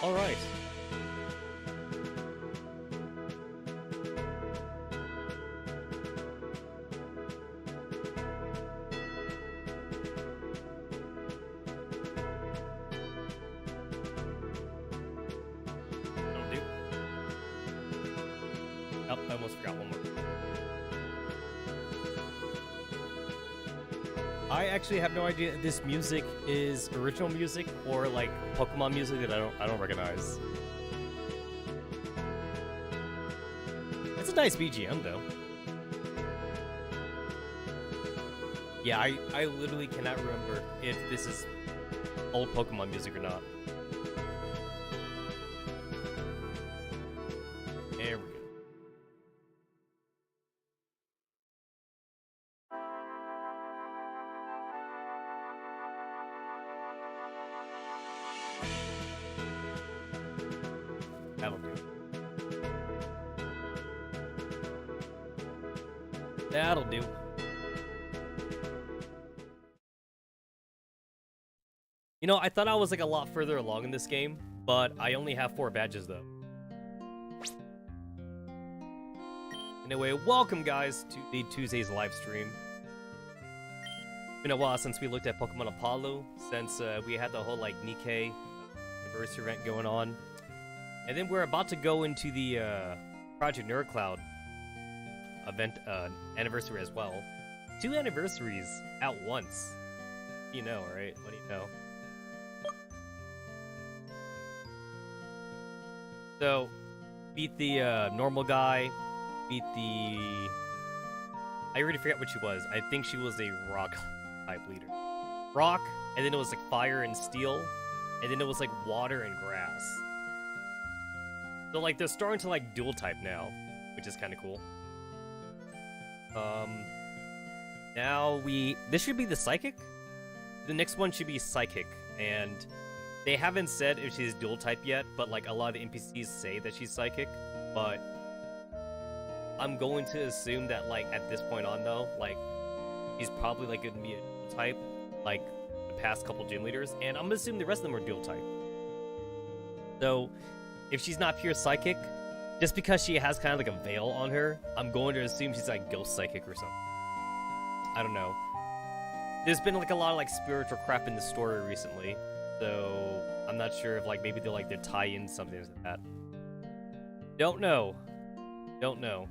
All right. That'll do. Oh, I almost forgot one more. I actually have no idea if this music is original music or like Pokemon music that I don't recognize. It's a nice BGM though. Yeah, I literally cannot remember if this is old Pokemon music or not. There we go. That'll do. That'll do. You know, I thought I was like a lot further along in this game, but I only have 4 badges though. Anyway, welcome guys to the Tuesday's live stream. Been a while since we looked at Pokemon Opalo, since we had the whole like Nikkei anniversary event going on. And then we're about to go into the Project Nerdcloud event anniversary as well. 2 anniversaries at once. You know, right? What do you know? So, beat the normal guy, beat the... I already forgot what she was. I think she was a rock type leader. Rock, and then it was like fire and steel, and then it was like water and grass. So like they're starting to like dual type now, which is kind of cool. Now this should be the psychic. The next one should be psychic, and they haven't said if she's dual type yet, but like a lot of the NPCs say that she's psychic. But I'm going to assume that like at this point on though, like she's probably like gonna be a dual type, like the past couple gym leaders, and I'm gonna assume the rest of them are dual type. So if she's not pure psychic, just because she has kind of like a veil on her, I'm going to assume she's like ghost psychic or something. I don't know. There's been like a lot of like spiritual crap in the story recently, so I'm not sure if like maybe they'll like tie in something to that. Don't know. Don't know.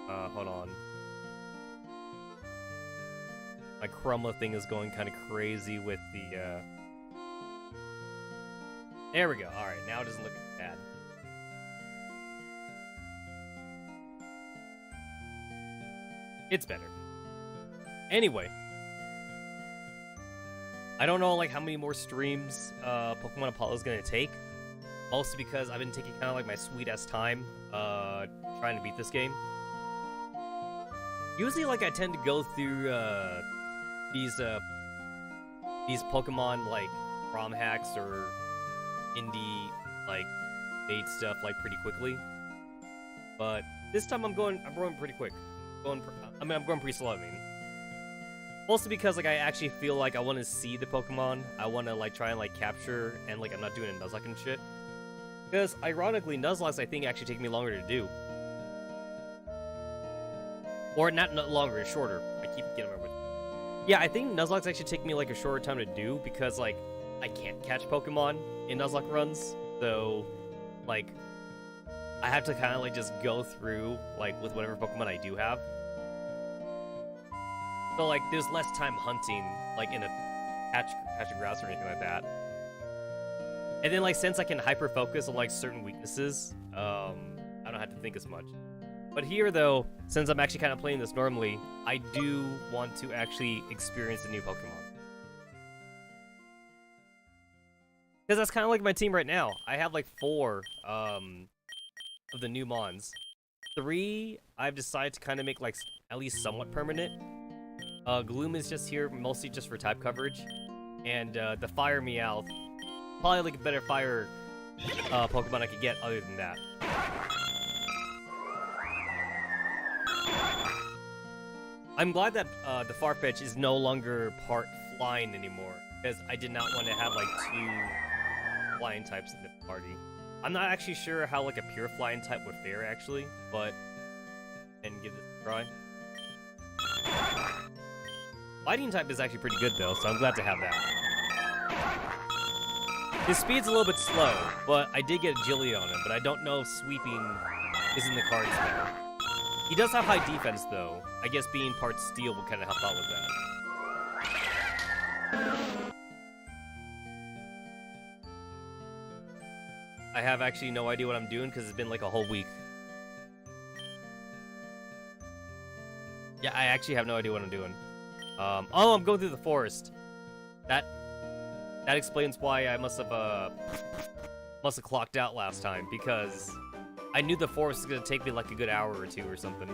Hold on. My Chroma thing is going kind of crazy with the There we go. Alright, now it doesn't look bad. It's better. Anyway. I don't know like how many more streams Pokemon Apollo is gonna take. Mostly because I've been taking kind of like my sweet ass time trying to beat this game. Usually like I tend to go through these Pokemon like ROM hacks or indie like made stuff like pretty quickly. But this time I'm going pretty quick. I'm going pretty slow, I mean. Mostly because like I actually feel like I want to see the Pokemon. I want to like try and like capture, and like I'm not doing a Nuzlocke and shit. Because ironically, Nuzlocks I think actually take me longer to do. Or not longer, shorter. I keep getting over it. Yeah, I think Nuzlocks actually take me like a shorter time to do because like I can't catch Pokemon in Nuzlocke runs. So like I have to kind of like just go through like with whatever Pokemon I do have. So like there's less time hunting like in a patch of grass or anything like that. And then like since I can hyper focus on like certain weaknesses, I don't have to think as much. But here though, since I'm actually kind of playing this normally, I do want to actually experience the new Pokemon. Because that's kind of like my team right now. I have like 4 of the new Mons. 3 I've decided to kind of make like at least somewhat permanent. Gloom is just here mostly just for type coverage. And the Fire Meowth, probably like a better fire Pokemon I could get other than that. I'm glad that the Farfetch is no longer part flying anymore, because I did not want to have like 2 flying types in the party. I'm not actually sure how like a pure flying type would fare actually, but and give this a try. Fighting type is actually pretty good though, so I'm glad to have that. His speed's a little bit slow, but I did get agility on him, but I don't know if sweeping is in the cards there. He does have high defense though. I guess being part steel will kind of help out with that. I have actually no idea what I'm doing because it's been like a whole week. Yeah, I actually have no idea what I'm doing. Oh, I'm going through the forest. That explains why I must have clocked out last time, because I knew the forest was gonna take me like a good hour or two or something.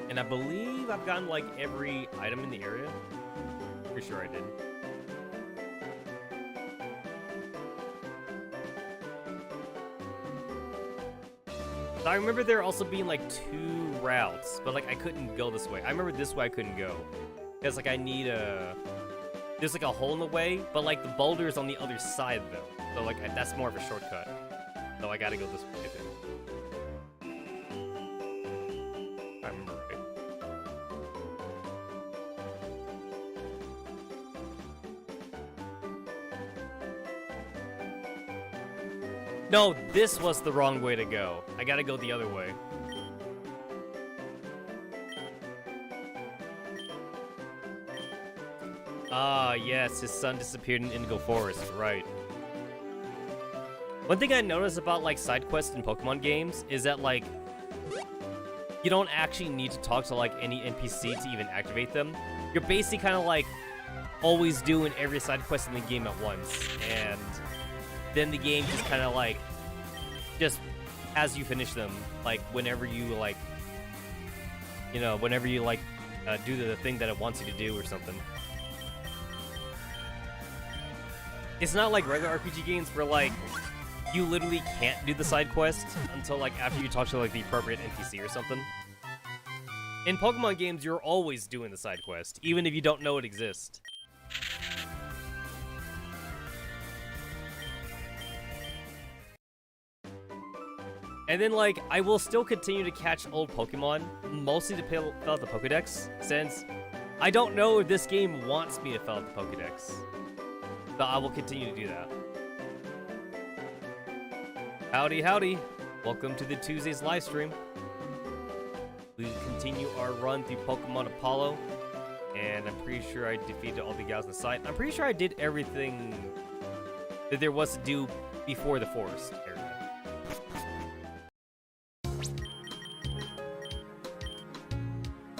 And I believe I've gotten like every item in the area. Pretty sure I did. So I remember there also being like 2 routes, but like I couldn't go this way. I remember this way I couldn't go. Because like I need there's like a hole in the way, but like the boulder is on the other side though. So like that's more of a shortcut. So I gotta go this way then. I remember right. No, this was the wrong way to go. I gotta go the other way. Ah, yes, his son disappeared in Indigo Forest, right. One thing I noticed about, like, side quests in Pokemon games is that, like, you don't actually need to talk to, like, any NPC to even activate them. You're basically kind of, like, always doing every side quest in the game at once, and then the game just kind of, like, just has you finish them, like, whenever you, like, you know, whenever you, like, do the thing that it wants you to do or something. It's not like regular RPG games where, like, you literally can't do the side quest until, like, after you talk to, like, the appropriate NPC or something. In Pokemon games, you're always doing the side quest, even if you don't know it exists. And then, like, I will still continue to catch old Pokemon, mostly to fill out the Pokedex, since I don't know if this game wants me to fill out the Pokedex. So I will continue to do that. Howdy, howdy. Welcome to the Tuesday's live stream. We continue our run through Pokemon Opalo, and I'm pretty sure I defeated all the guys on the site. I'm pretty sure I did everything that there was to do before the forest area.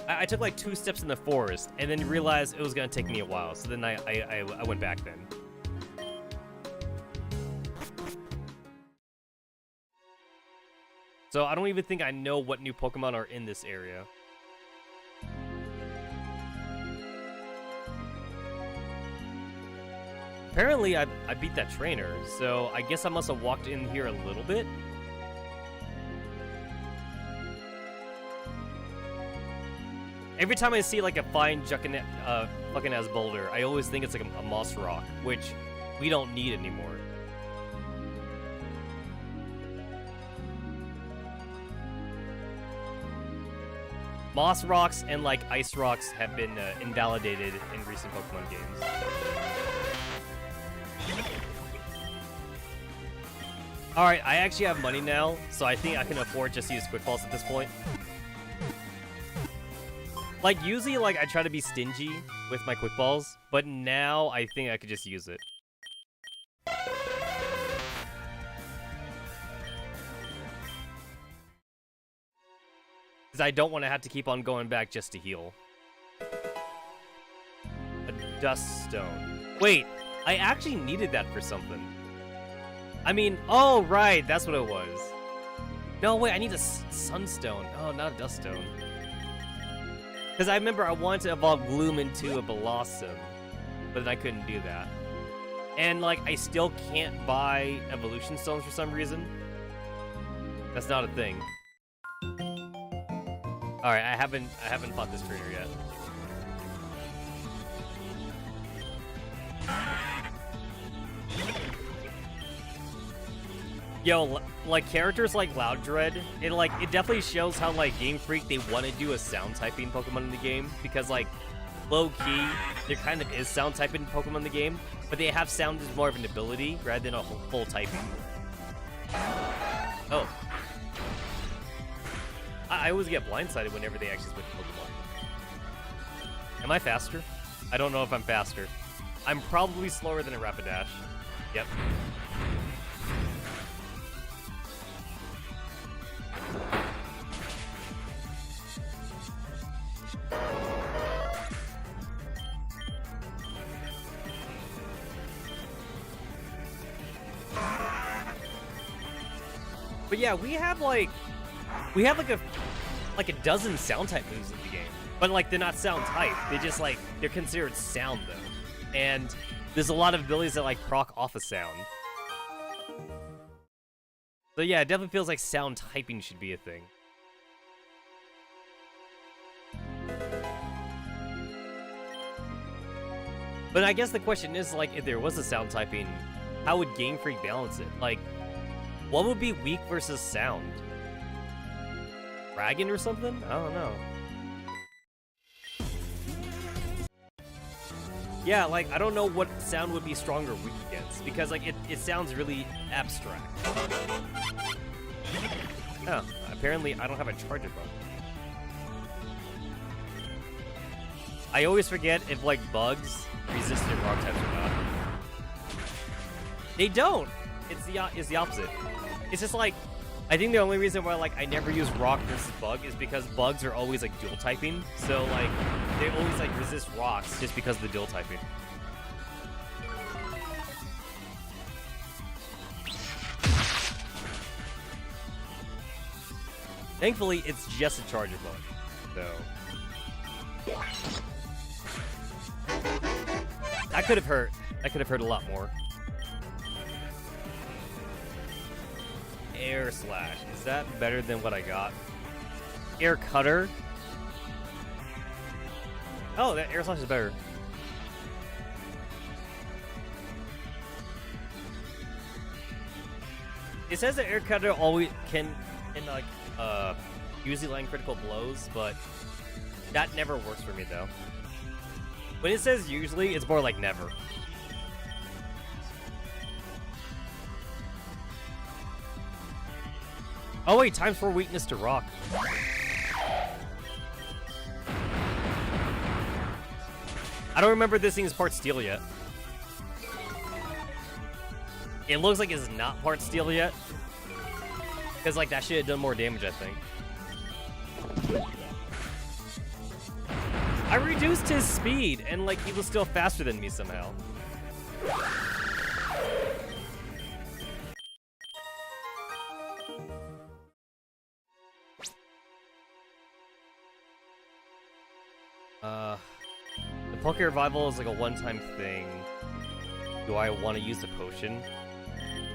I took like 2 steps in the forest, and then realized it was gonna take me a while, so then I went back then. So I don't even think I know what new Pokemon are in this area. Apparently I beat that trainer, so I guess I must have walked in here a little bit. Every time I see like a fine fucking ass boulder, I always think it's like a moss rock, which we don't need anymore. Moss rocks and like ice rocks have been invalidated in recent Pokemon games. Alright, I actually have money now, so I think I can afford just to use Quick Balls at this point. Like, usually, like, I try to be stingy with my Quick Balls, but now I think I could just use it. Because I don't want to have to keep on going back just to heal. A Dust Stone. Wait, I actually needed that for something. I mean, oh, right, that's what it was. No, wait, I need a Sunstone. Oh, not a Dust Stone. Because I remember I wanted to evolve Gloom into a Blossom, but then I couldn't do that. And, like, I still can't buy Evolution Stones for some reason. That's not a thing. Alright, I haven't fought this trainer yet. Yo, like characters like Loudred, it definitely shows how like Game Freak they want to do a sound typing Pokemon in the game because like low key there kind of is sound typing Pokemon in the game, but they have sound as more of an ability rather than a full typing. Oh, I always get blindsided whenever they actually switch Pokemon. Am I faster? I don't know if I'm faster. I'm probably slower than a Rapidash. Yep. But yeah, we have like a dozen sound type moves in the game. But like they're not sound type. They just like they're considered sound though. And there's a lot of abilities that like proc off a sound. So yeah, it definitely feels like sound typing should be a thing. But I guess the question is like if there was a sound typing, how would Game Freak balance it? Like what would be weak versus sound? Dragon or something? I don't know. Yeah, like, I don't know what sound would be strong or weak against, because, like, it sounds really abstract. Oh, apparently I don't have a charger button. I always forget if, like, bugs resist the rock types or not. They don't! It's the opposite. It's just, like, I think the only reason why, like, I never use rock versus bug is because bugs are always, like, dual typing. So, like, they always, like, resist rocks just because of the dual typing. Thankfully, it's just a charger bug. So. That could have hurt. That could have hurt a lot more. Air Slash. Is that better than what I got? Air Cutter. Oh, that Air Slash is better. It says that Air Cutter always can like usually land critical blows, but that never works for me though. When it says usually, it's more like never. Oh wait, times 4 weakness to rock. I don't remember this thing is part steel yet. It looks like it's not part steel yet. Because like that should have done more damage, I think. I reduced his speed and like he was still faster than me somehow. The Poke Revival is like a one-time thing. Do I want to use a potion?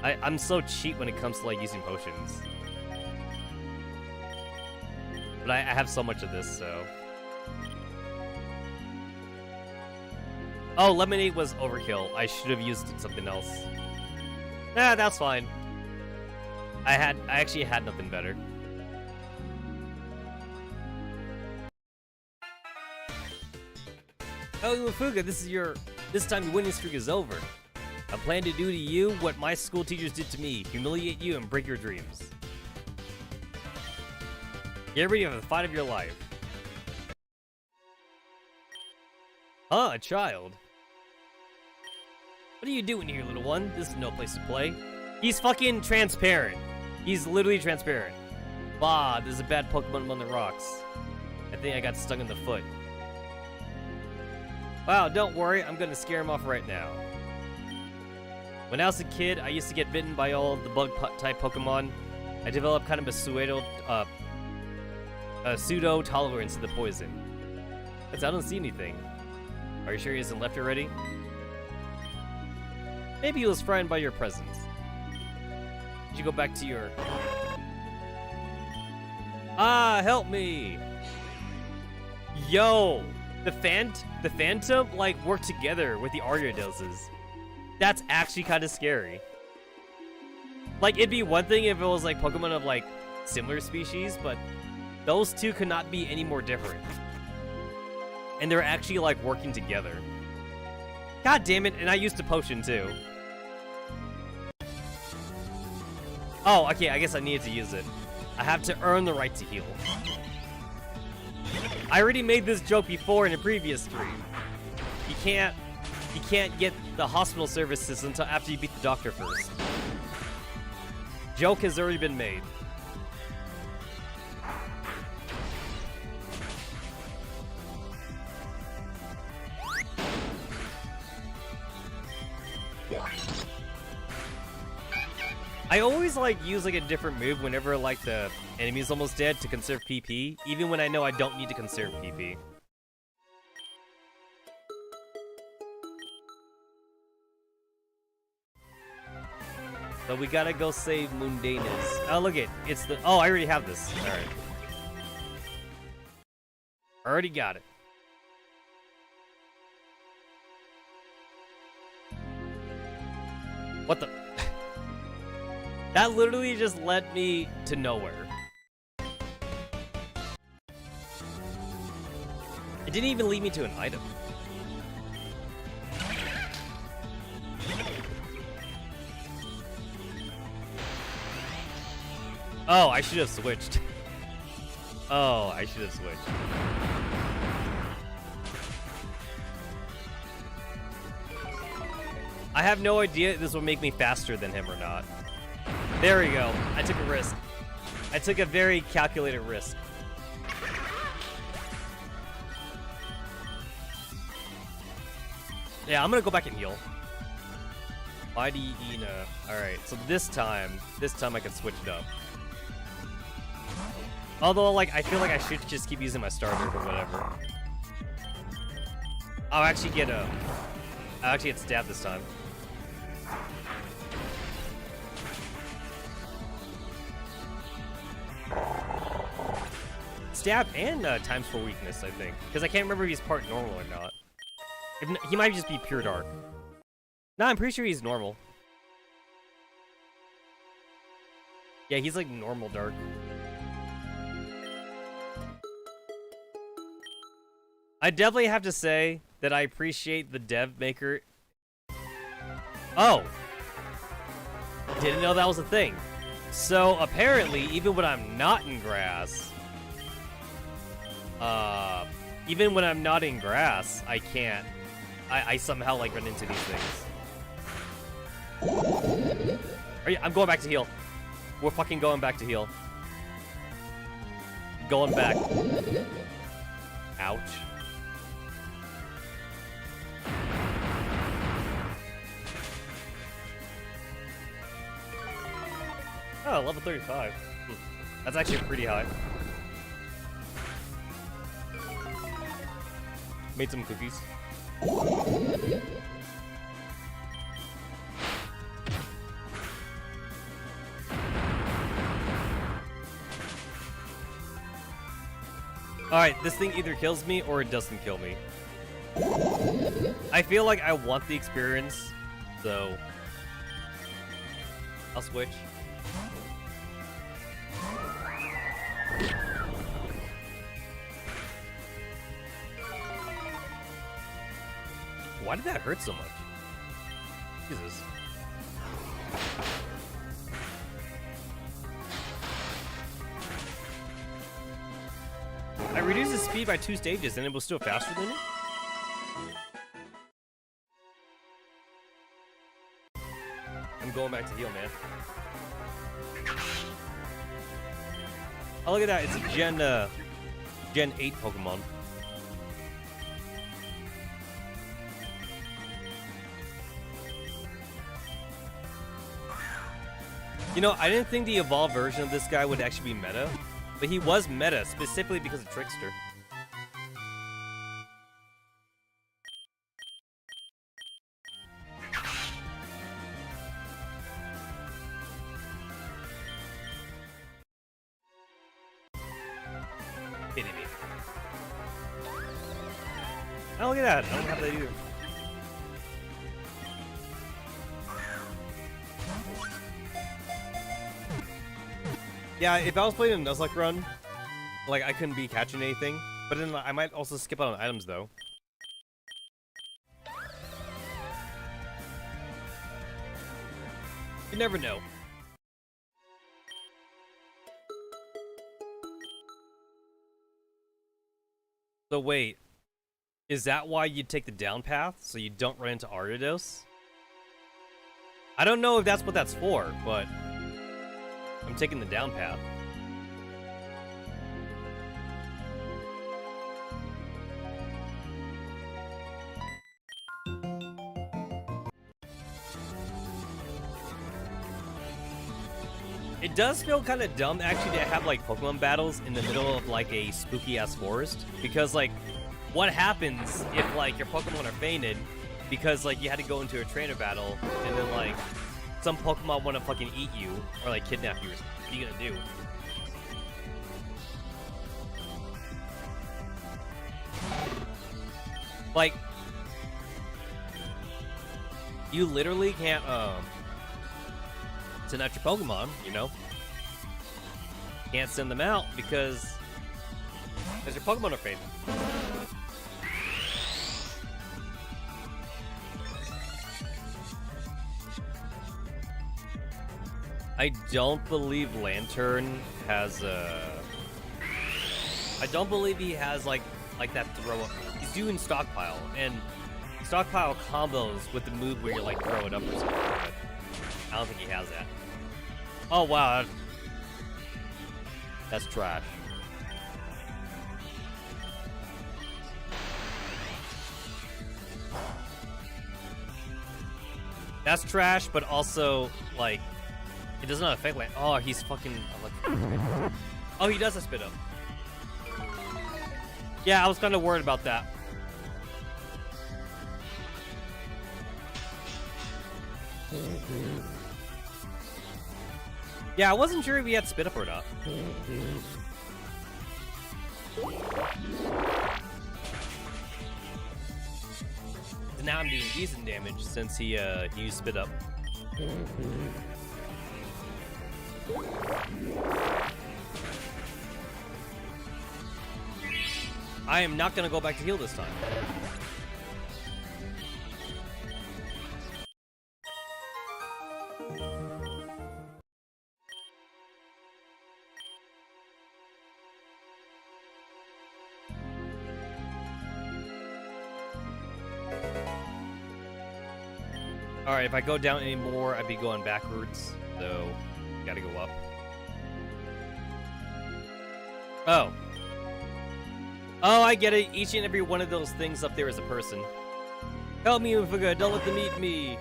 I'm so cheap when it comes to like using potions. But I have so much of this, so. Oh, Lemonade was overkill. I should have used something else. Nah, that's fine. I actually had nothing better. Oh, Uefuga, this time your winning streak is over. I plan to do to you what my school teachers did to me, humiliate you and break your dreams. Get ready for the fight of your life. Huh, a child? What are you doing here, little one? This is no place to play. He's fucking transparent. He's literally transparent. Bah, there's a bad Pokemon among the rocks. I think I got stung in the foot. Wow, don't worry, I'm gonna scare him off right now. When I was a kid, I used to get bitten by all of the bug-type Pokemon. I developed kind of a pseudo tolerance to the poison. But I don't see anything. Are you sure he hasn't left already? Maybe he was frightened by your presence. Did you go back to your... Ah, help me! Yo! The Phantom, like, work together with the Ariadoses. That's actually kind of scary. Like, it'd be one thing if it was like Pokemon of like similar species, but those two could not be any more different. And they're actually like working together. God damn it, and I used a potion too. Oh, okay, I guess I needed to use it. I have to earn the right to heal. I already made this joke before in a previous stream. You can't get the hospital services until after you beat the doctor first. Joke has already been made. I always like use like a different move whenever like the enemy's almost dead to conserve PP, even when I know I don't need to conserve PP. So we gotta go save Mundanus. Oh, look it. It's the... Oh, I already have this. Alright. Already got it. What the... That literally just led me to nowhere. It didn't even lead me to an item. Oh, I should have switched. Oh, I should have switched. I have no idea if this will make me faster than him or not. There we go. I took a risk. I took a very calculated risk. Yeah, I'm gonna go back and heal. ID Ina. Alright, so this time I can switch it up. Although, like, I feel like I should just keep using my starter or whatever. I'll actually get stabbed this time. Stab and times 4 weakness, I think. Because I can't remember if he's part normal or not. He might just be pure dark. No, I'm pretty sure he's normal. Yeah, he's like normal dark. I definitely have to say that I appreciate the dev maker. Oh! Didn't know that was a thing. So apparently, even when I'm not in grass, I can't. I somehow like run into these things. I'm going back to heal. We're fucking going back to heal. Going back. Ouch. Oh, level 35. That's actually pretty high. Made some cookies. Alright, this thing either kills me or it doesn't kill me. I feel like I want the experience, so I'll switch. Why did that hurt so much? Jesus. I reduced the speed by 2 stages and it was still faster than it? I'm going back to heal, man. Oh, look at that. It's a Gen 8 Pokemon. You know, I didn't think the evolved version of this guy would actually be meta, but he was meta specifically because of Trickster. Oh, look at that. I don't have that either. Yeah, if I was playing a Nuzlocke run, like, I couldn't be catching anything. But then I might also skip out on items, though. You never know. So wait, is that why you take the down path, so you don't run into Ariados? I don't know if that's what that's for, but I'm taking the down path. It does feel kind of dumb, actually, to have, like, Pokemon battles in the middle of, like, a spooky-ass forest. Because, like, what happens if, like, your Pokemon are fainted because, like, you had to go into a trainer battle and then, like, some Pokemon want to fucking eat you or, like, kidnap you or something? What are you gonna do? Like, you literally can't, send out your Pokemon, you know? Can't send them out because your Pokemon are fainted. I don't believe Lantern has I don't believe he has like that throw up. He's doing Stockpile, and Stockpile combos with the move where you like throw it up or something. But I don't think he has that. Oh wow, that's trash. That's trash, but also like it does not affect like. Oh, he's fucking. Oh, he does a spit up. Yeah, I was kind of worried about that. Yeah, I wasn't sure if he had spit up or not. And now I'm doing decent damage since he used spit up. I am not gonna go back to heal this time. Alright, if I go down anymore, I'd be going backwards, so gotta go up. Oh. Oh, I get it. Each and every one of those things up there is a person. Help me, Ufuga. Don't let them eat me.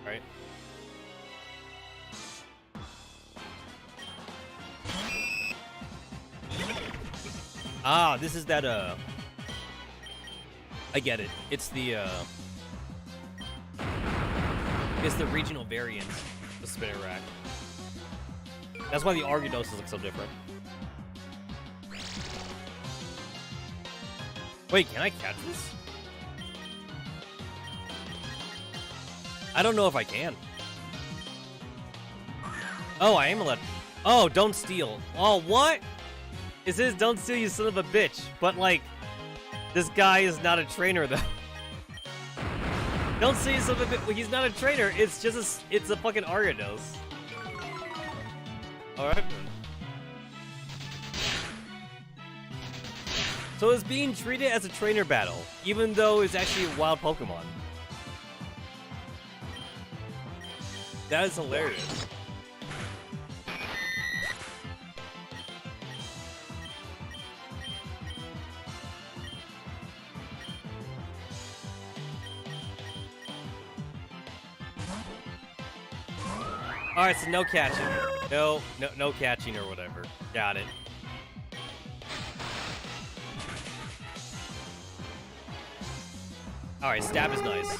Alright. Ah, this is that, I get it. It's the, it's the regional variant of the Spinner Rack. That's why the Argydoses look so different. Wait, can I catch this? I don't know if I can. Oh, I am allowed. Oh, don't steal. Oh, what? It says don't steal, you son of a bitch. But, like, this guy is not a trainer, though. Don't steal, you son of a bitch. Well, he's not a trainer. It's just it's a fucking Ariados. Alright, then. So it's being treated as a trainer battle, even though it's actually a wild Pokemon. That is hilarious. Alright, so no catching. No catching or whatever. Got it. Alright, stab is nice.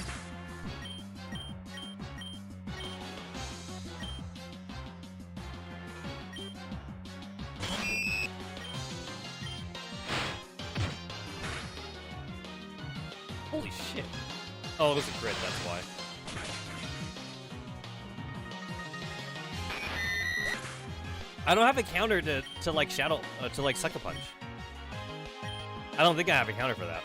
Holy shit. Oh, it was a crit, that's why. I don't have a counter to like Shadow to like Sucker Punch. I don't think I have a counter for that.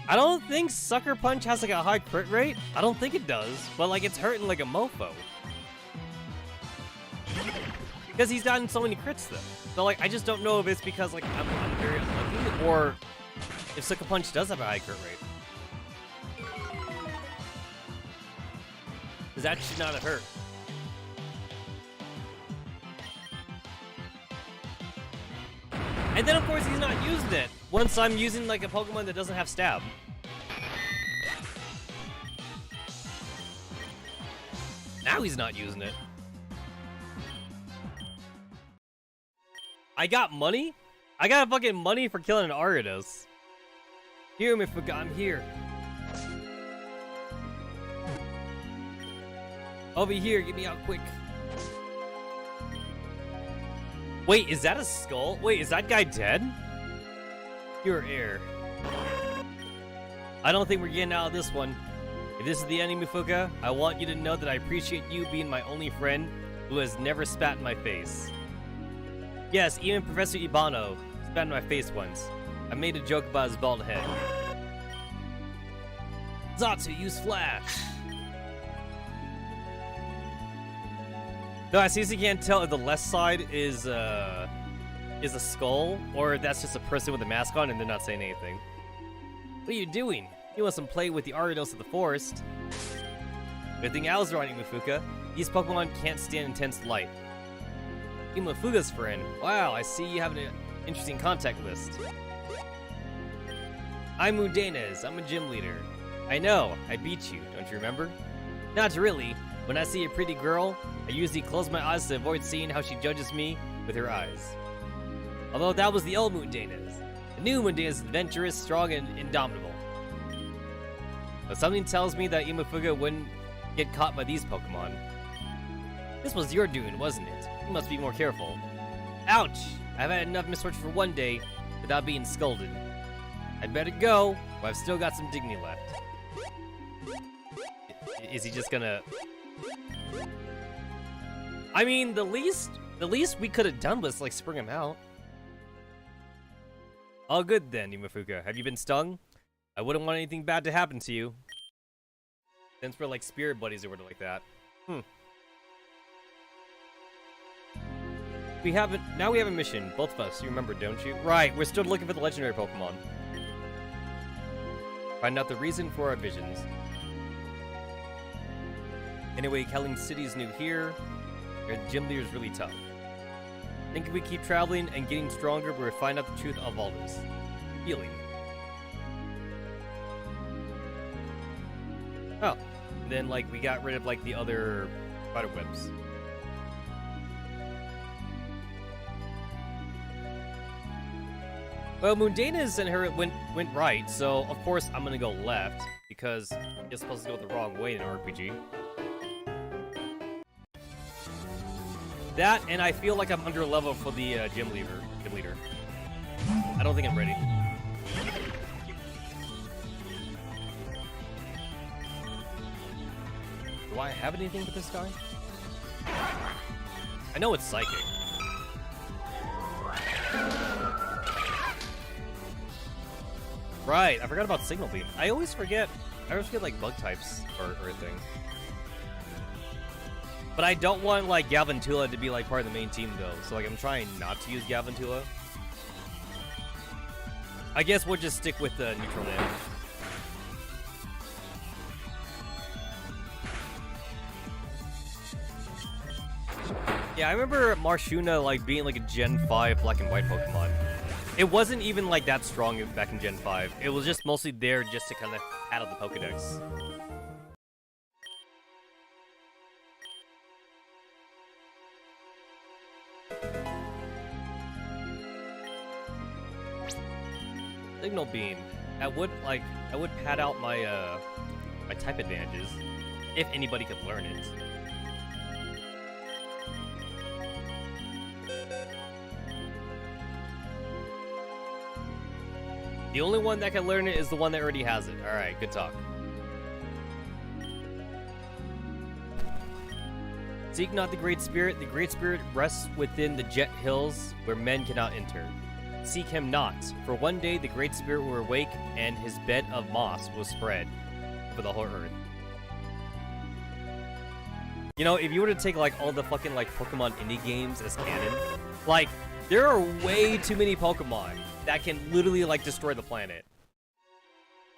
I don't think Sucker Punch has like a high crit rate. I don't think it does, but like it's hurting like a mofo. Because he's gotten so many crits though. So like I just don't know if it's because like I'm very unlucky or if Sucker Punch does have a high crit rate. Because that should not have hurt. And then, of course, he's not using it once I'm using, like, a Pokemon that doesn't have Stab. Now he's not using it. I got money? I got fucking money for killing an Ariados. Here, Mifuka, I'm here. Over here, get me out quick. Wait, is that a skull? Wait, is that guy dead? Pure air. I don't think we're getting out of this one. If this is the end, Mifuka, I want you to know that I appreciate you being my only friend who has never spat in my face. Yes, even Professor Ibano spat in my face once. I made a joke about his bald head. Zatsu, use Flash! No, I seriously can't tell if the left side is a skull, or if that's just a person with a mask on and they're not saying anything. What are you doing? You want some play with the Ariados of the forest? Good thing I was running, Mifuka. These Pokemon can't stand intense light. You're Mifuka's friend. Wow, I see you have an interesting contact list. I'm Mudenez. I'm a gym leader. I know, I beat you, don't you remember? Not really. When I see a pretty girl, I usually close my eyes to avoid seeing how she judges me with her eyes. Although that was the old Mudenez. The new Mudenez is adventurous, strong, and indomitable. But something tells me that Imafuga wouldn't get caught by these Pokemon. This was your doing, wasn't it? You must be more careful. Ouch! I've had enough misfortune for one day without being scolded. I'd better go, but I've still got some dignity left. Is he just gonna... I mean, the least we could have done was, like, spring him out. All good then, Imafuka. Have you been stung? I wouldn't want anything bad to happen to you. Since we're, like, spirit buddies or whatever like that. Now we have a mission, both of us. You remember, don't you? Right, we're still looking for the legendary Pokemon. Find out the reason for our visions. Anyway, Kelling City's new here. Your gym leader is really tough. I think if we keep traveling and getting stronger, we'll find out the truth of all this. Healing. Oh, and then like we got rid of like the other spider webs. Well, Mundanus and her went right, so of course I'm gonna go left because you're supposed to go the wrong way in an RPG. That, and I feel like I'm under level for the gym leader. I don't think I'm ready. Do I have anything with this guy? I know it's psychic. Right, I forgot about Signal Beam. I always forget like bug types or a thing. But I don't want like Galvantula to be like part of the main team though, so like I'm trying not to use Galvantula. I guess we'll just stick with the neutral damage. Yeah, I remember Marshuna like being like a Gen 5 black and white Pokemon. It wasn't even like that strong back in Gen 5. It was just mostly there just to kind of pad out the Pokedex. Signal Beam. That would pad out my my type advantages if anybody could learn it. The only one that can learn it is the one that already has it. Alright, good talk. Seek not the Great Spirit. The Great Spirit rests within the Jet Hills, where men cannot enter. Seek him not, for one day the Great Spirit will awake, and his bed of moss will spread over the whole earth. You know, if you were to take, like, all the fucking, like, Pokemon indie games as canon, like, there are way too many Pokemon that can literally, like, destroy the planet.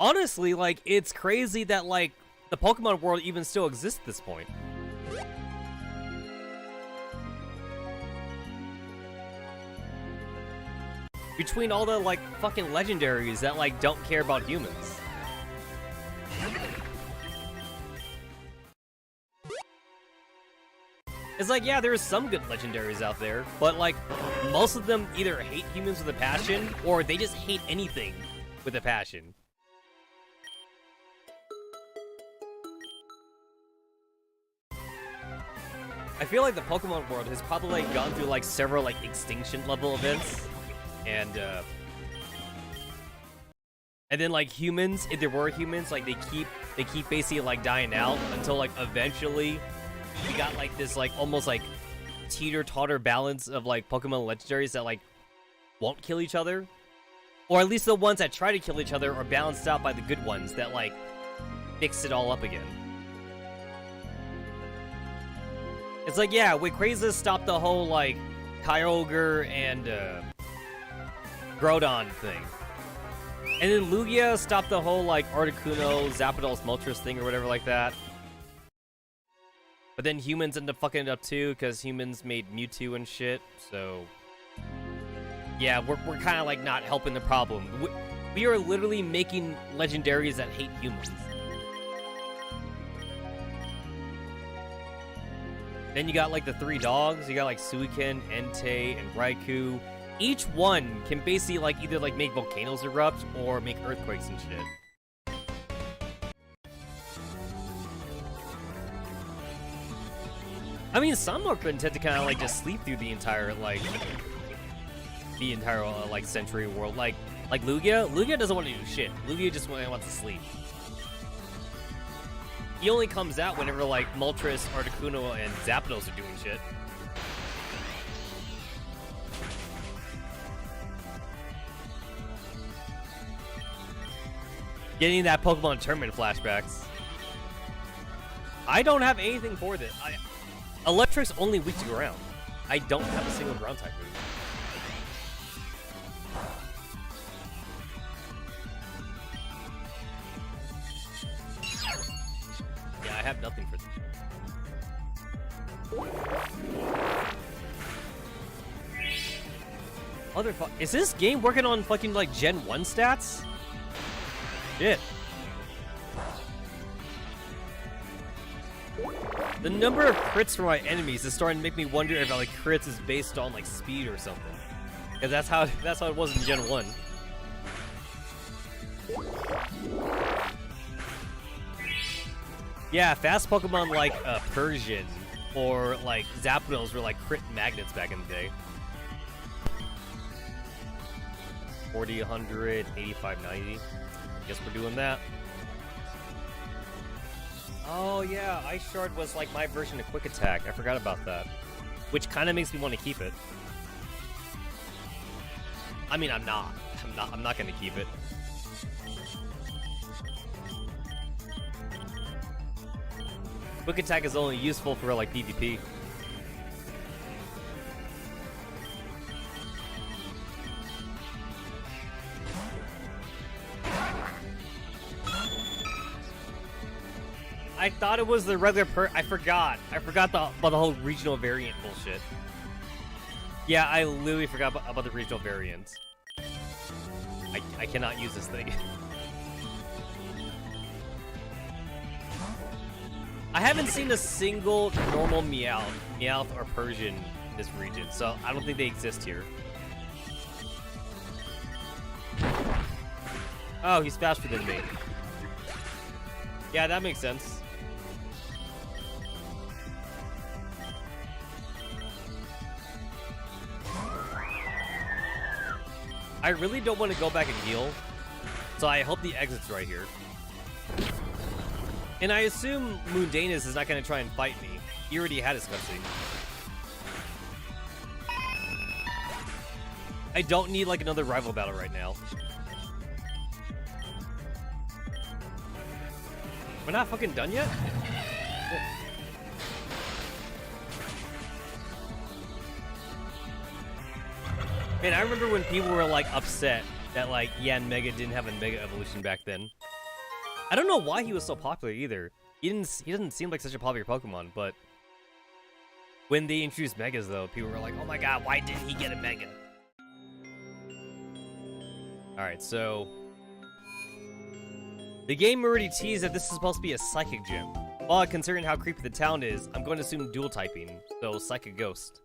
Honestly, like, it's crazy that, like, the Pokemon world even still exists at this point. Between all the, like, fucking legendaries that, like, don't care about humans. It's like, yeah, there's some good legendaries out there, but, like, most of them either hate humans with a passion, or they just hate anything with a passion. I feel like the Pokemon world has probably, like, gone through, like, several, like, extinction level events. And then, like, humans, if there were humans, like, they keep basically, like, dying out until, like, eventually you got, like, this, like, almost, like, teeter-totter balance of, like, Pokemon legendaries that, like, won't kill each other. Or at least the ones that try to kill each other are balanced out by the good ones that, like, fix it all up again. It's like, yeah, Rayquaza stopped the whole, like, Kyogre and, Groudon thing. And then Lugia stopped the whole, like, Articuno, Zapdos, Moltres thing or whatever like that. But then humans ended up fucking it up too, because humans made Mewtwo and shit, so... Yeah, we're kind of, like, not helping the problem. We are literally making legendaries that hate humans. Then you got, like, the three dogs. You got, like, Suicune, Entei, and Raikou. Each one can basically, like, either, like, make volcanoes erupt or make earthquakes and shit. I mean, some are content to kind of, like, just sleep through the entire, like, century world. Like Lugia. Lugia doesn't want to do shit. Lugia just wants to sleep. He only comes out whenever, like, Moltres, Articuno, and Zapdos are doing shit. Getting that Pokemon tournament flashbacks. I don't have anything for this. Electric's only weak to ground. I don't have a single ground type move. Yeah, I have nothing for this. Is this game working on fucking, like, Gen 1 stats? Shit. The number of crits from my enemies is starting to make me wonder if, like, crits is based on, like, speed or something. Because that's how it was in Gen 1. Yeah, fast Pokemon like Persian or, like, Zapdos were, like, crit magnets back in the day. 40, 100, 85, 90. Guess we're doing that. Oh yeah, Ice Shard was, like, my version of Quick Attack. I forgot about that. Which kind of makes me want to keep it. I mean, I'm not gonna keep it. Quick Attack is only useful for, like, PvP. I thought it was the regular I forgot. I forgot about the whole regional variant bullshit. Yeah, I literally forgot about the regional variants. I cannot use this thing. I haven't seen a single normal Meowth or Persian in this region, so I don't think they exist here. Oh, he's faster than me. Yeah, that makes sense. I really don't want to go back and heal, So I hope the exit's right here. And I assume Mundanus is not going to try and fight me. He already had his cutscene. I don't need like another rival battle right now. We're not fucking done yet? Man, I remember when people were like upset that like Yanmega didn't have a Mega Evolution back then. I don't know why he was so popular either. He doesn't seem like such a popular Pokemon, but when they introduced Megas though, people were like, "Oh my god, why didn't he get a Mega?" Alright, so the game already teased that this is supposed to be a Psychic Gym. Well, considering how creepy the town is, I'm going to assume dual typing, so Psychic Ghost.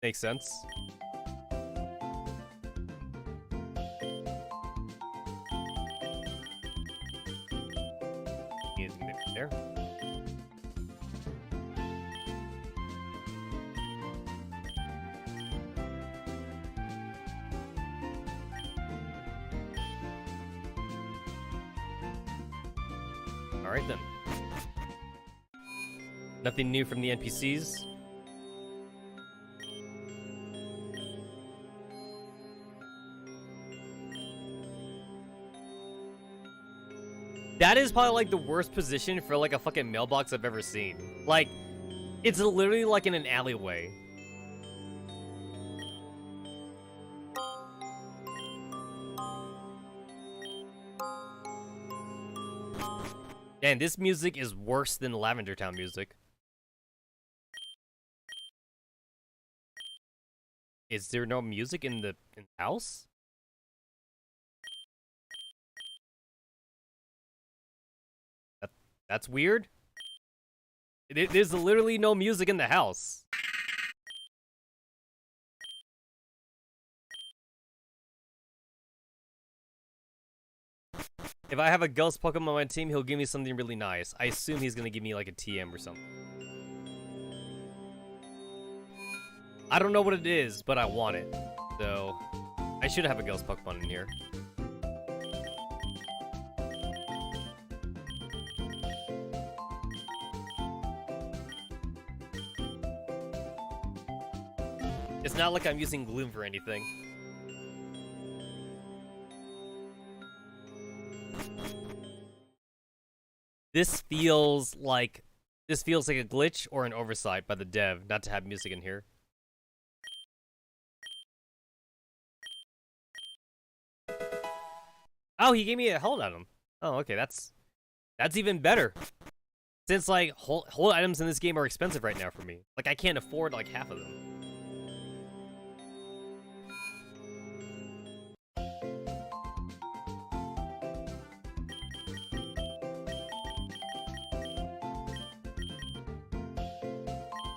Makes sense. There. Alright then. Nothing new from the NPCs. That is probably like the worst position for like a fucking mailbox I've ever seen. Like, it's literally like in an alleyway. And this music is worse than Lavender Town music. Is there no music in the house? That's weird. There's literally no music in the house. If I have a ghost Pokemon on my team, he'll give me something really nice. I assume he's gonna give me like a TM or something. I don't know what it is, but I want it. So, I should have a ghost Pokemon in here. It's not like I'm using Gloom for anything. This feels like a glitch or an oversight by the dev not to have music in here. Oh, he gave me a hold item. Oh, okay, that's even better. Since like hold items in this game are expensive right now for me. Like I can't afford like half of them.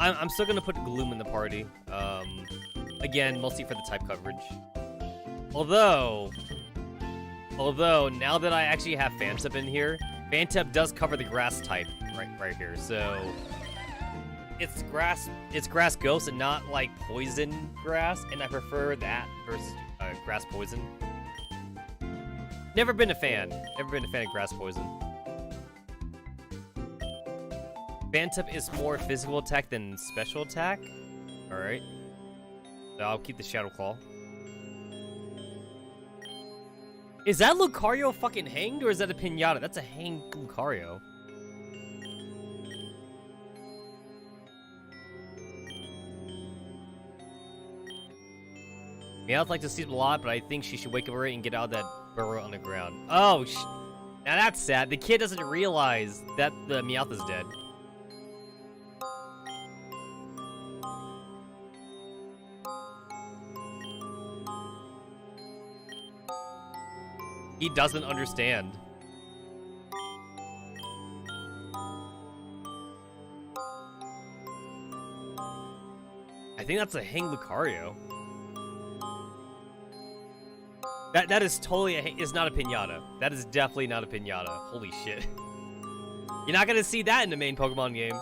I'm still gonna put Gloom in the party. Again, mostly for the type coverage. Although, now that I actually have Fantep in here, Fantep does cover the grass type right here. So it's grass ghost and not like poison grass, and I prefer that versus grass poison. Never been a fan of grass poison. Fantep is more physical attack than special attack. Alright. So I'll keep the Shadow Claw. Is that Lucario fucking hanged, or is that a Pinata? That's a hanged Lucario. Meowth like to sleep a lot, but I think she should wake up early and get out of that burrow on the ground. Oh, now that's sad. The kid doesn't realize that the Meowth is dead. He doesn't understand. I think that's a hang Lucario. That is totally is not a Pinata. That is definitely not a Pinata. Holy shit. You're not gonna see that in the main Pokemon game.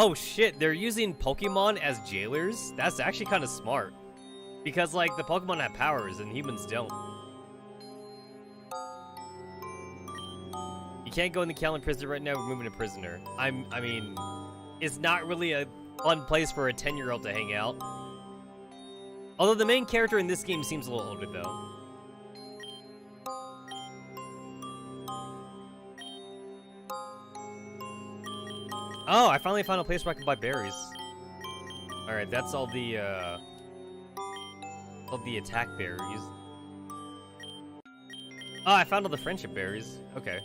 Oh shit, they're using Pokemon as jailers? That's actually kind of smart. Because, like, the Pokemon have powers and humans don't. You can't go in the Callan prison right now, we're moving a prisoner. I mean, it's not really a fun place for a 10-year-old to hang out. Although the main character in this game seems a little older, though. Oh, I finally found a place where I can buy berries. Alright, that's all the attack berries. Oh, I found all the friendship berries. Okay.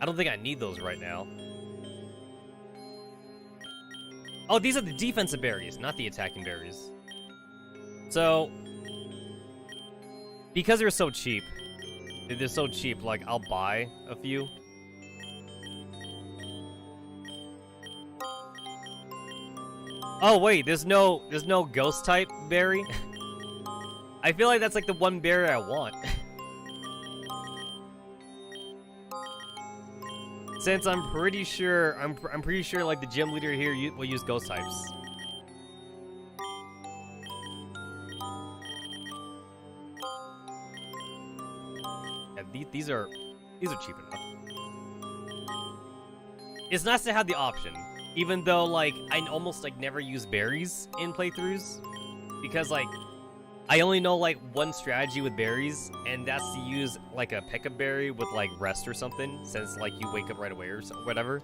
I don't think I need those right now. Oh, these are the defensive berries, not the attacking berries. So, because they're so cheap, like, I'll buy a few. Oh wait, there's no ghost type berry. I feel like that's like the one berry I want. Since I'm pretty sure like the gym leader here will use ghost types. Yeah, these are cheap enough. It's nice to have the option. Even though, like, I almost, like, never use berries in playthroughs. Because, like, I only know, like, one strategy with berries, and that's to use, like, a pickup berry with, like, rest or something, since, like, you wake up right away or whatever.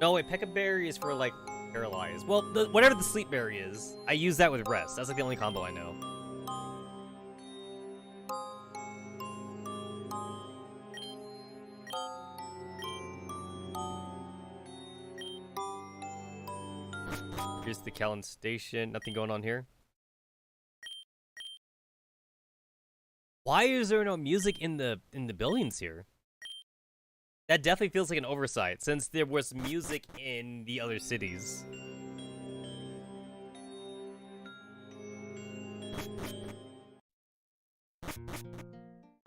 No, wait, pickup berry is for, like, paralyzed. Well, whatever the sleep berry is, I use that with rest. That's, like, the only combo I know. Here's the Callan station. Nothing going on here. Why is there no music in the buildings here? That definitely feels like an oversight, since there was music in the other cities.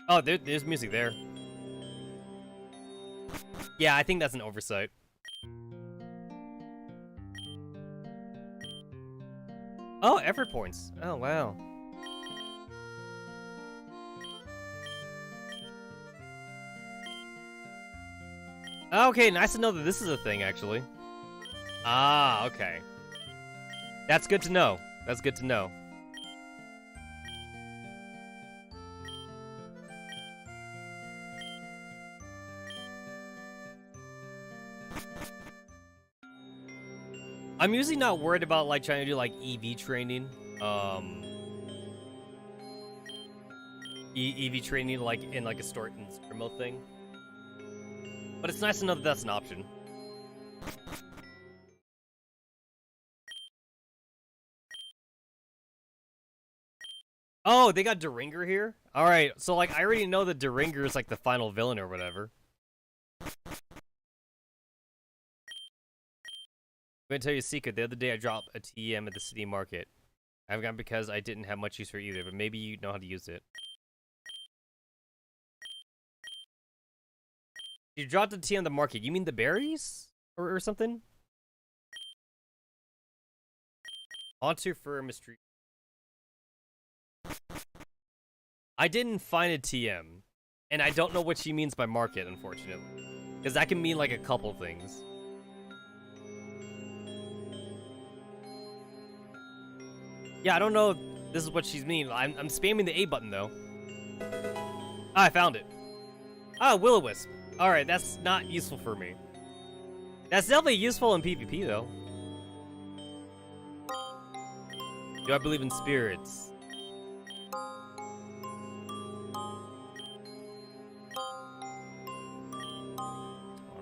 Oh, there's music there. Yeah, I think that's an oversight. Oh, effort points. Oh, wow. Okay, nice to know that this is a thing, actually. Ah, okay. That's good to know. That's good to know. I'm usually not worried about, like, trying to do, like, EV training. EV training, like, in, like, a story mode thing. But it's nice to know that that's an option. Oh, they got Deringer here? Alright, so, like, I already know that Deringer is, like, the final villain or whatever. I'm gonna tell you a secret. The other day I dropped a TM at the city market. I haven't got because I didn't have much use for either, but maybe you know how to use it. You dropped a TM on the market. You mean the berries? Or something? Onto for mystery. I didn't find a TM. And I don't know what she means by market, unfortunately. Because that can mean like a couple things. Yeah, I don't know if this is what she's meaning. I'm spamming the A button, though. Ah, I found it. Ah, Will-O-Wisp. Alright, that's not useful for me. That's definitely useful in PvP, though. Do I believe in spirits?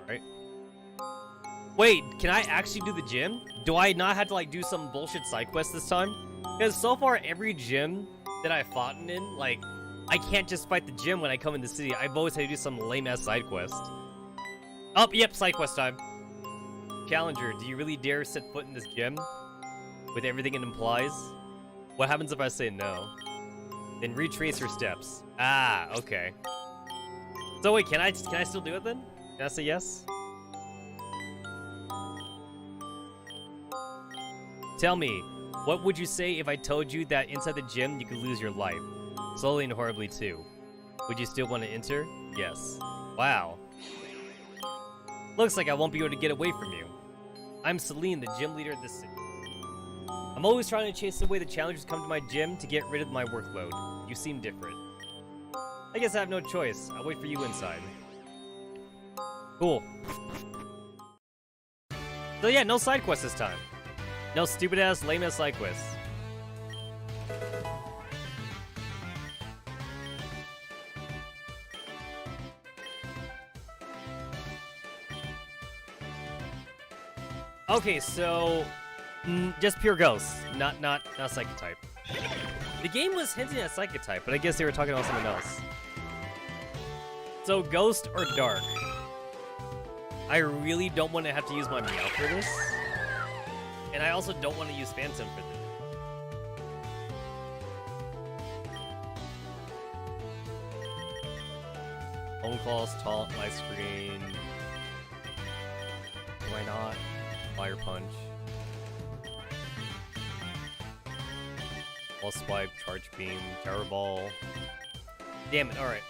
Alright. Wait, can I actually do the gym? Do I not have to, like, do some bullshit side quest this time? Because so far, every gym that I've fought in, like, I can't just fight the gym when I come in the city. I've always had to do some lame-ass side quest. Oh, yep, side quest time. Challenger, do you really dare set foot in this gym? With everything it implies? What happens if I say no? Then retrace your steps. Ah, okay. So wait, can I still do it then? Can I say yes? Tell me, what would you say if I told you that inside the gym you could lose your life? Slowly and horribly too. Would you still want to enter? Yes. Wow. Looks like I won't be able to get away from you. I'm Celine, the gym leader of this city. I'm always trying to chase away the challengers come to my gym to get rid of my workload. You seem different. I guess I have no choice. I'll wait for you inside. Cool. So yeah, no side quests this time. No stupid-ass, lame-ass side quests. Okay, so just pure ghosts, not psychic type. The game was hinting at psychic type, but I guess they were talking about something else. So ghost or dark? I really don't want to have to use my meow for this, and I also don't want to use phantom for this. Phone calls, taunt, light screen. Why not? Fire punch. Ball swipe, charge beam, terror ball. Damn it, alright.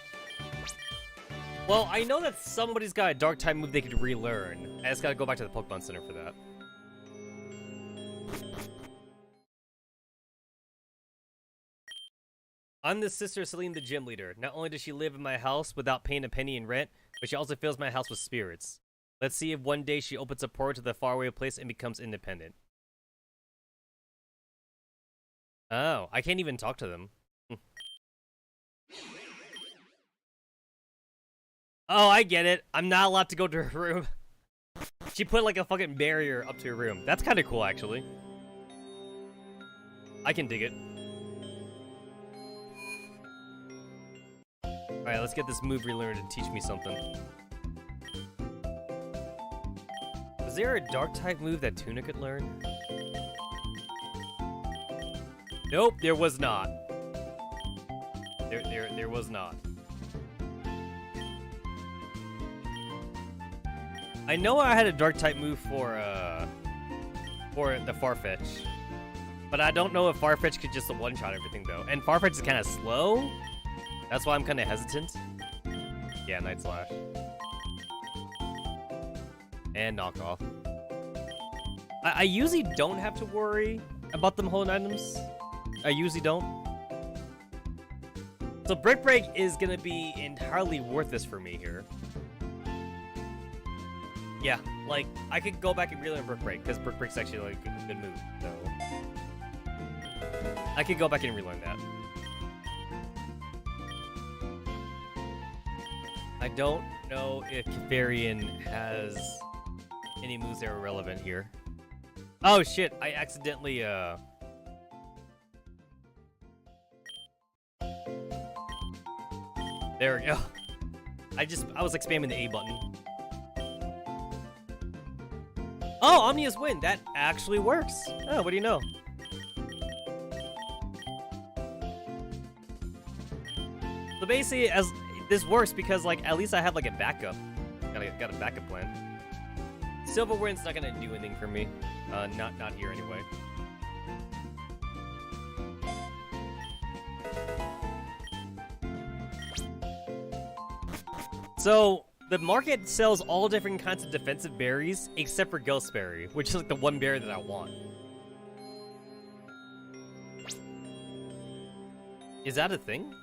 Well, I know that somebody's got a dark type move they could relearn. I just gotta go back to the Pokemon Center for that. I'm the sister of Celine, the gym leader. Not only does she live in my house without paying a penny in rent, but she also fills my house with spirits. Let's see if one day she opens a portal to the faraway place and becomes independent. Oh, I can't even talk to them. Oh, I get it. I'm not allowed to go to her room. She put like a fucking barrier up to her room. That's kind of cool, actually. I can dig it. Alright, let's get this move relearned and teach me something. Was there a dark type move that Tuna could learn? Nope, there was not. There was not. I know I had a dark type move for the Farfetch, but I don't know if Farfetch could just one-shot everything though. And Farfetch is kind of slow, that's why I'm kind of hesitant. Yeah, Night Slash and knockoff. I usually don't have to worry about them holding items. I usually don't. So Brick Break is gonna be entirely worth this for me here. Yeah, like, I could go back and relearn Brick Break, because Brick Break's actually, like, a good move, so... I could go back and relearn that. I don't know if Kefarian has any moves that are relevant here. Oh, shit, I accidentally, There we go. I was, like, spamming the A button. Oh, Omnia's win! That actually works! Oh, what do you know? So basically, this works because, like, at least I have, like, a backup. Got a backup plan. Silver Wind's not gonna do anything for me. Not here anyway. So, the market sells all different kinds of defensive berries, except for Ghost Berry, which is like the one berry that I want. Is that a thing?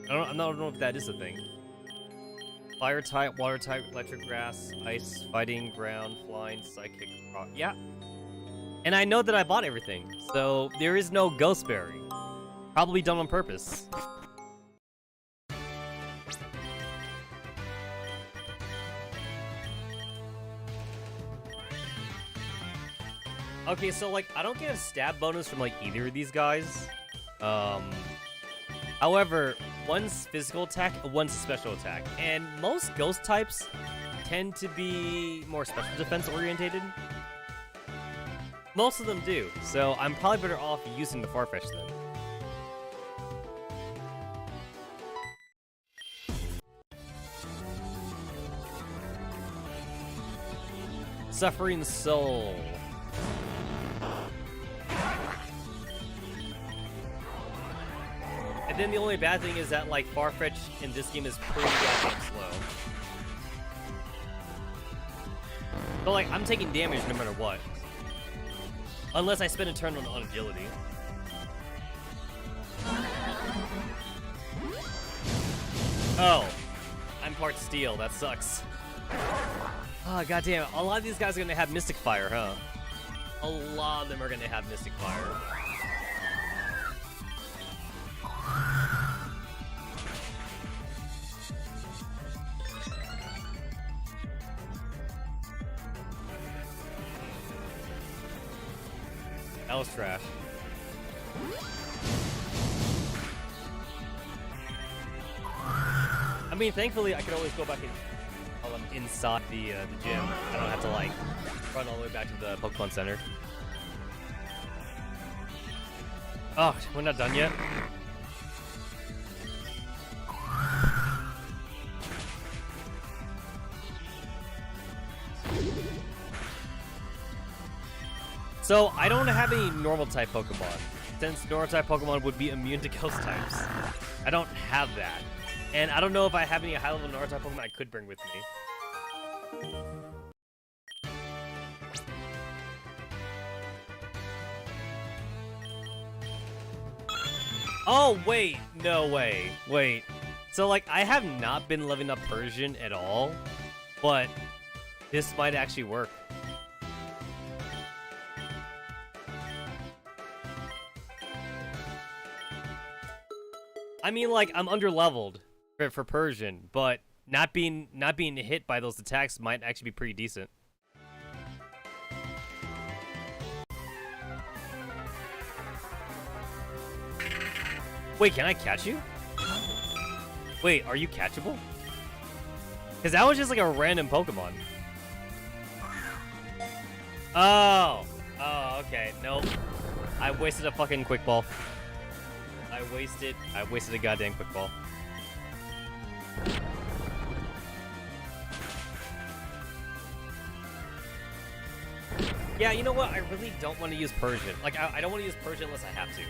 I don't know if that is a thing. Fire type, water type, electric, grass, ice, fighting, ground, flying, psychic, rock. Yeah. And I know that I bought everything, so there is no Ghost Berry. Probably done on purpose. Okay, so, like, I don't get a stab bonus from, like, either of these guys. However, one's physical attack, one's special attack. And most ghost types tend to be more special defense orientated. Most of them do, so I'm probably better off using the Farfetch then. Suffering Soul. And then the only bad thing is that, like, Farfetch in this game is pretty goddamn slow. But, like, I'm taking damage no matter what. Unless I spend a turn on agility. Oh. I'm part steel. That sucks. Oh, goddamn. A lot of these guys are gonna have Mystic Fire, huh? A lot of them are gonna have Mystic Fire. That was trash. I mean, thankfully, I can always go back in while I'm inside the gym. I don't have to, like, run all the way back to the Pokemon Center. Oh, we're not done yet? So, I don't have any normal-type Pokemon, since normal-type Pokemon would be immune to Ghost types. I don't have that. And I don't know if I have any high-level normal-type Pokemon I could bring with me. Oh, wait. No way. Wait. So, like, I have not been leveling up Persian at all, but this might actually work. I mean, like, I'm underleveled for Persian, but not being hit by those attacks might actually be pretty decent. Wait, can I catch you? Wait, are you catchable? Because that was just like a random Pokemon. Oh. Oh, okay. Nope. I wasted a fucking Quick Ball. I wasted a goddamn Quick Ball. Yeah, you know what? I really don't want to use Persian. Like, I don't want to use Persian unless I have to.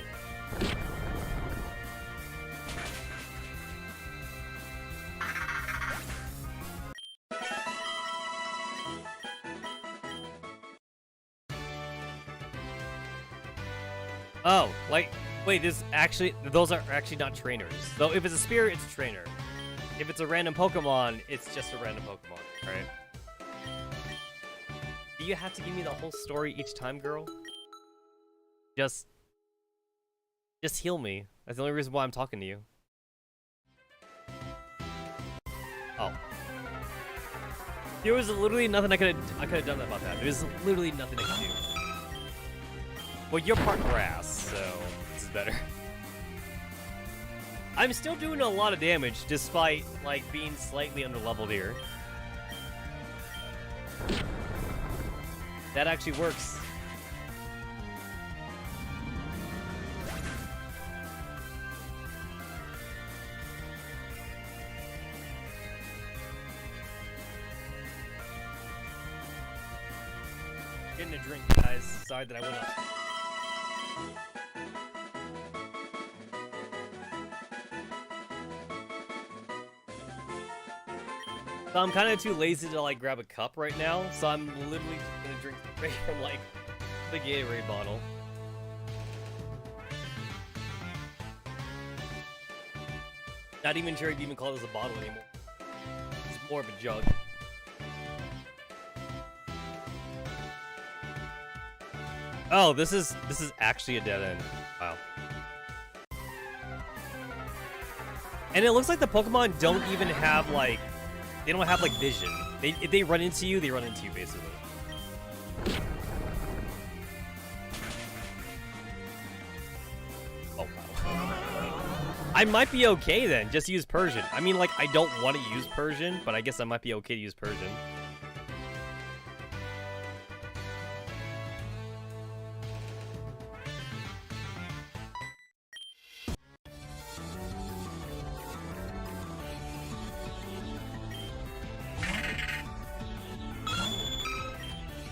Oh, like, wait, those are actually not trainers. So if it's a spirit, it's a trainer. If it's a random Pokemon, it's just a random Pokemon, right? Do you have to give me the whole story each time, girl? Just heal me. That's the only reason why I'm talking to you. Oh. There was literally nothing I could have done about that. There was literally nothing I could do. Well, you're part grass, so this is better. I'm still doing a lot of damage, despite, like, being slightly underleveled here. That actually works. Getting a drink, guys. Sorry that I went up. So I'm kind of too lazy to, like, grab a cup right now, so I'm literally just gonna drink straight from, like, the Gatorade bottle. Not even sure you'd even call this a bottle anymore. It's more of a jug. Oh, this is actually a dead end. Wow. And it looks like the Pokemon don't even have, like, they don't have, like, vision. If they run into you, they run into you, basically. Oh, wow. I might be okay, then. Just use Persian. I mean, like, I don't want to use Persian, but I guess I might be okay to use Persian.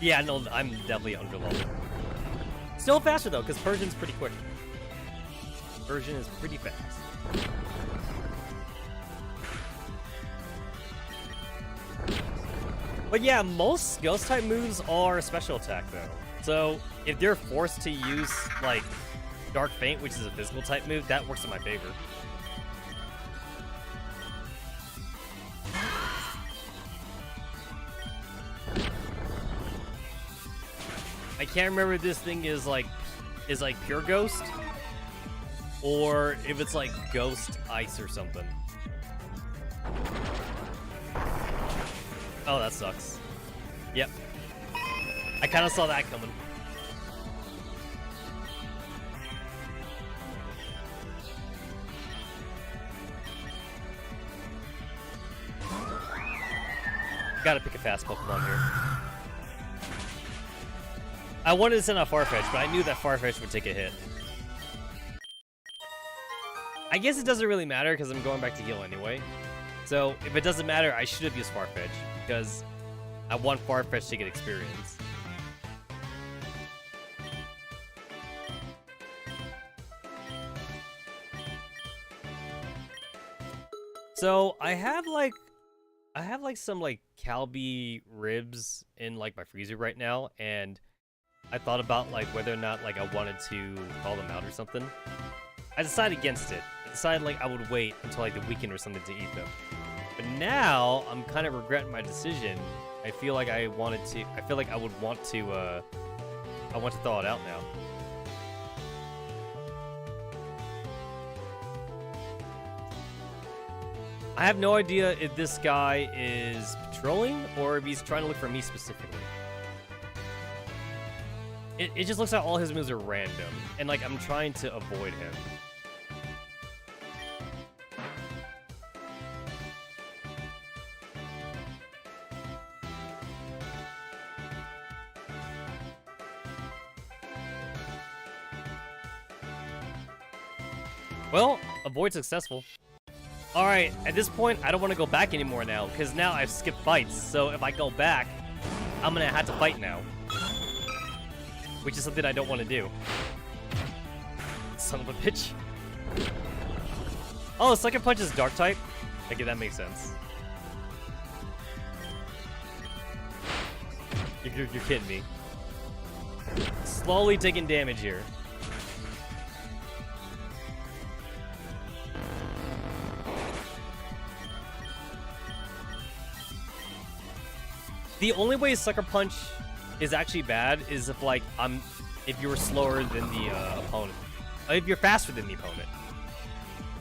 Yeah, no, I'm definitely underleveled. Still faster, though, because Persian's pretty quick. version is pretty fast. But yeah, most ghost type moves are special attack though. So if they're forced to use like Dark Feint, which is a physical type move, that works in my favor. I can't remember if this thing is like pure ghost or if it's like ghost ice or something. Oh, that sucks. Yep. I kind of saw that coming. Gotta pick a fast Pokemon here. I wanted to send out Farfetch, but I knew that Farfetch would take a hit. I guess it doesn't really matter because I'm going back to heal anyway. So if it doesn't matter, I should have used Farfetch because I want Farfetch to get experience. So I have like some like Calbee ribs in like my freezer right now, and I thought about like whether or not like I wanted to call them out or something. I decided against it. I decided like I would wait until like the weekend or something to eat them. But now I'm kind of regretting my decision. I feel like I would want to thaw it out now. I have no idea if this guy is patrolling or if he's trying to look for me specifically. It just looks like all his moves are random, and like I'm trying to avoid him. Well, avoid successful. Alright, at this point, I don't want to go back anymore now, because now I've skipped fights, so if I go back, I'm gonna have to fight now. Which is something I don't want to do. Son of a bitch. Oh, Sucker Punch is Dark type? Okay, that makes sense. You're kidding me. Slowly taking damage here. The only way Sucker Punch is actually bad is if like if you're slower than the opponent. If you're faster than the opponent.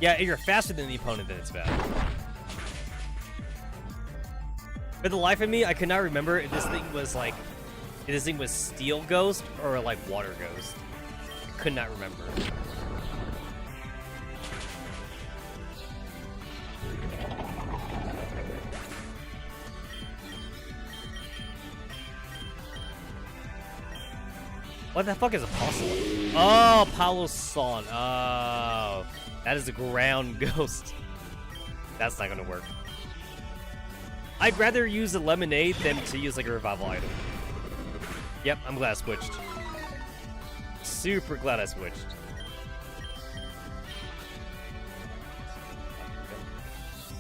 Yeah, if you're faster than the opponent, then it's bad. For the life of me, I could not remember if this thing was Steel Ghost or like Water Ghost. I could not remember. What the fuck is Opalo? Oh, Apollo's son. Oh, that is a ground ghost. That's not gonna work. I'd rather use a lemonade than to use like a revival item. Yep, I'm glad I switched. Super glad I switched.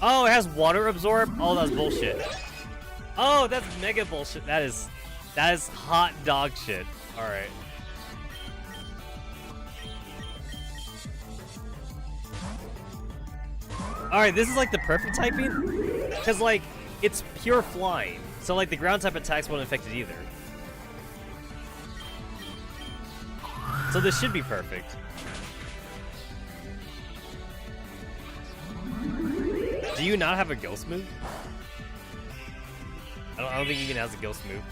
Oh, it has water absorb? Oh, that's bullshit. Oh, that's mega bullshit. That is hot dog shit. Alright. Alright, this is like the perfect typing. Because like, it's pure flying. So like the ground type attacks won't affect it either. So this should be perfect. Do you not have a ghost move? I don't think even has a ghost move.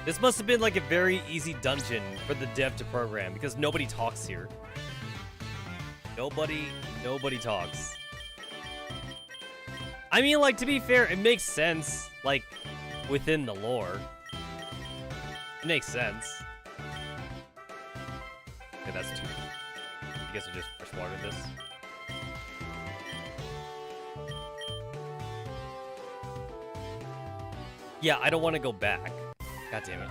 This must have been like a very easy dungeon for the dev to program because nobody talks here. Nobody talks. I mean, like, to be fair, it makes sense, like, within the lore. It makes sense. Okay, that's too... I guess I just fresh water this. Yeah, I don't want to go back. God damn it.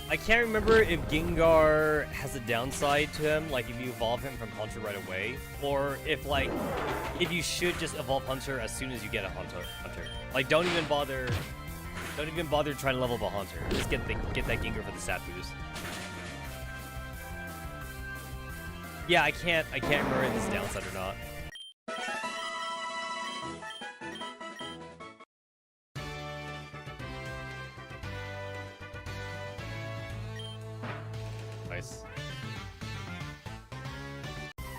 I can't remember if Gengar has a downside to him, like if you evolve him from Hunter right away, or if like, if you should just evolve Hunter as soon as you get a Hunter. Like, don't even bother trying to level up a Hunter. Just get that Gengar for the stat boost. Yeah, I can't remember if it's downside or not. Nice.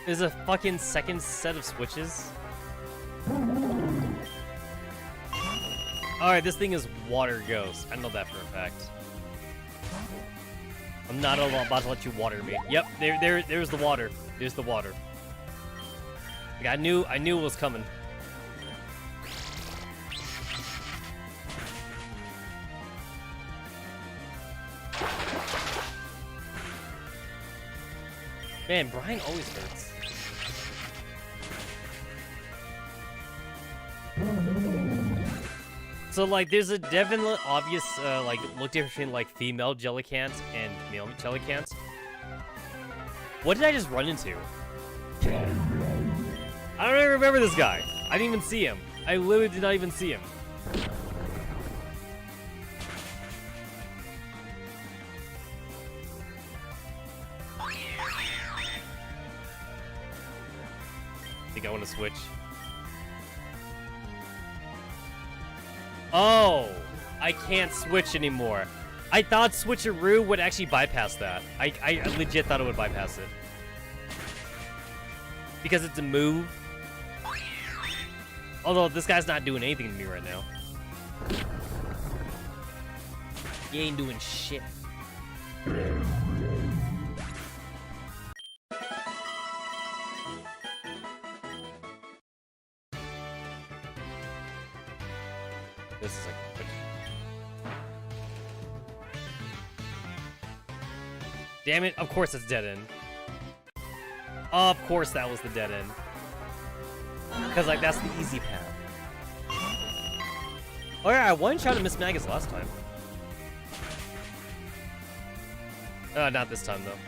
There's a fucking second set of switches. Alright, this thing is Water Ghost. I know that for a fact. I'm not about to let you water me. Yep, there's the water. There's the water. Like, I knew it was coming. Man, Brian always hurts. So, like, there's a definite obvious, like, look difference between, like, female Jellicants and male Jellicants. What did I just run into? I don't even remember this guy. I didn't even see him. I literally did not even see him. I think I want to switch. Oh, I can't switch anymore. I thought Switcheroo would actually bypass that. I legit thought it would bypass it. Because it's a move. Although this guy's not doing anything to me right now. He ain't doing shit. This is like... Damn it, of course it's dead end. Of course that was the dead end. Because, like, that's the easy path. Oh yeah, I one-shot to Miss Magus last time. Not this time, though.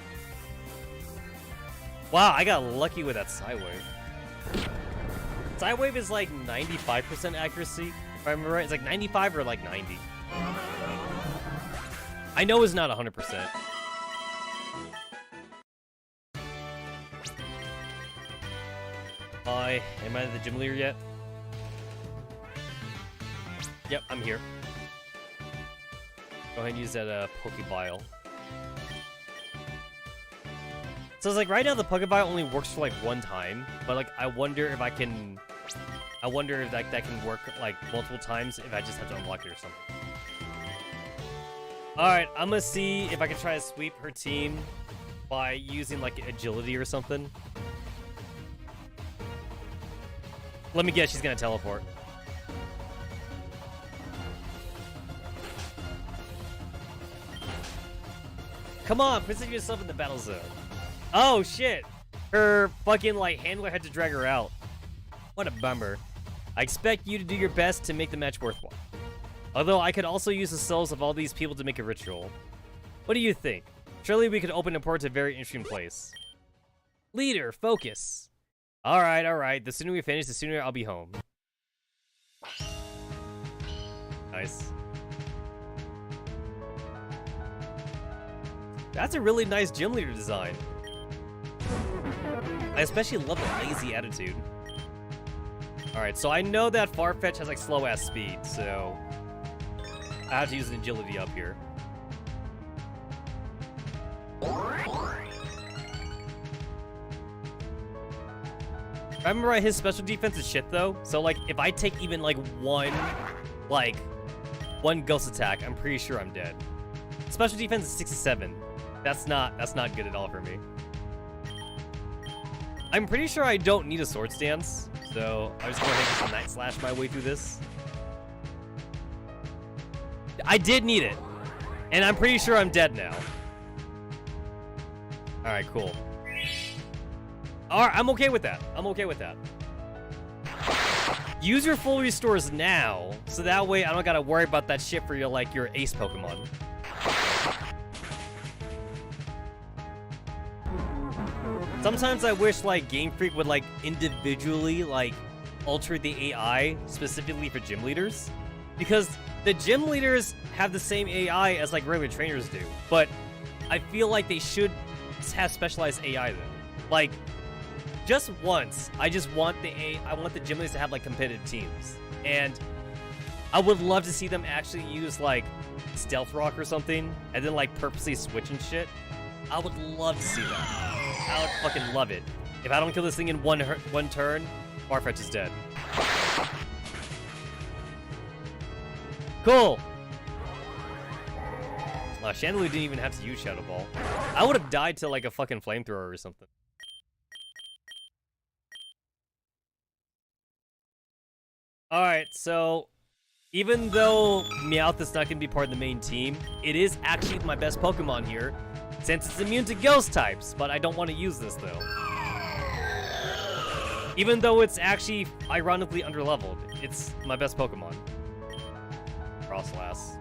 Wow, I got lucky with that Psywave. Psywave is like 95% accuracy, if I remember right. It's like 95 or like 90. I know it's not 100%. Am I the gym leader yet? Yep, I'm here. Go ahead and use that Pokebile. So it's like right now the Pokebile only works for like one time, but like I wonder if that can work like multiple times if I just have to unlock it or something. Alright, I'm gonna see if I can try to sweep her team by using like agility or something. Let me guess, she's gonna teleport. Come on, position yourself in the battle zone. Oh shit! Her fucking like handler had to drag her out. What a bummer. I expect you to do your best to make the match worthwhile. Although I could also use the souls of all these people to make a ritual. What do you think? Surely we could open a port to a very interesting place. Leader, focus. Alright, alright. The sooner we finish, the sooner I'll be home. Nice. That's a really nice gym leader design. I especially love the lazy attitude. Alright, so I know that Farfetch has like slow-ass speed, so I have to use an agility up here. I remember right, his special defense is shit though, so like if I take even like one ghost attack, I'm pretty sure I'm dead. Special defense is 67. That's not good at all for me. I'm pretty sure I don't need a sword stance, so I'm just going to just Night Slash my way through this. I did need it, and I'm pretty sure I'm dead now. All right, cool. All right, I'm okay with that. I'm okay with that. Use your full restores now, so that way I don't gotta worry about that shit for your your ace Pokemon. Sometimes I wish Game Freak would individually alter the AI specifically for gym leaders, because the gym leaders have the same AI as regular trainers do, but I feel like they should have specialized AI though. Just once, I want the gym leaders to have competitive teams, and I would love to see them actually use Stealth Rock or something, and then purposely switch and shit. I would love to see that. I would fucking love it. If I don't kill this thing in one turn, Farfetch is dead. Cool. Chandelure didn't even have to use Shadow Ball. I would have died to a fucking flamethrower or something. Alright, so even though Meowth is not going to be part of the main team, it is actually my best Pokemon here, since it's immune to Ghost types, but I don't want to use this though. Even though it's actually ironically underleveled, it's my best Pokemon. Frostlass.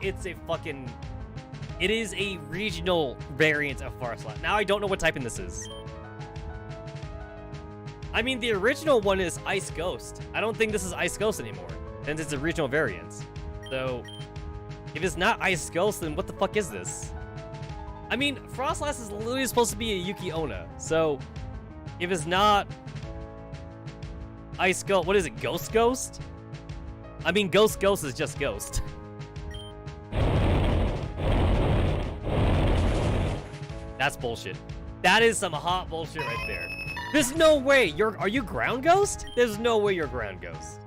It's a fucking... It is a regional variant of Frostlass. Now I don't know what typing this is. I mean, the original one is Ice Ghost. I don't think this is Ice Ghost anymore, since it's a regional variant. So, if it's not Ice Ghost, then what the fuck is this? I mean, Frostlass is literally supposed to be a Yuki Onna, so if it's not Ice Ghost, what is it, Ghost Ghost? I mean, Ghost Ghost is just Ghost. That's bullshit. That is some hot bullshit right there. There's no way are you Ground Ghost? There's no way you're Ground Ghost.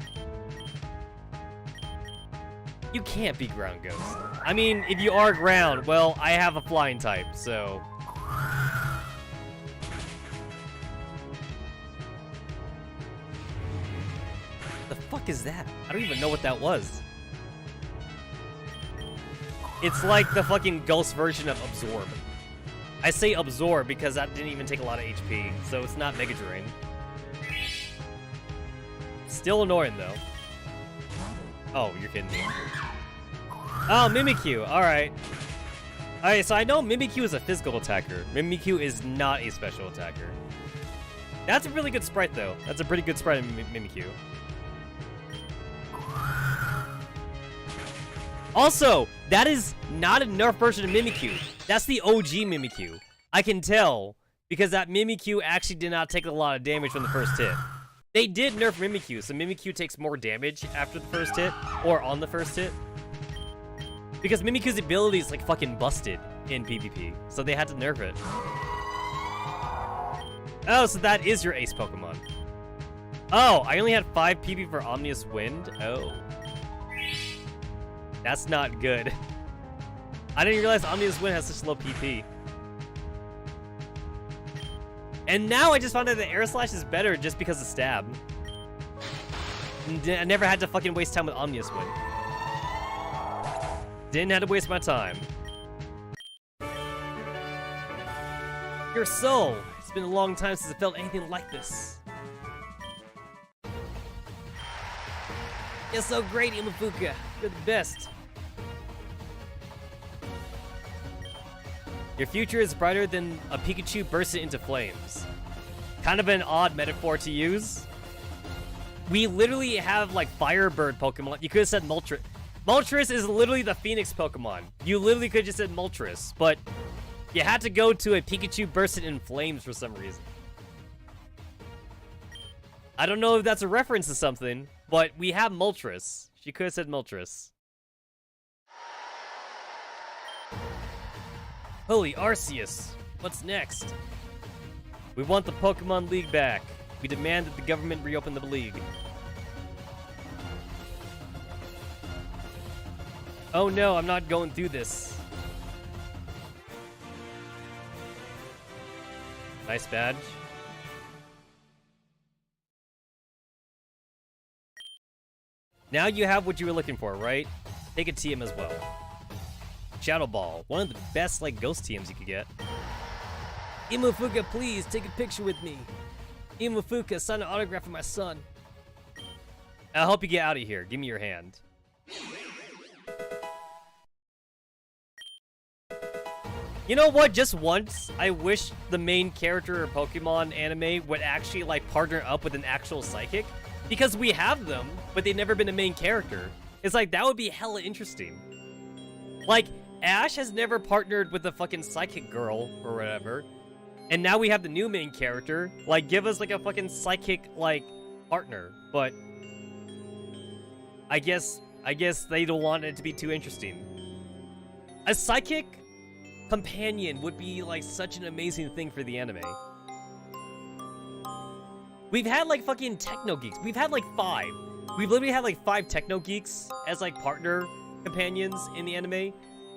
You can't be Ground Ghost. I mean, if you are Ground, well, I have a flying type, so... The fuck is that? I don't even know what that was. It's like the fucking Ghost version of Absorb. I say Absorb because that didn't even take a lot of HP, so it's not Mega Drain. Still annoying, though. Oh, you're kidding me. Oh, Mimikyu, alright. Alright, so I know Mimikyu is a physical attacker. Mimikyu is not a special attacker. That's a really good sprite, though. That's a pretty good sprite in Mimikyu. Also, that is not a nerf version of Mimikyu. That's the OG Mimikyu. I can tell, because that Mimikyu actually did not take a lot of damage from the first hit. They did nerf Mimikyu, so Mimikyu takes more damage after the first hit, or on the first hit. Because Mimikyu's ability is fucking busted in PvP, so they had to nerf it. Oh, so that is your ace Pokemon. Oh, I only had 5 PP for Omnious Wind? Oh. That's not good. I didn't realize Omnious Wind has such low PP. And now I just found out that Air Slash is better just because of Stab. I never had to fucking waste time with Omnious Wind. Didn't have to waste my time. Your soul. It's been a long time since I felt anything like this. You're so great, Imafuka. You're the best. Your future is brighter than a Pikachu bursting into flames. Kind of an odd metaphor to use. We literally have Firebird Pokemon. You could have said Moltres. Moltres is literally the Phoenix Pokemon. You literally could have just said Moltres, but you had to go to a Pikachu bursting in flames for some reason. I don't know if that's a reference to something, but we have Moltres. She could have said Moltres. Holy Arceus, what's next? We want the Pokemon League back. We demand that the government reopen the league. Oh no, I'm not going through this. Nice badge. Now you have what you were looking for, right? Take a TM as well. Shadow Ball, one of the best like ghost TMs you could get. Imufuka, please take a picture with me. Imufuka, sign an autograph for my son. I'll help you get out of here. Give me your hand. You know what? Just once, I wish the main character of Pokemon anime would actually like partner up with an actual psychic. Because we have them, but they've never been a main character. It's like, that would be hella interesting. Like, Ash has never partnered with a fucking psychic girl or whatever. And now we have the new main character. Like, give us like a fucking psychic, like, partner. But I guess they don't want it to be too interesting. A psychic companion would be like such an amazing thing for the anime. We've had like fucking techno geeks. We've had like 5. We've literally had like 5 techno geeks as like partner companions in the anime.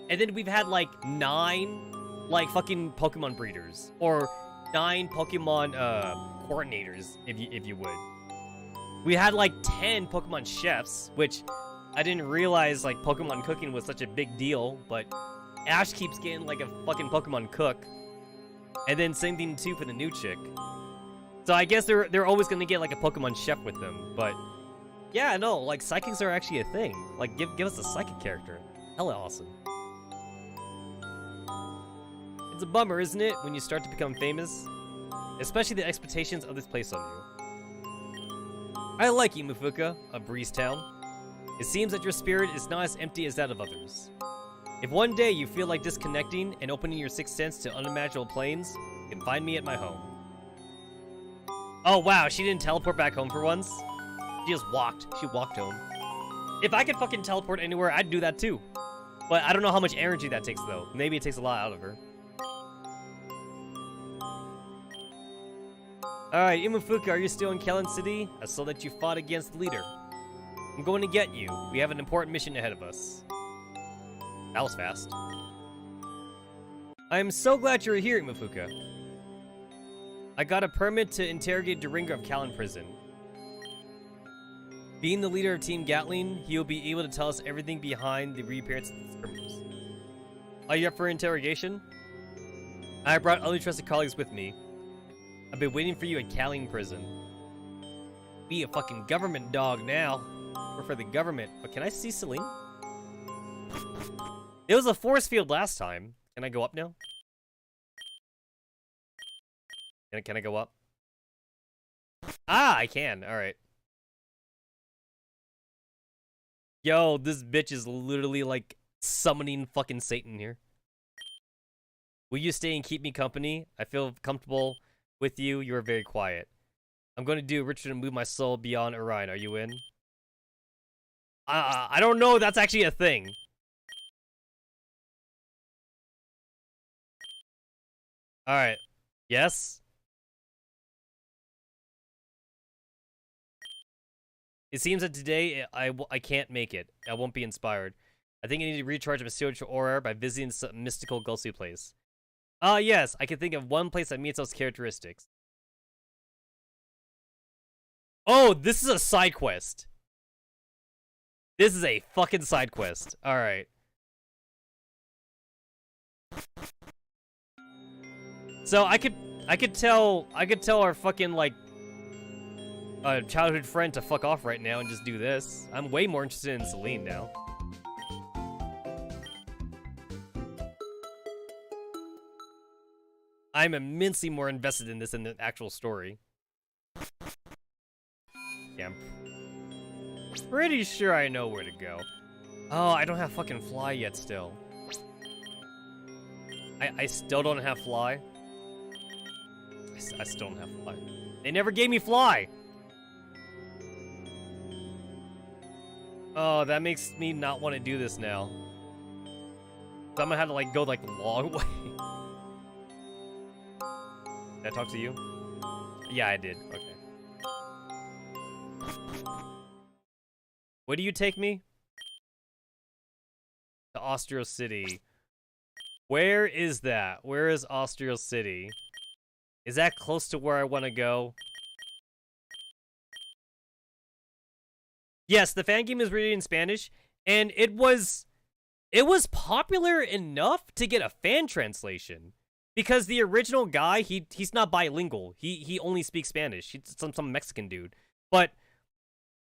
And then we've had like 9 like fucking Pokemon breeders. Or 9 Pokemon coordinators, if you would. We had like 10 Pokemon chefs, which I didn't realize like Pokemon cooking was such a big deal, but Ash keeps getting like a fucking Pokemon cook. And then same thing too for the new chick. So I guess they're always gonna get like a Pokemon chef with them, but yeah, no, like psychics are actually a thing. Like give us a psychic character. Hella awesome. It's a bummer, isn't it, when you start to become famous? Especially the expectations of this place on you. I like Imufuka, a breeze town. It seems that your spirit is not as empty as that of others. If one day you feel like disconnecting and opening your sixth sense to unimaginable planes, you can find me at my home. Oh wow, she didn't teleport back home for once? She just walked. She walked home. If I could fucking teleport anywhere, I'd do that too. But I don't know how much energy that takes though. Maybe it takes a lot out of her. Alright, Imufuka, are you still in Kellen City? I saw that you fought against the leader. I'm going to get you. We have an important mission ahead of us. That was fast. I am so glad you're here, Imufuka. I got a permit to interrogate Doringa of Callan Prison. Being the leader of Team Gatling, he will be able to tell us everything behind the reappearance of the criminals. Are you up for interrogation? I brought other trusted colleagues with me. I've been waiting for you at Calling Prison. Be a fucking government dog now. We're for the government. But can I see Celine? It was a force field last time. Can I go up now? Can I go up? Ah, I can. Alright. Yo, this bitch is literally like summoning fucking Satan here. Will you stay and keep me company? I feel comfortable with you. You are very quiet. I'm going to do a ritual to move my soul beyond Orion. Are you in? I don't know. That's actually a thing. Alright. Yes? It seems that today I can't make it. I won't be inspired. I think I need to recharge my spiritual aura by visiting some mystical ghostly place. Yes, I can think of one place that meets those characteristics. Oh, this is a side quest. This is a fucking side quest. Alright. So I could tell our fucking like childhood friend to fuck off right now and just do this. I'm way more interested in Celine now. I'm immensely more invested in this than the actual story. Yeah, I'm pretty sure I know where to go. Oh, I don't have fucking fly yet still. I still don't have fly. I still don't have fly. They never gave me fly! Oh, that makes me not want to do this now. So I'm gonna have to like go like the long way. Did I talk to you? Yeah, I did. Okay. Where do you take me? The Austro City. Where is that? Where is Austro City? Is that close to where I want to go? Yes, the fan game is written in Spanish, and it was popular enough to get a fan translation. Because the original guy, he's not bilingual. He only speaks Spanish. He's some Mexican dude. But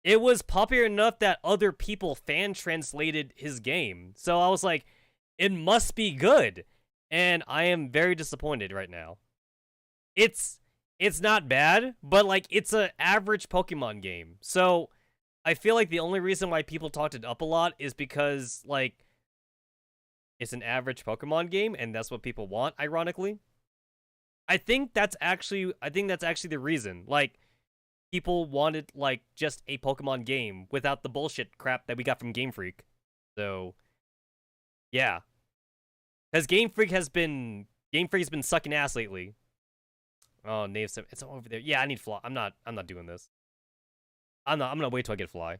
it was popular enough that other people fan translated his game. So I was like, it must be good. And I am very disappointed right now. It's not bad, but like it's an average Pokemon game. So I feel like the only reason why people talked it up a lot is because like it's an average Pokemon game, and that's what people want, ironically. I think that's actually the reason. Like, people wanted, like, just a Pokemon game without the bullshit crap that we got from Game Freak. So, yeah. Because Game Freak has been sucking ass lately. Oh, Nave 7, it's over there. Yeah, I need Fly. I'm not doing this. I'm gonna wait till I get Fly.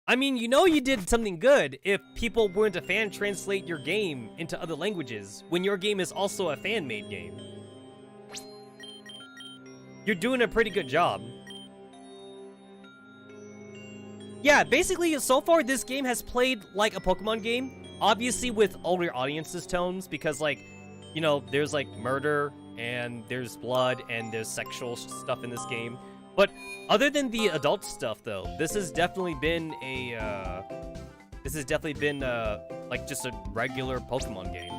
I mean, you know you did something good if people weren't to fan translate your game into other languages, when your game is also a fan-made game. You're doing a pretty good job. Yeah, basically, so far this game has played like a Pokemon game, obviously with older audiences' tones, because, like, you know, there's, like, murder, and there's blood, and there's sexual stuff in this game. But other than the adult stuff, though, this has definitely been like just a regular Pokemon game.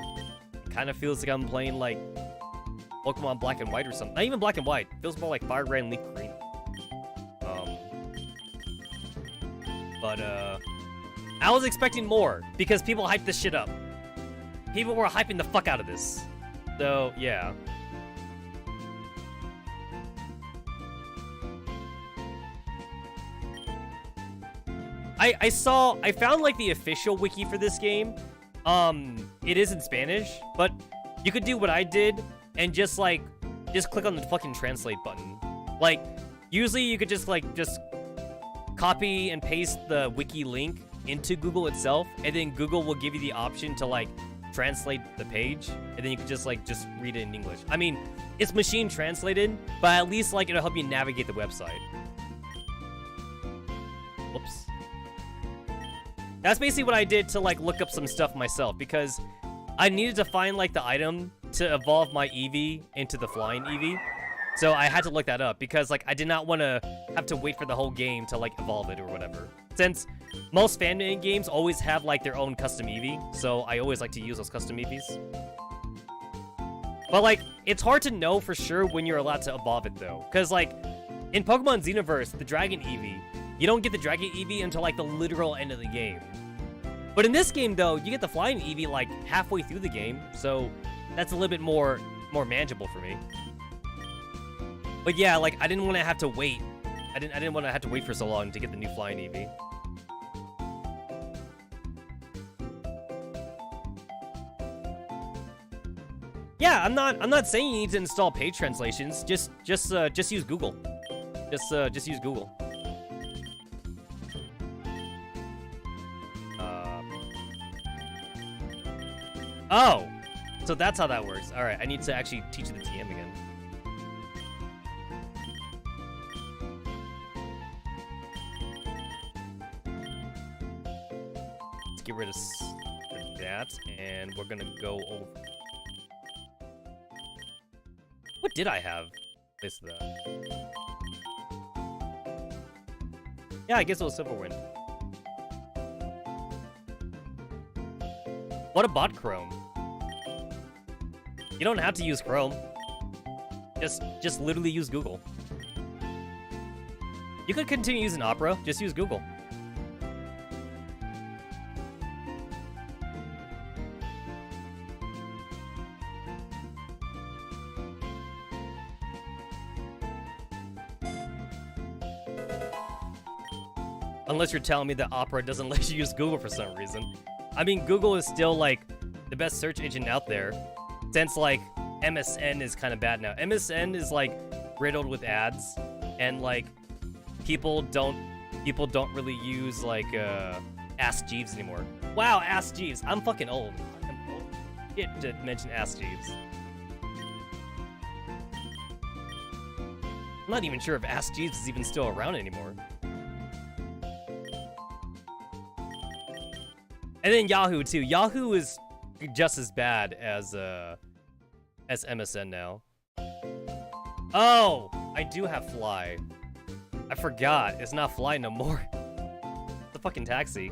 It kind of feels like I'm playing like Pokemon Black and White or something. Not even Black and White. It feels more like Fire Red and Leaf Green. But I was expecting more because people hyped this shit up. People were hyping the fuck out of this. So yeah. I found like the official wiki for this game. It is in Spanish, but you could do what I did and just click on the fucking translate button. Like, usually you could just copy and paste the wiki link into Google itself, and then Google will give you the option to like translate the page, and then you can just read it in English. I mean, it's machine translated, but at least like it'll help you navigate the website. Whoops. That's basically what I did to like look up some stuff myself, because I needed to find like the item to evolve my Eevee into the flying Eevee. So I had to look that up because like I did not want to have to wait for the whole game to like evolve it or whatever. Since most fan-made games always have like their own custom Eevee, so I always like to use those custom Eevees. But like, it's hard to know for sure when you're allowed to evolve it though. Because like, in Pokemon Xenoverse, the Dragon Eevee, you don't get the Dragon Eevee until like the literal end of the game. But in this game though, you get the Flying Eevee like halfway through the game, so that's a little bit more manageable for me. But yeah, like I didn't want to have to wait. I didn't want to have to wait for so long to get the new Flying Eevee. Yeah, I'm not saying you need to install paid translations. Just use Google. Just use Google. Oh, so that's how that works. All right, I need to actually teach the TM again. Let's get rid of that, and we're gonna go over. What did I have? This that. Yeah, I guess it was Silverwind. What about Chrome? You don't have to use Chrome. Just literally use Google. You could continue using Opera, just use Google. Unless you're telling me that Opera doesn't let you use Google for some reason. I mean, Google is still, like, the best search engine out there. Since, like, MSN is kind of bad now. MSN is, like, riddled with ads. And, like, people don't people don't really use like Ask Jeeves anymore. Wow, Ask Jeeves. I'm fucking old. I'm old. Shit to mention Ask Jeeves. I'm not even sure if Ask Jeeves is even still around anymore. And then Yahoo too. Yahoo is just as bad as MSN now. Oh, I do have Fly. I forgot. It's not Fly no more. It's a fucking taxi.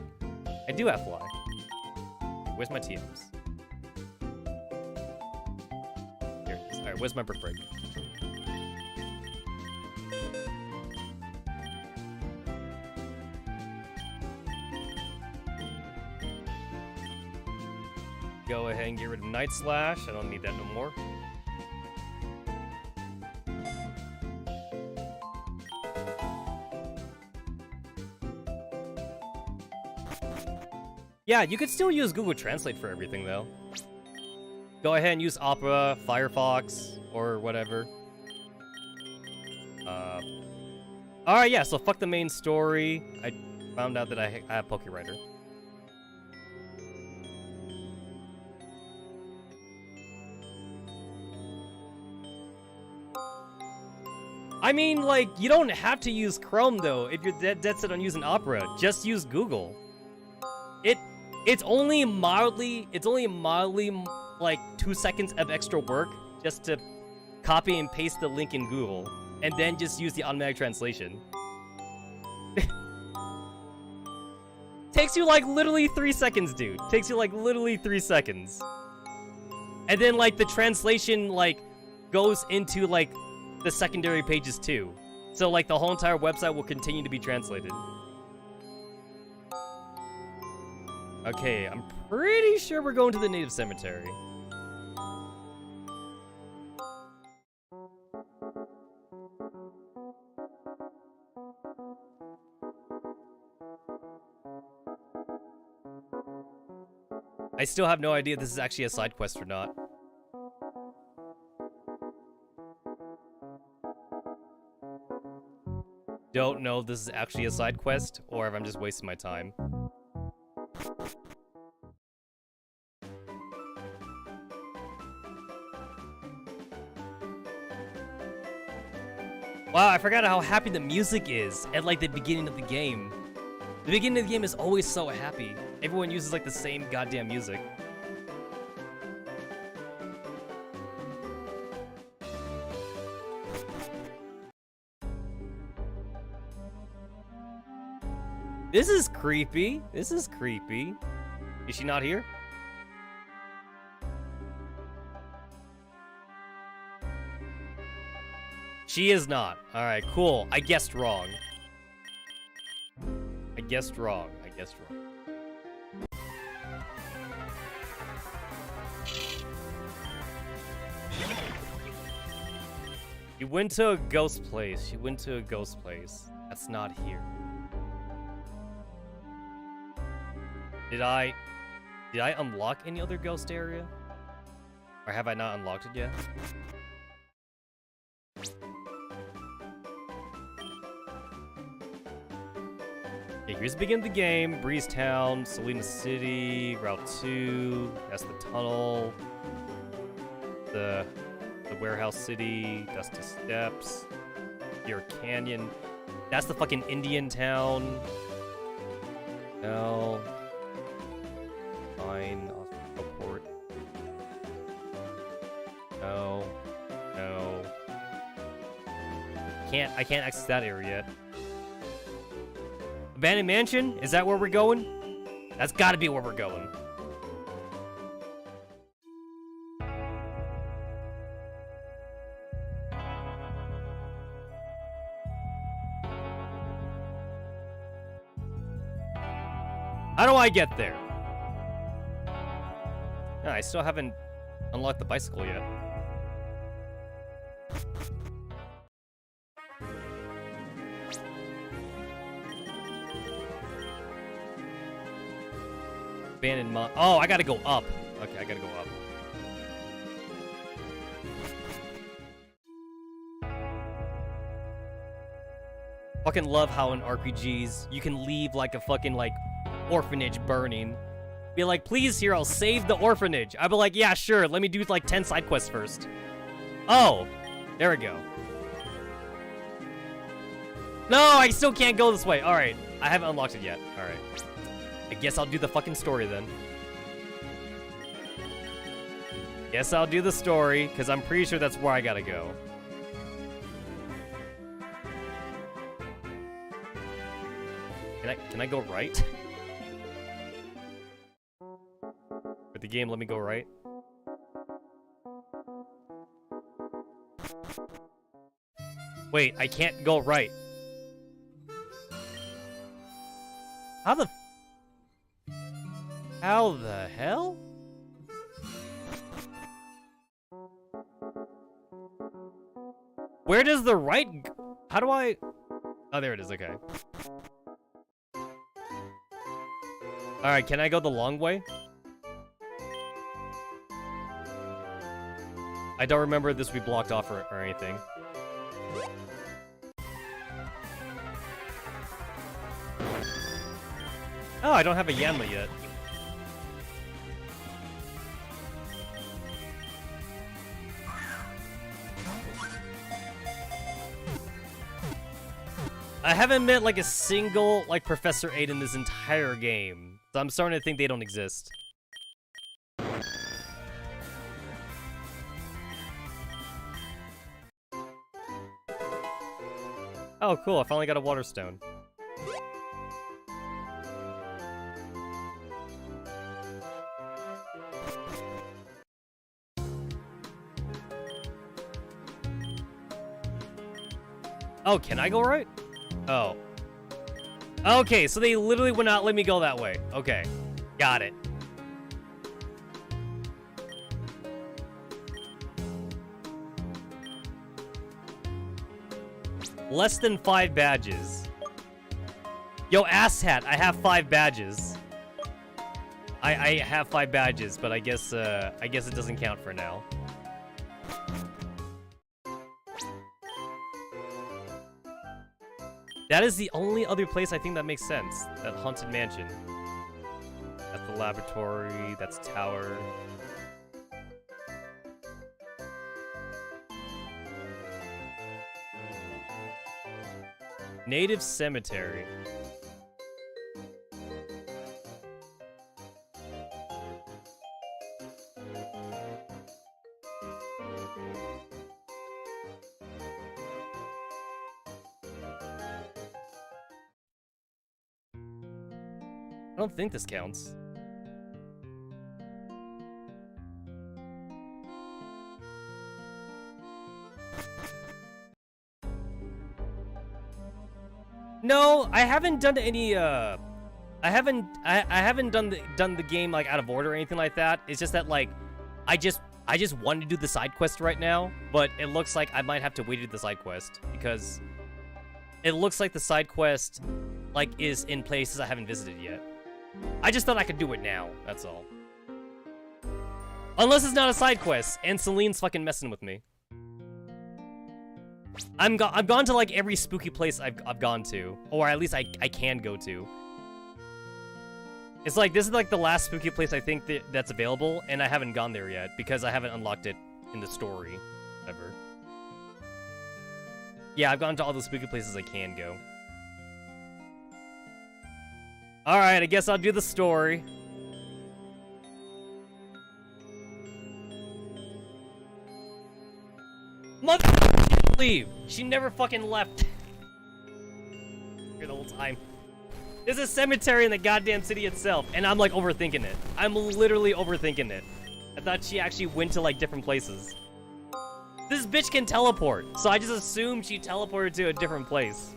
I do have Fly. Where's my TMs? Here it is. Alright, where's my brick break? Go ahead and get rid of Night Slash. I don't need that no more. Yeah, you could still use Google Translate for everything, though. Go ahead and use Opera, Firefox, or whatever. Alright, yeah, so fuck the main story. I found out that I have PokeWriter. I mean, like, you don't have to use Chrome, though, if you're dead set on using Opera. Just use Google. It's only mildly, like, 2 seconds of extra work just to copy and paste the link in Google, and then just use the automatic translation. Takes you, like, literally 3 seconds, dude. Takes you, like, literally 3 seconds. And then, like, the translation, like, goes into, like, the secondary pages, too. So, like, the whole entire website will continue to be translated. Okay, I'm pretty sure we're going to the native cemetery. I still have no idea if this is actually a side quest or not. Don't know if this is actually a side quest or if I'm just wasting my time. Wow, I forgot how happy the music is at, like, the beginning of the game. The beginning of the game is always so happy. Everyone uses, like, the same goddamn music. This is creepy. This is creepy. Is she not here? She is not. Alright, cool. I guessed wrong. I guessed wrong. You went to a ghost place. She went to a ghost place. That's not here. Did I unlock any other ghost area? Or have I not unlocked it yet? Okay, here's the beginning of the game. Breeze Town, Salina City, Route 2. That's the tunnel. The warehouse city. Dusty Steps. Deer Canyon. That's the fucking Indian town. No. Fine. Port. No. No. I can't access that area yet. Abandoned Mansion? Is that where we're going? That's gotta be where we're going. How do I get there? No, I still haven't unlocked the bicycle yet. Oh, I gotta go up. Okay, I gotta go up. fucking love how in RPGs you can leave like a fucking like orphanage burning. Be like, please, hero, save the orphanage. I'd be like, yeah, sure. Let me do like 10 side quests first. Oh, there we go. No, I still can't go this way. All right, I haven't unlocked it yet. All right, I guess I'll do the fucking story then. Guess I'll do the story because I'm pretty sure that's where I gotta go. Can I go right? For the game, let me go right. Wait, I can't go right. How the hell? Where does the right go? How do I... Oh, there it is, okay. Alright, can I go the long way? I don't remember this we blocked off or anything. Oh, I don't have a Yanma yet. I haven't met like a single like Professor 8 in this entire game. So I'm starting to think they don't exist. Oh, cool. I finally got a water stone. Oh, can I go right? Oh. Okay, so they literally would not let me go that way. Okay. Got it. Less than 5 badges. Yo, asshat, I have 5 badges. I have 5 badges, but I guess it doesn't count for now. That is the only other place I think that makes sense. That haunted mansion. That's the laboratory. That's tower. Native cemetery. I don't think this counts. No, I haven't done any I haven't done the game like out of order or anything like that. It's just that like I just wanted to do the side quest right now, but it looks like I might have to wait to do the side quest because it looks like the side quest like is in places I haven't visited yet. I just thought I could do it now, that's all. Unless it's not a side quest, and Celine's fucking messing with me. I've gone to like every spooky place I've gone to, or at least I can go to. It's like, this is like the last spooky place I think that's available, and I haven't gone there yet, because I haven't unlocked it in the story, ever. Yeah, I've gone to all the spooky places I can go. Alright, I guess I'll do the story. Mother, she didn't leave. She never fucking left. Here the whole time. There's a cemetery in the goddamn city itself, and I'm like overthinking it. I'm literally overthinking it. I thought she actually went to like different places. This bitch can teleport, so I just assumed she teleported to a different place.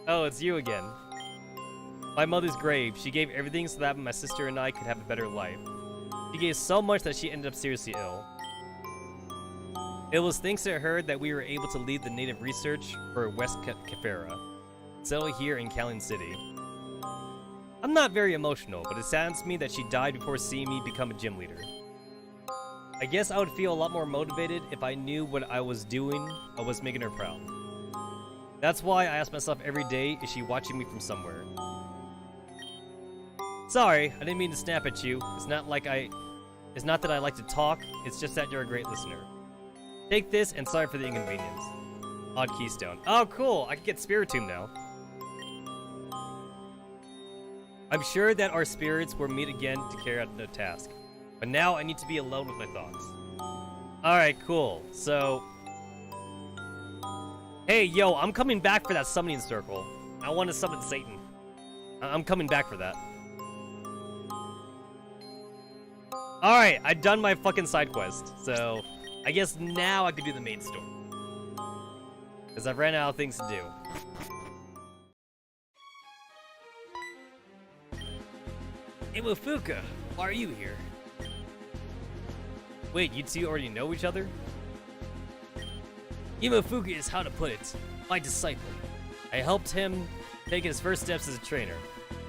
Oh, it's you again. My mother's grave. She gave everything so that my sister and I could have a better life. She gave so much that she ended up seriously ill. It was thanks to her that we were able to leave the native research for West Kefera, settle here in Kalin City. I'm not very emotional, but it saddens me that she died before seeing me become a gym leader. I guess I would feel a lot more motivated if I knew what I was doing. I was making her proud. That's why I ask myself every day, is she watching me from somewhere? Sorry, I didn't mean to snap at you. It's not that I like to talk, it's just that you're a great listener. Take this, and sorry for the inconvenience. Odd keystone. Oh, cool! I can get Spiritomb now. I'm sure that our spirits will meet again to carry out the task. But now I need to be alone with my thoughts. Alright, cool. So... Hey, yo, I'm coming back for that summoning circle. I want to summon Satan. I'm coming back for that. Alright, I've done my fucking side quest. So, I guess now I can do the main story. Because I've ran out of things to do. Hey, Mufuka, why are you here? Wait, you two already know each other? Imafuka is, how to put it, my disciple. I helped him take his first steps as a trainer.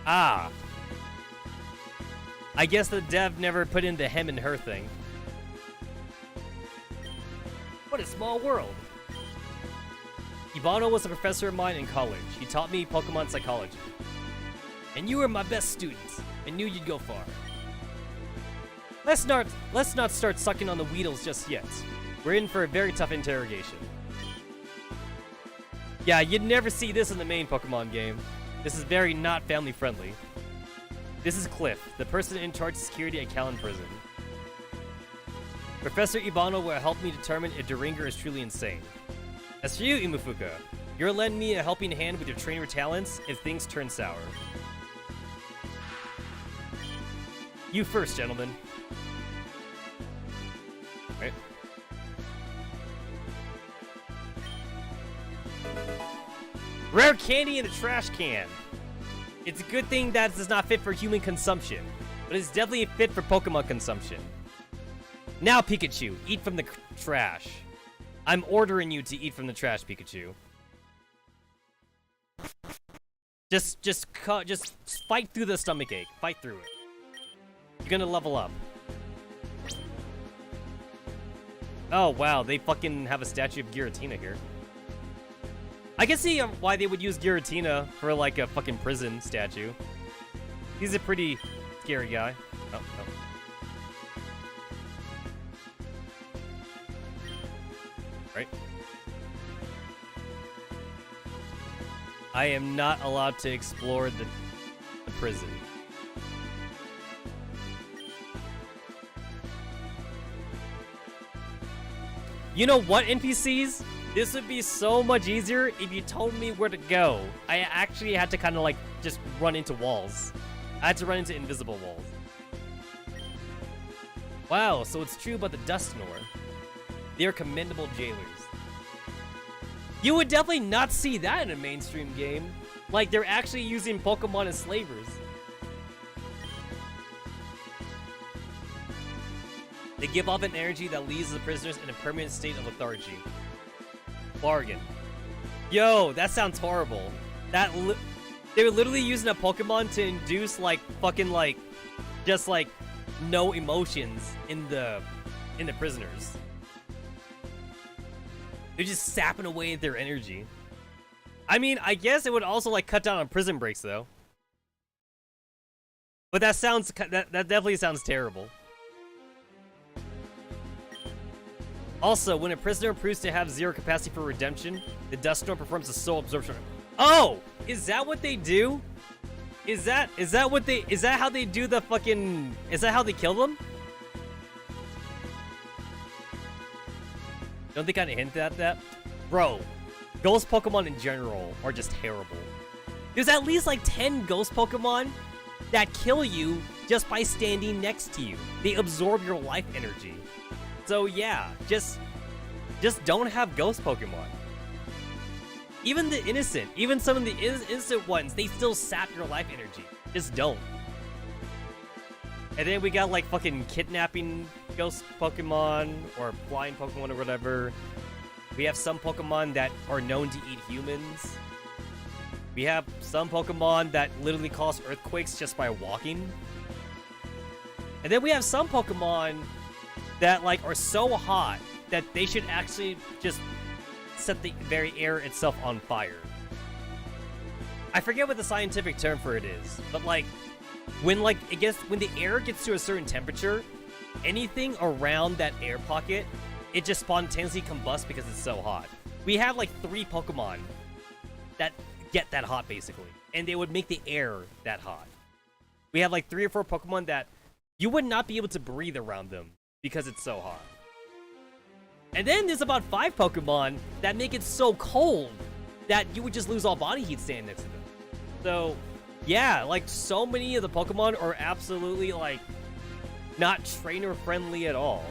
Ah. I guess the dev never put in the him and her thing. What a small world. Ibano was a professor of mine in college. He taught me Pokemon psychology. And you were my best students. I knew you'd go far. Let's not start sucking on the Weedles just yet. We're in for a very tough interrogation. Yeah, you'd never see this in the main Pokemon game. This is very not family friendly. This is Cliff, the person in charge of security at Callan Prison. Professor Ibano will help me determine if Duringer is truly insane. As for you, Imufuka, you'll lend me a helping hand with your trainer talents if things turn sour. You first, gentlemen. Right. Rare candy in a trash can. It's a good thing that it's not fit for human consumption, but it's definitely fit for Pokemon consumption. Now, Pikachu, eat from the trash. I'm ordering you to eat from the trash, Pikachu. Just fight through the stomachache. Fight through it. You're gonna level up. Oh, wow, they fucking have a statue of Giratina here. I can see why they would use Giratina for, like, a fucking prison statue. He's a pretty scary guy. Oh, oh. Right. I am not allowed to explore the prison. You know what, NPCs? This would be so much easier if you told me where to go. I actually had to kind of like just run into walls. I had to run into invisible walls. Wow, so it's true about the Dusknoir. They are commendable jailers. You would definitely not see that in a mainstream game. Like, they're actually using Pokemon as slavers. They give off an energy that leaves the prisoners in a permanent state of lethargy. Bargain. Yo, that sounds horrible. They were literally using a Pokemon to induce, like, fucking, like, just, like, no emotions in the prisoners. They're just sapping away their energy. I mean, I guess it would also, like, cut down on prison breaks, though. But that definitely sounds terrible. Also, when a prisoner proves to have zero capacity for redemption, the Dusknoir performs a soul absorption. Oh! Is that what they do? Is that how they do the fucking... Is that how they kill them? Don't they kind of hint at that? Bro, ghost Pokemon in general are just terrible. There's at least like 10 ghost Pokemon that kill you just by standing next to you. They absorb your life energy. So yeah, just don't have ghost Pokemon. Even the innocent, even some of the innocent ones, they still sap your life energy. Just don't. And then we got like fucking kidnapping ghost Pokemon or flying Pokemon or whatever. We have some Pokemon that are known to eat humans. We have some Pokemon that literally cause earthquakes just by walking. And then we have some Pokemon that like are so hot that they should actually just set the very air itself on fire. I forget what the scientific term for it is, but like when the air gets to a certain temperature, anything around that air pocket, it just spontaneously combusts because it's so hot. We have like 3 Pokemon that get that hot basically, and they would make the air that hot. We have like 3 or 4 Pokemon that you would not be able to breathe around them because it's so hot. And then there's about 5 Pokemon that make it so cold that you would just lose all body heat standing next to them. So, yeah, like, so many of the Pokemon are absolutely, like, not trainer-friendly at all.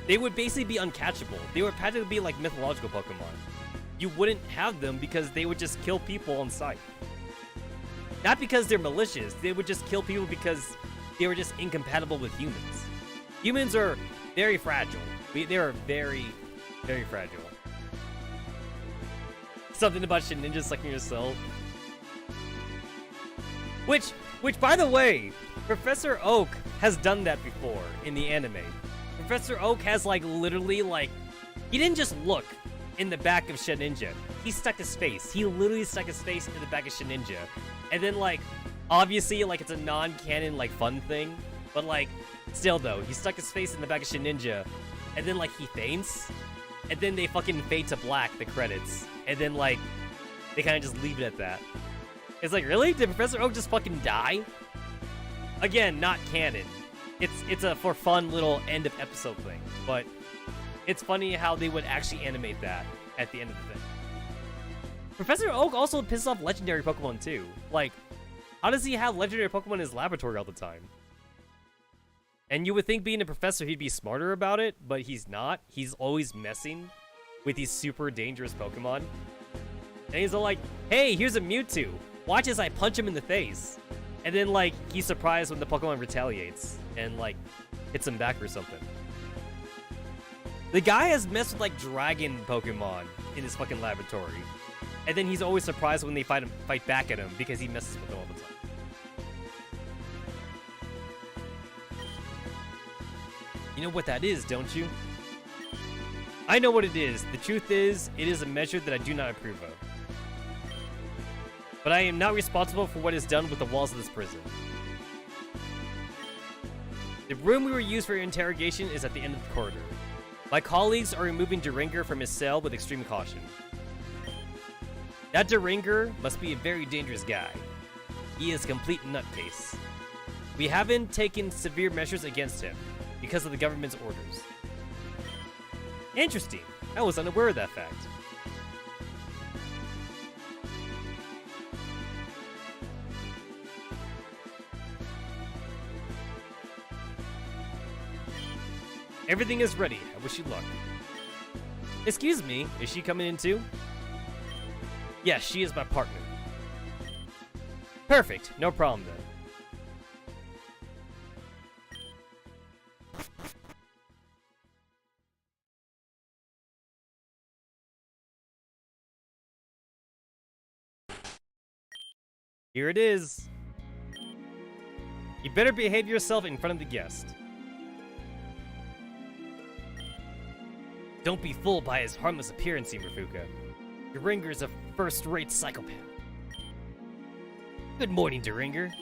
They would basically be uncatchable. They would practically be like mythological Pokemon. You wouldn't have them because they would just kill people on sight. Not because they're malicious, they would just kill people because they were just incompatible with humans. Humans are very fragile. They are very, very fragile. Something about Shedinja sucking yourself. Which, by the way, Professor Oak has done that before in the anime. Professor Oak has, like, literally, like, he didn't just look in the back of Shedinja. He stuck his face. He literally stuck his face in the back of Shedinja. And then, like, obviously, like, it's a non-canon, like, fun thing. But, like, still, though, he stuck his face in the back of Shedinja. And then, like, he faints. And then they fucking fade to black, the credits. And then, like, they kind of just leave it at that. It's like, really? Did Professor Oak just fucking die? Again, not canon. It's a for fun little end of episode thing. But it's funny how they would actually animate that at the end of the thing. Professor Oak also pisses off legendary Pokemon too. Like, how does he have legendary Pokemon in his laboratory all the time? And you would think being a professor he'd be smarter about it, but he's not. He's always messing with these super dangerous Pokemon. And he's all like, hey, here's a Mewtwo. Watch as I punch him in the face. And then, like, he's surprised when the Pokemon retaliates and, like, hits him back or something. The guy has messed with, like, dragon Pokemon in his fucking laboratory. And then he's always surprised when they fight back at him because he messes with them all the time. You know what that is, don't you? I know what it is. The truth is, it is a measure that I do not approve of. But I am not responsible for what is done with the walls of this prison. The room we were used for your interrogation is at the end of the corridor. My colleagues are removing Deringer from his cell with extreme caution. That Deringer must be a very dangerous guy. He is a complete nutcase. We haven't taken severe measures against him because of the government's orders. Interesting. I was unaware of that fact. Everything is ready. I wish you luck. Excuse me, is she coming in too? Yes, she is my partner. Perfect, no problem then. Here it is. You better behave yourself in front of the guest. Don't be fooled by his harmless appearance, Imafuka. Deringer is a first-rate psychopath. Good morning, Deringer.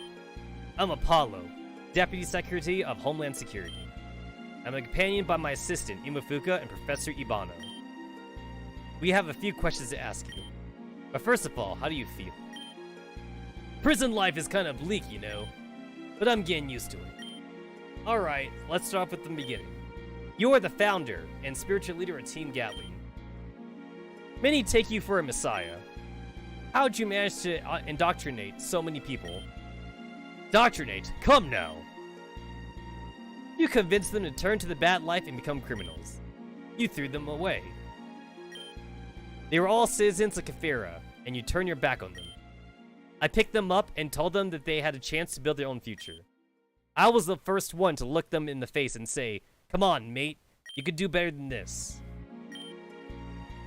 I'm Opalo, Deputy Secretary of Homeland Security. I'm accompanied by my assistant, Imafuka, and Professor Ibano. We have a few questions to ask you. But first of all, how do you feel? Prison life is kind of bleak, you know, but I'm getting used to it. Alright, let's start off with the beginning. You are the founder and spiritual leader of Team Gatling. Many take you for a messiah. How'd you manage to indoctrinate so many people? Indoctrinate? Come now! You convinced them to turn to the bad life and become criminals. You threw them away. They were all citizens of Kefira, and you turned your back on them. I picked them up and told them that they had a chance to build their own future. I was the first one to look them in the face and say, come on, mate, you could do better than this.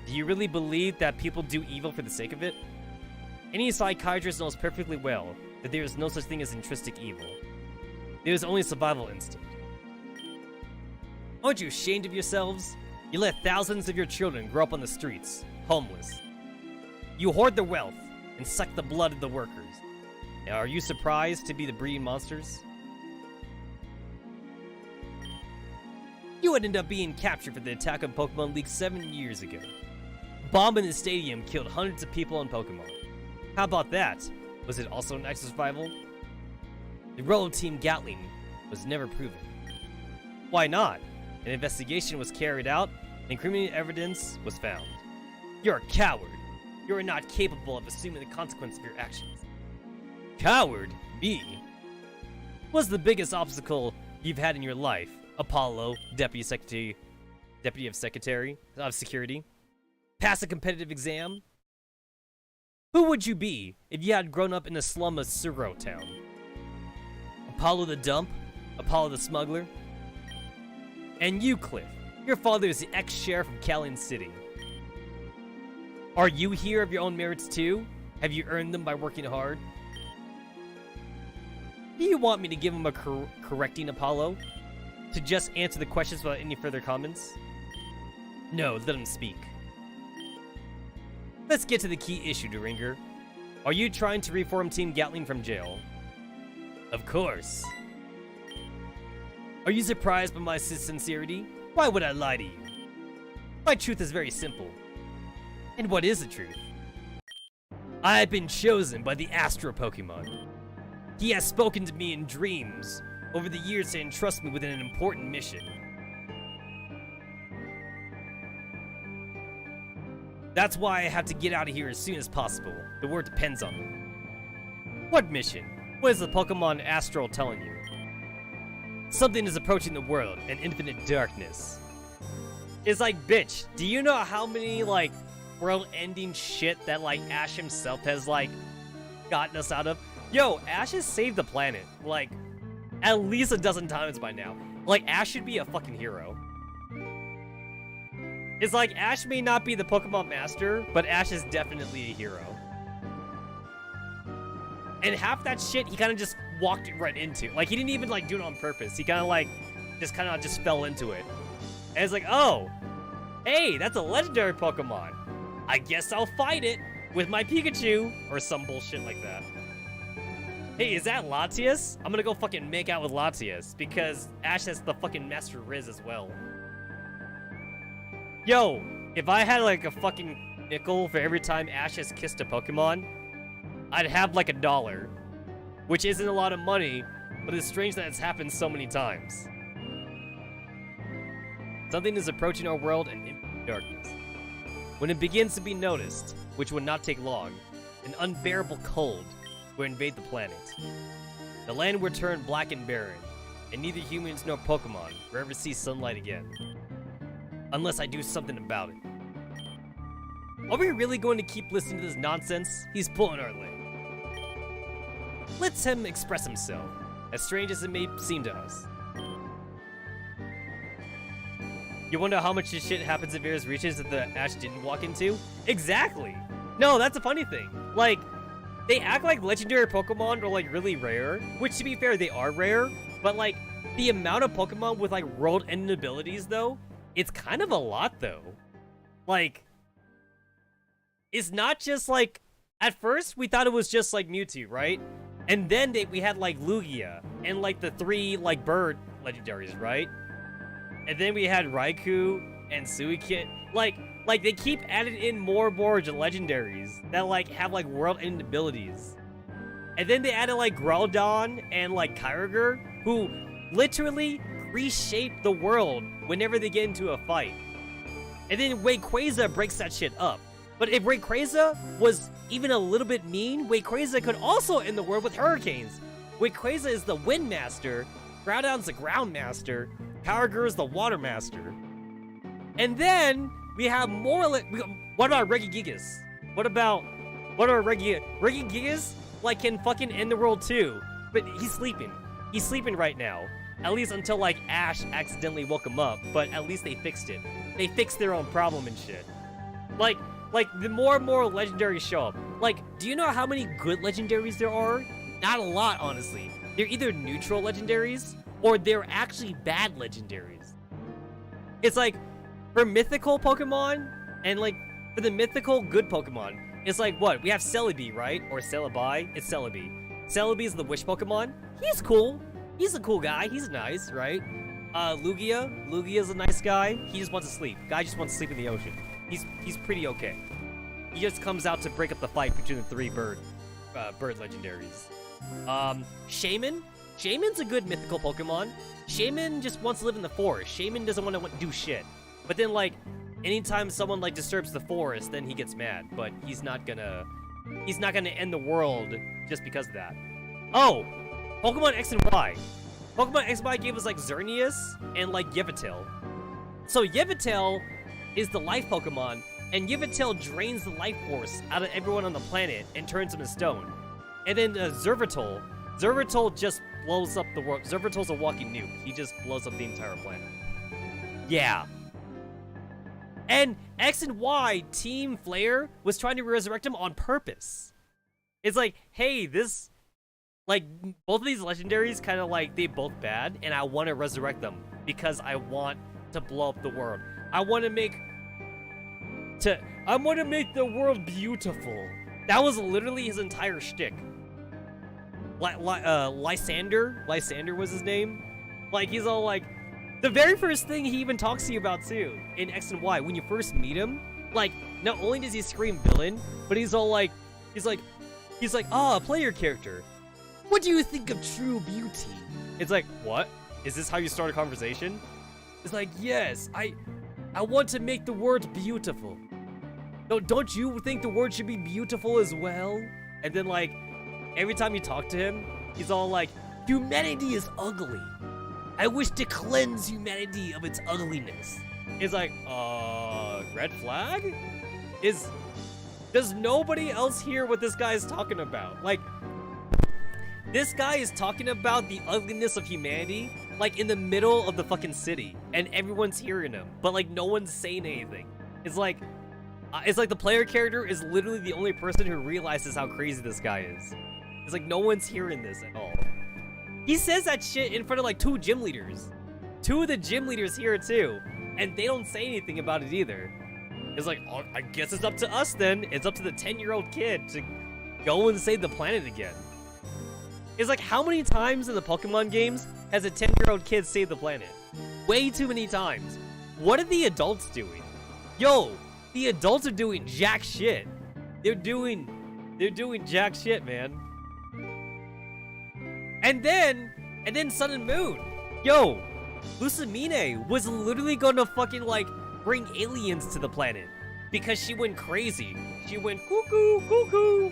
Do you really believe that people do evil for the sake of it? Any psychiatrist knows perfectly well that there is no such thing as intrinsic evil. There is only survival instinct. Aren't you ashamed of yourselves? You let thousands of your children grow up on the streets, homeless. You hoard the wealth and suck the blood of the workers. Now, are you surprised to be the breeding monsters? You would end up being captured for the attack on Pokemon League 7 years ago. A bomb in the stadium killed hundreds of people on Pokemon. How about that? Was it also an act of survival? The role of Team Gatling was never proven. Why not? An investigation was carried out, and incriminating evidence was found. You're a coward. You are not capable of assuming the consequence of your actions. Coward? Me? What's the biggest obstacle you've had in your life? Opalo, Deputy of Security. Pass a competitive exam? Who would you be if you had grown up in the slum of Suro Town? Apollo the Dump? Apollo the Smuggler? And you, Cliff. Your father is the ex-sheriff of Callan City. Are you here of your own merits too? Have you earned them by working hard? Do you want me to give him a correcting, Apollo? To just answer the questions without any further comments? No, let him speak. Let's get to the key issue, Deringer. Are you trying to reform Team Gatling from jail? Of course. Are you surprised by my sincerity? Why would I lie to you? My truth is very simple. And what is the truth? I have been chosen by the Astro Pokemon. He has spoken to me in dreams over the years to entrust me with an important mission. That's why I have to get out of here as soon as possible. The word depends on me. What mission? What is the Pokemon Astral telling you? Something is approaching the world, an infinite darkness. It's like, bitch, do you know how many, like, world-ending shit that, like, Ash himself has, like, gotten us out of? Yo, Ash has saved the planet, like, at least a dozen times by now. Like, Ash should be a fucking hero. It's like, Ash may not be the Pokemon Master, but Ash is definitely a hero. And half that shit, he kind of just walked right into. Like, he didn't even, like, do it on purpose. He kind of, like, just fell into it. And it's like, oh, hey, that's a legendary Pokemon. I guess I'll fight it with my Pikachu, or some bullshit like that. Hey, is that Latias? I'm gonna go fucking make out with Latias, because Ash has the fucking Master Riz as well. Yo, if I had, like, a fucking nickel for every time Ash has kissed a Pokemon, I'd have, like, $1. Which isn't a lot of money, but it's strange that it's happened so many times. Something is approaching our world in darkness. When it begins to be noticed, which would not take long, an unbearable cold will invade the planet. The land will turn black and barren, and neither humans nor Pokemon will ever see sunlight again. Unless I do something about it. Are we really going to keep listening to this nonsense? He's pulling our leg. Let's him express himself, as strange as it may seem to us. You wonder how much this shit happens in various regions that the Ash didn't walk into? Exactly! No, that's a funny thing. Like, they act like legendary Pokemon are, like, really rare, which, to be fair, they are rare, but, like, the amount of Pokemon with, like, world-ending abilities, though, it's kind of a lot, though. Like, it's not just, like, at first, we thought it was just, like, Mewtwo, right? And then we had, like, Lugia, and, like, the 3, like, bird legendaries, right? And then we had Raikou and Suicune. Like, they keep adding in more and more legendaries that, like, have, like, world-ending abilities. And then they added, like, Groudon and, like, Kyogre, who literally reshape the world whenever they get into a fight. And then Rayquaza breaks that shit up. But if Rayquaza was even a little bit mean, Rayquaza could also end the world with hurricanes. Rayquaza is the Wind Master, Groudon's the Ground Master, Kyogre is the Water Master. And then we have more. What about Regigigas? What about Regigigas? Like, can fucking end the world too, but he's sleeping. He's sleeping right now. At least until, like, Ash accidentally woke him up, but at least they fixed it. They fixed their own problem and shit. Like, the more and more legendaries show up. Like, do you know how many good legendaries there are? Not a lot, honestly. They're either neutral legendaries, or they're actually bad legendaries. It's like, for mythical Pokemon, and, like, For the mythical good Pokemon, it's like, what? We have Celebi, right? Or Celebi? It's Celebi. Celebi is the wish Pokemon. He's cool. He's a cool guy. He's nice, right? Lugia. Lugia's a nice guy. He just wants to sleep. Guy just wants to sleep in the ocean. He's pretty okay. He just comes out to break up the fight between the three bird legendaries. Shaman. Shaman's a good mythical Pokemon. Shaman just wants to live in the forest. Shaman doesn't want to do shit. But then, like, anytime someone, like, disturbs the forest, then he gets mad. But he's not gonna end the world just because of that. Oh! Pokemon X and Y. Pokemon X and Y gave us, like, Xerneas and, like, Yveltal. So Yveltal is the life Pokemon, and Yveltal drains the life force out of everyone on the planet and turns them to stone. And then Zervital just blows up the world. Zervital's a walking nuke. He just blows up the entire planet. Yeah. And X and Y, Team Flare, was trying to resurrect him on purpose. It's like, hey, this... Like, both of these legendaries kind of like, they both bad, and I want to resurrect them because I want to blow up the world. I want to make the world beautiful. That was literally his entire shtick. Lysander was his name. Like, he's all like, the very first thing he even talks to you about too in X and Y, when you first meet him, like, not only does he scream villain, but he's all like, he's like, a player character. What do you think of true beauty? It's like, what? Is this how you start a conversation? It's like, yes, I want to make the world beautiful. Don't you think the world should be beautiful as well? And then, like, every time you talk to him, he's all like, humanity is ugly. I wish to cleanse humanity of its ugliness. It's like, red flag? Does nobody else hear what this guy is talking about? Like, this guy is talking about the ugliness of humanity, like, in the middle of the fucking city, and everyone's hearing him, but, like, no one's saying anything. It's like the player character is literally the only person who realizes how crazy this guy is. It's like, no one's hearing this at all. He says that shit in front of, like, 2 gym leaders. 2 of the gym leaders hear it, too, and they don't say anything about it either. It's like, oh, I guess it's up to us, then. It's up to the 10-year-old kid to go and save the planet again. It's like, how many times in the Pokemon games has a 10-year-old kid saved the planet? Way too many times. What are the adults doing? Yo, the adults are doing jack shit. They're doing jack shit, man. And then Sun and Moon. Yo, Lucamine was literally gonna fucking, like, bring aliens to the planet because she went crazy. She went cuckoo, cuckoo.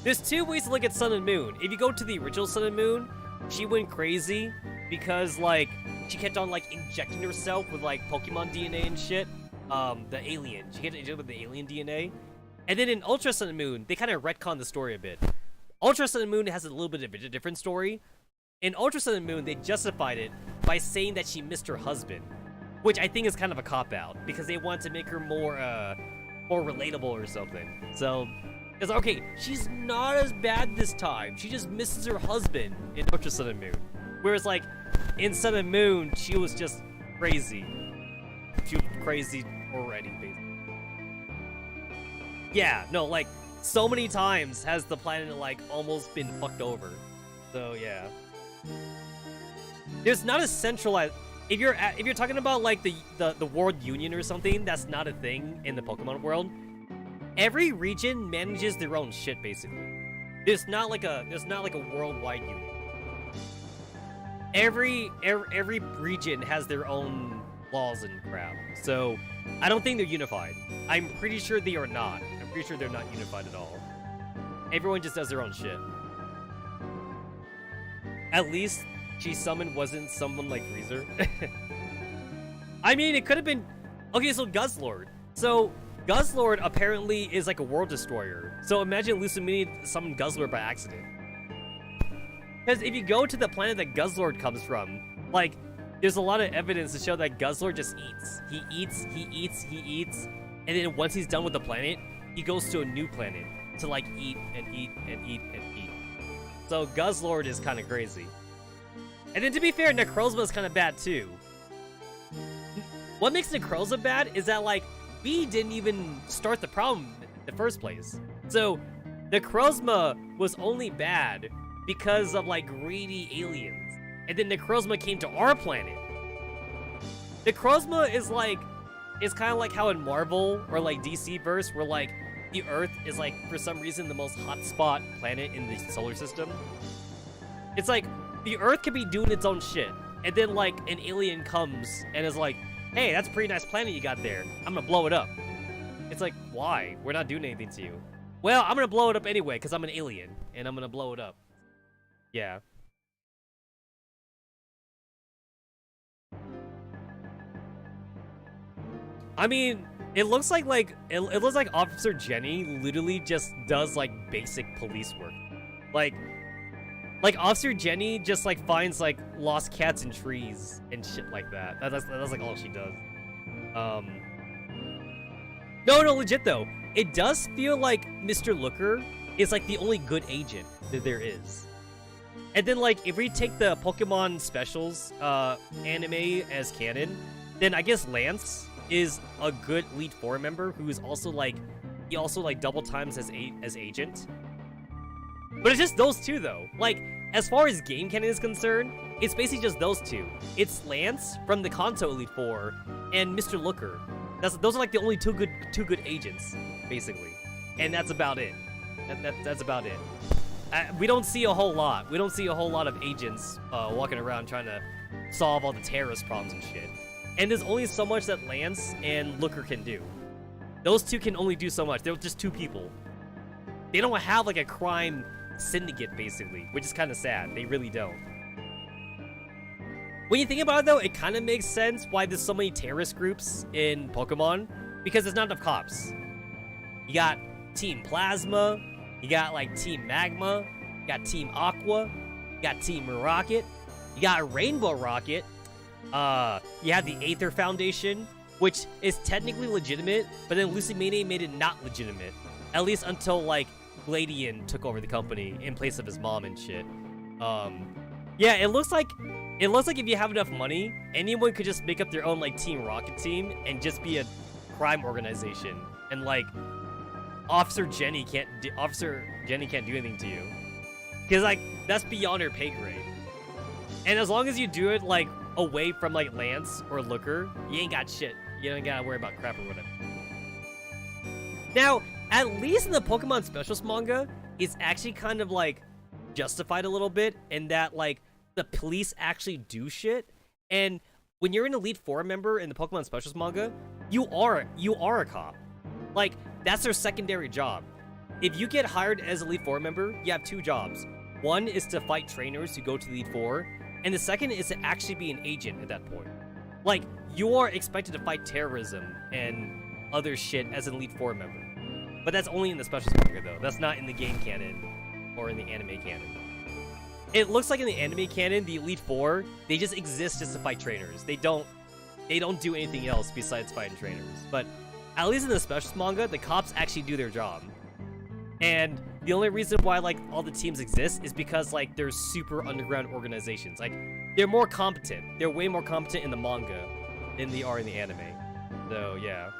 There's 2 ways to look at Sun and Moon. If you go to the original Sun and Moon, she went crazy because, like, she kept on, like, injecting herself with, like, Pokemon DNA and shit. The alien. She kept injected with the alien DNA. And then in Ultra Sun and Moon, they kind of retconned the story a bit. Ultra Sun and Moon has a little bit of a different story. In Ultra Sun and Moon, they justified it by saying that she missed her husband, which I think is kind of a cop-out because they want to make her more relatable or something. So... it's like, okay, she's not as bad this time. She just misses her husband in Ultra Sun and Moon. Whereas, like, in Sun and Moon, she was just crazy. She was crazy already, basically. Yeah, no, like, so many times has the planet, like, almost been fucked over. So, yeah. There's not a centralized... If you're talking about, like, the World Union or something, that's not a thing in the Pokemon world. Every region manages their own shit, basically. There's not like a worldwide union. Every region has their own laws and crap. So I don't think they're unified. I'm pretty sure they are not. I'm pretty sure they're not unified at all. Everyone just does their own shit. At least she summoned wasn't someone like Freezer. I mean, it could have been... Okay, so Guzzlord. So Guzzlord apparently is like a world destroyer. So imagine Lucamine summoned Guzzlord by accident. Because if you go to the planet that Guzzlord comes from, like, there's a lot of evidence to show that Guzzlord just eats. He eats, he eats, he eats, and then once he's done with the planet, he goes to a new planet to, like, eat and eat and eat and eat. So Guzzlord is kind of crazy. And then to be fair, Necrozma is kind of bad too. What makes Necrozma bad is that, like, we didn't even start the problem in the first place. So, the Necrozma was only bad because of, like, greedy aliens. And then Necrozma came to our planet. Necrozma is, like, it's kind of like how in Marvel or, like, DC verse, where, like, the Earth is, like, for some reason, the most hotspot planet in the solar system. It's like, the Earth could be doing its own shit. And then, like, an alien comes and is like, hey, that's a pretty nice planet you got there. I'm gonna blow it up. It's like, why? We're not doing anything to you. Well, I'm gonna blow it up anyway, because I'm an alien. And I'm gonna blow it up. Yeah. I mean, it looks like it looks like Officer Jenny literally just does, like, basic police work. Like Officer Jenny just, like, finds, like, lost cats in trees and shit like that. That's like, all she does. No, legit, though. It does feel like Mr. Looker is, like, the only good agent that there is. And then, like, if we take the Pokemon Specials anime as canon, then I guess Lance is a good Elite Four member who is also, like, he also, like, double times as agent. But it's just those two, though. Like, as far as game canon is concerned, it's basically just those two. It's Lance from the Kanto Elite Four and Mr. Looker. Those are, like, the only two good agents, basically. And that's about it. That's about it. We don't see a whole lot. We don't see a whole lot of agents walking around trying to solve all the terrorist problems and shit. And there's only so much that Lance and Looker can do. Those two can only do so much. They're just two people. They don't have, like, a crime syndicate, basically, which is kind of sad. They really don't. When you think about it, though, it kind of makes sense why there's so many terrorist groups in Pokemon, because there's not enough cops. You got Team Plasma, you got, like, Team Magma, you got Team Aqua, you got Team Rocket, you got Rainbow Rocket, you have the Aether Foundation, which is technically legitimate, but then Lucimene made it not legitimate. At least until, like, Gladian took over the company in place of his mom and shit. Yeah, it looks like if you have enough money, anyone could just make up their own, like, Team Rocket team and just be a crime organization. And, like, Officer Jenny can't do anything to you. Because, like, that's beyond her pay grade. And as long as you do it, like, away from, like, Lance or Looker, you ain't got shit. You don't gotta worry about crap or whatever. Now, at least in the Pokemon Specials manga, it's actually kind of, like, justified a little bit in that, like, the police actually do shit. And when you're an Elite Four member in the Pokemon Specials manga, you are a cop. Like, that's their secondary job. If you get hired as Elite Four member, you have two jobs. One is to fight trainers who go to Elite Four, and the second is to actually be an agent at that point. Like, you are expected to fight terrorism and other shit as an Elite Four member. But that's only in the Specials manga, though. That's not in the game canon or in the anime canon. It looks like in the anime canon, the Elite Four, they just exist just to fight trainers. They don't do anything else besides fighting trainers. But at least in the Specials manga, the cops actually do their job. And the only reason why, like, all the teams exist is because, like, they're super underground organizations. Like, they're more competent. They're way more competent in the manga than they are in the anime. So, yeah.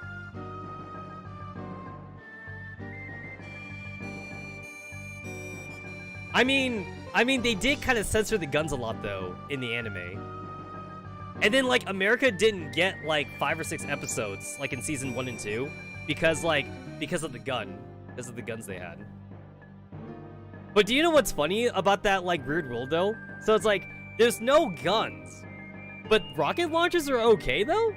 I mean, they did kind of censor the guns a lot, though, in the anime. And then, like, America didn't get, like, 5 or 6 episodes, like, in season 1 and 2, because of the gun. Because of the guns they had. But do you know what's funny about that, like, weird rule, though? So it's like, there's no guns, but rocket launchers are okay, though?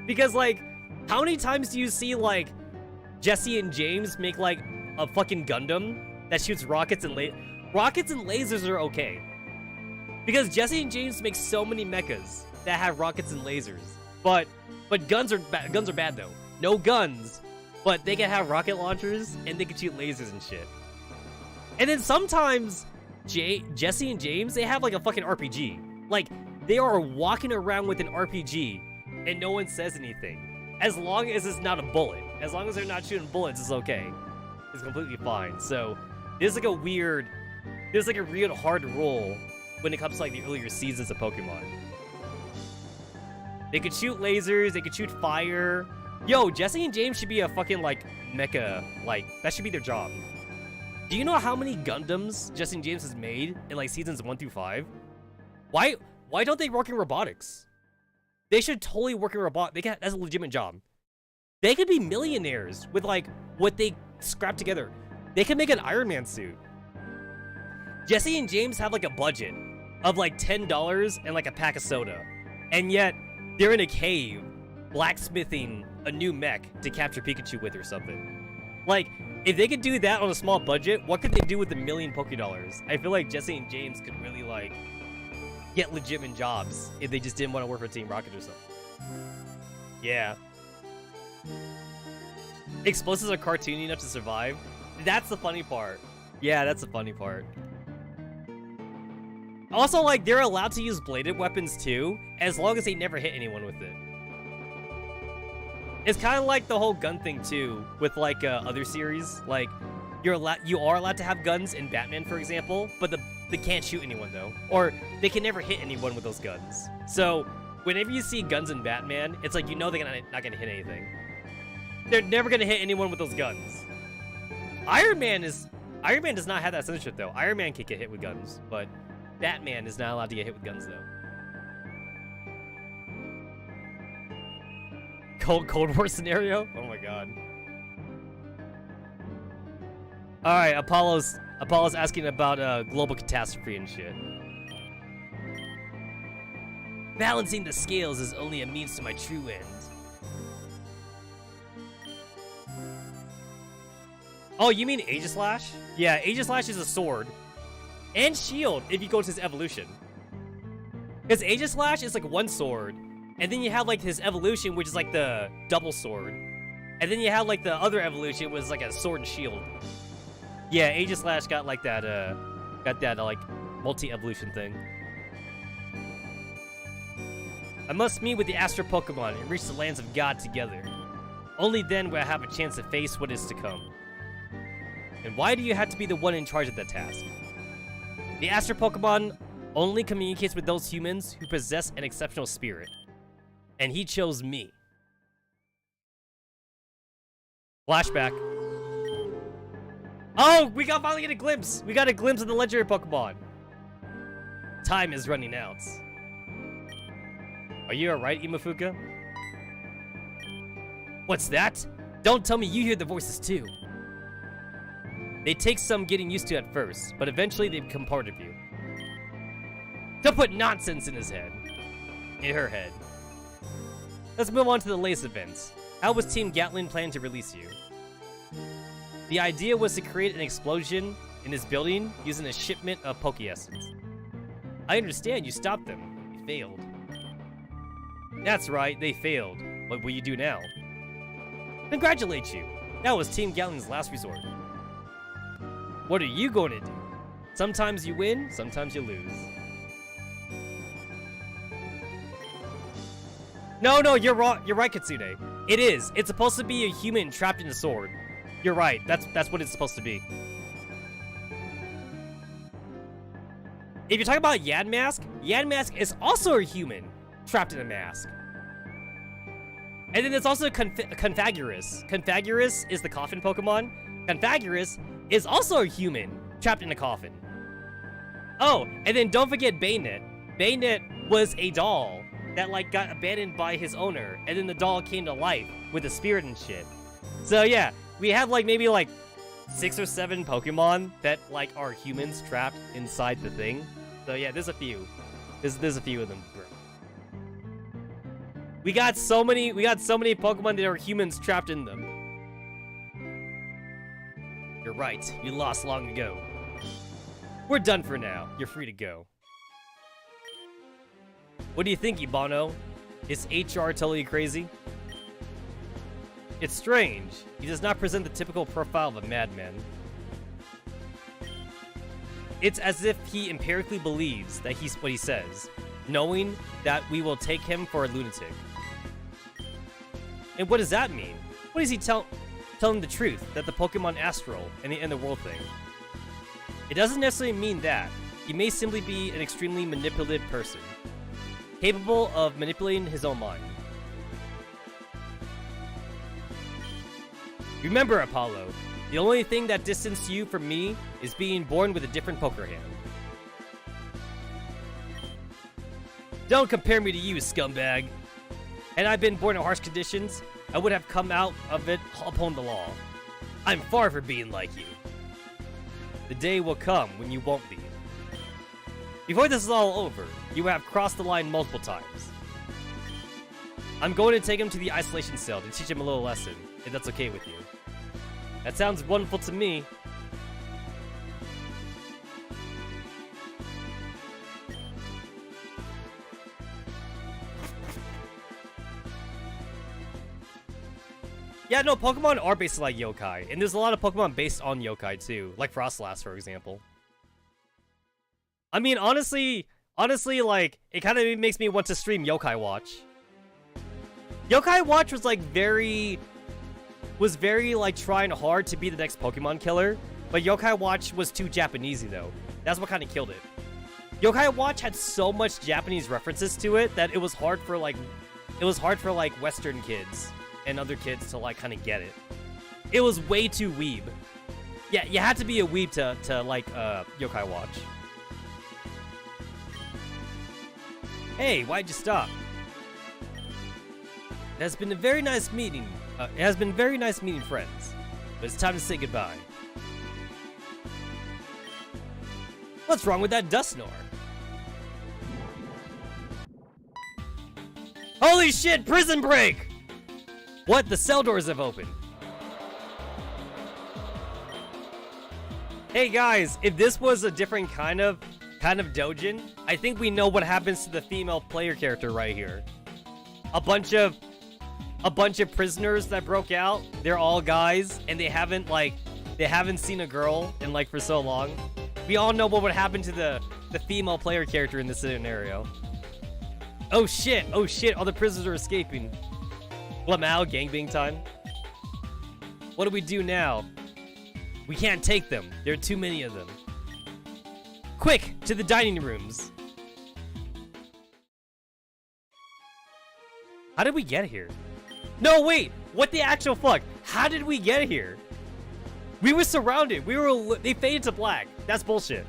Because, like, how many times do you see, like, Jesse and James make, like, a fucking Gundam that shoots rockets and lasers are okay. Because Jesse and James make so many mechas that have rockets and lasers. But guns are bad, though. No guns, but they can have rocket launchers and they can shoot lasers and shit. And then sometimes Jesse and James, they have, like, a fucking RPG. Like, they are walking around with an RPG and no one says anything. As long as it's not a bullet. As long as they're not shooting bullets, it's okay. It's completely fine. So there's like a real hard rule when it comes to, like, the earlier seasons of Pokemon. They could shoot lasers, they could shoot fire, Yo, Jesse and James should be a fucking, like, mecha, like, that should be their job. Do you know how many Gundams Jesse and James has made in, like, seasons 1 through 5? Why don't they work in robotics? They should totally work in that's a legitimate job. They could be millionaires with, like, what they scrap together. They could make an Iron Man suit. Jesse and James have, like, a budget of, like, $10 and, like, a pack of soda. And yet, they're in a cave blacksmithing a new mech to capture Pikachu with or something. Like, if they could do that on a small budget, what could they do with $1 million Pokédollars? I feel like Jesse and James could really, like, get legitimate jobs if they just didn't want to work for Team Rocket or something. Yeah. Explosives are cartoony enough to survive. That's the funny part. Yeah, that's the funny part. Also, like, they're allowed to use bladed weapons too, as long as they never hit anyone with it. It's kind of like the whole gun thing too, with like other series. Like, you are allowed to have guns in Batman, for example, but they can't shoot anyone though, or they can never hit anyone with those guns. So whenever you see guns in Batman, it's like, you know, they're not gonna hit anything. They're never gonna hit anyone with those guns. Iron Man does not have that censorship though. Iron Man can get hit with guns, but Batman is not allowed to get hit with guns though. Cold War scenario? Oh my god. Alright, Apollo's asking about global catastrophe and shit. Balancing the scales is only a means to my true end. Oh, you mean Aegislash? Yeah, Aegislash is a sword. And shield, if you go to his evolution. Because Aegislash is like one sword. And then you have like his evolution, which is like the double sword. And then you have like the other evolution, which is like a sword and shield. Yeah, Aegislash got like that, like multi-evolution thing. I must meet with the Astro Pokemon and reach the lands of God together. Only then will I have a chance to face what is to come. And why do you have to be the one in charge of that task? The Astro Pokemon only communicates with those humans who possess an exceptional spirit. And he chose me. Flashback. Oh, we finally get a glimpse. We got a glimpse of the legendary Pokemon. Time is running out. Are you alright, Imafuka? What's that? Don't tell me you hear the voices too. They take some getting used to at first, but eventually they become part of you. Don't put nonsense in his head. In her head. Let's move on to the latest events. How was Team Gatling planning to release you? The idea was to create an explosion in this building using a shipment of Poké-Essence. I understand you stopped them. You failed. That's right, they failed. What will you do now? Congratulate you. That was Team Gatling's last resort. What are you going to do? Sometimes you win, sometimes you lose. No, you're wrong. You're right, Kitsune. It is. It's supposed to be a human trapped in a sword. You're right. That's what it's supposed to be. If you're talking about Yadmask is also a human trapped in a mask. And then there's also Confagurus. Confagurus is the coffin Pokemon. Confagurus is also a human trapped in a coffin. Oh, and then don't forget Baynet. Baynet was a doll that like got abandoned by his owner, and then the doll came to life with a spirit and shit. So yeah, we have like maybe like 6 or 7 Pokemon that like are humans trapped inside the thing. So yeah, there's a few. There's a few of them, bro. We got so many Pokemon that are humans trapped in them. You're right, you lost long ago. We're done for now. You're free to go. What do you think, Ibano? Is HR totally crazy? It's strange. He does not present the typical profile of a madman. It's as if he empirically believes that he's what he says, knowing that we will take him for a lunatic. And what does that mean? What is he telling the truth, that the Pokemon Astral and the end of the world thing? It doesn't necessarily mean that. He may simply be an extremely manipulative person, capable of manipulating his own mind. Remember, Opalo, the only thing that distanced you from me is being born with a different poker hand. Don't compare me to you, scumbag. Had I been born in harsh conditions, I would have come out of it upon the law. I'm far from being like you. The day will come when you won't be. Before this is all over, you have crossed the line multiple times. I'm going to take him to the isolation cell to teach him a little lesson, if that's okay with you. That sounds wonderful to me. Yeah, no, Pokemon are based like yokai, and there's a lot of Pokemon based on yokai too, like Frostlass, for example. I mean, honestly, like, it kind of makes me want to stream Yokai Watch. Yokai Watch was very, like, trying hard to be the next Pokemon killer, but Yokai Watch was too Japanesey, though. That's what kind of killed it. Yokai Watch had so much Japanese references to it that it was hard for, like, Western kids and other kids to, like, kind of get it. It was way too weeb. Yeah, you had to be a weeb to like, Yokai Watch. Hey, why'd you stop? It has been a very nice meeting. It has been very nice meeting friends, but it's time to say goodbye. What's wrong with that Dusknoir? Holy shit, prison break! What? The cell doors have opened. Hey guys, if this was a different kind of doujin, I think we know what happens to the female player character right here. A bunch of prisoners that broke out. They're all guys, and they haven't seen a girl in like for so long. We all know what would happen to the female player character in this scenario. Oh shit, all the prisoners are escaping. Lamau, gangbang time. What do we do now? We can't take them. There are too many of them. Quick, to the dining rooms. How did we get here? No, wait. What the actual fuck? How did we get here? We were surrounded. They faded to black. That's bullshit.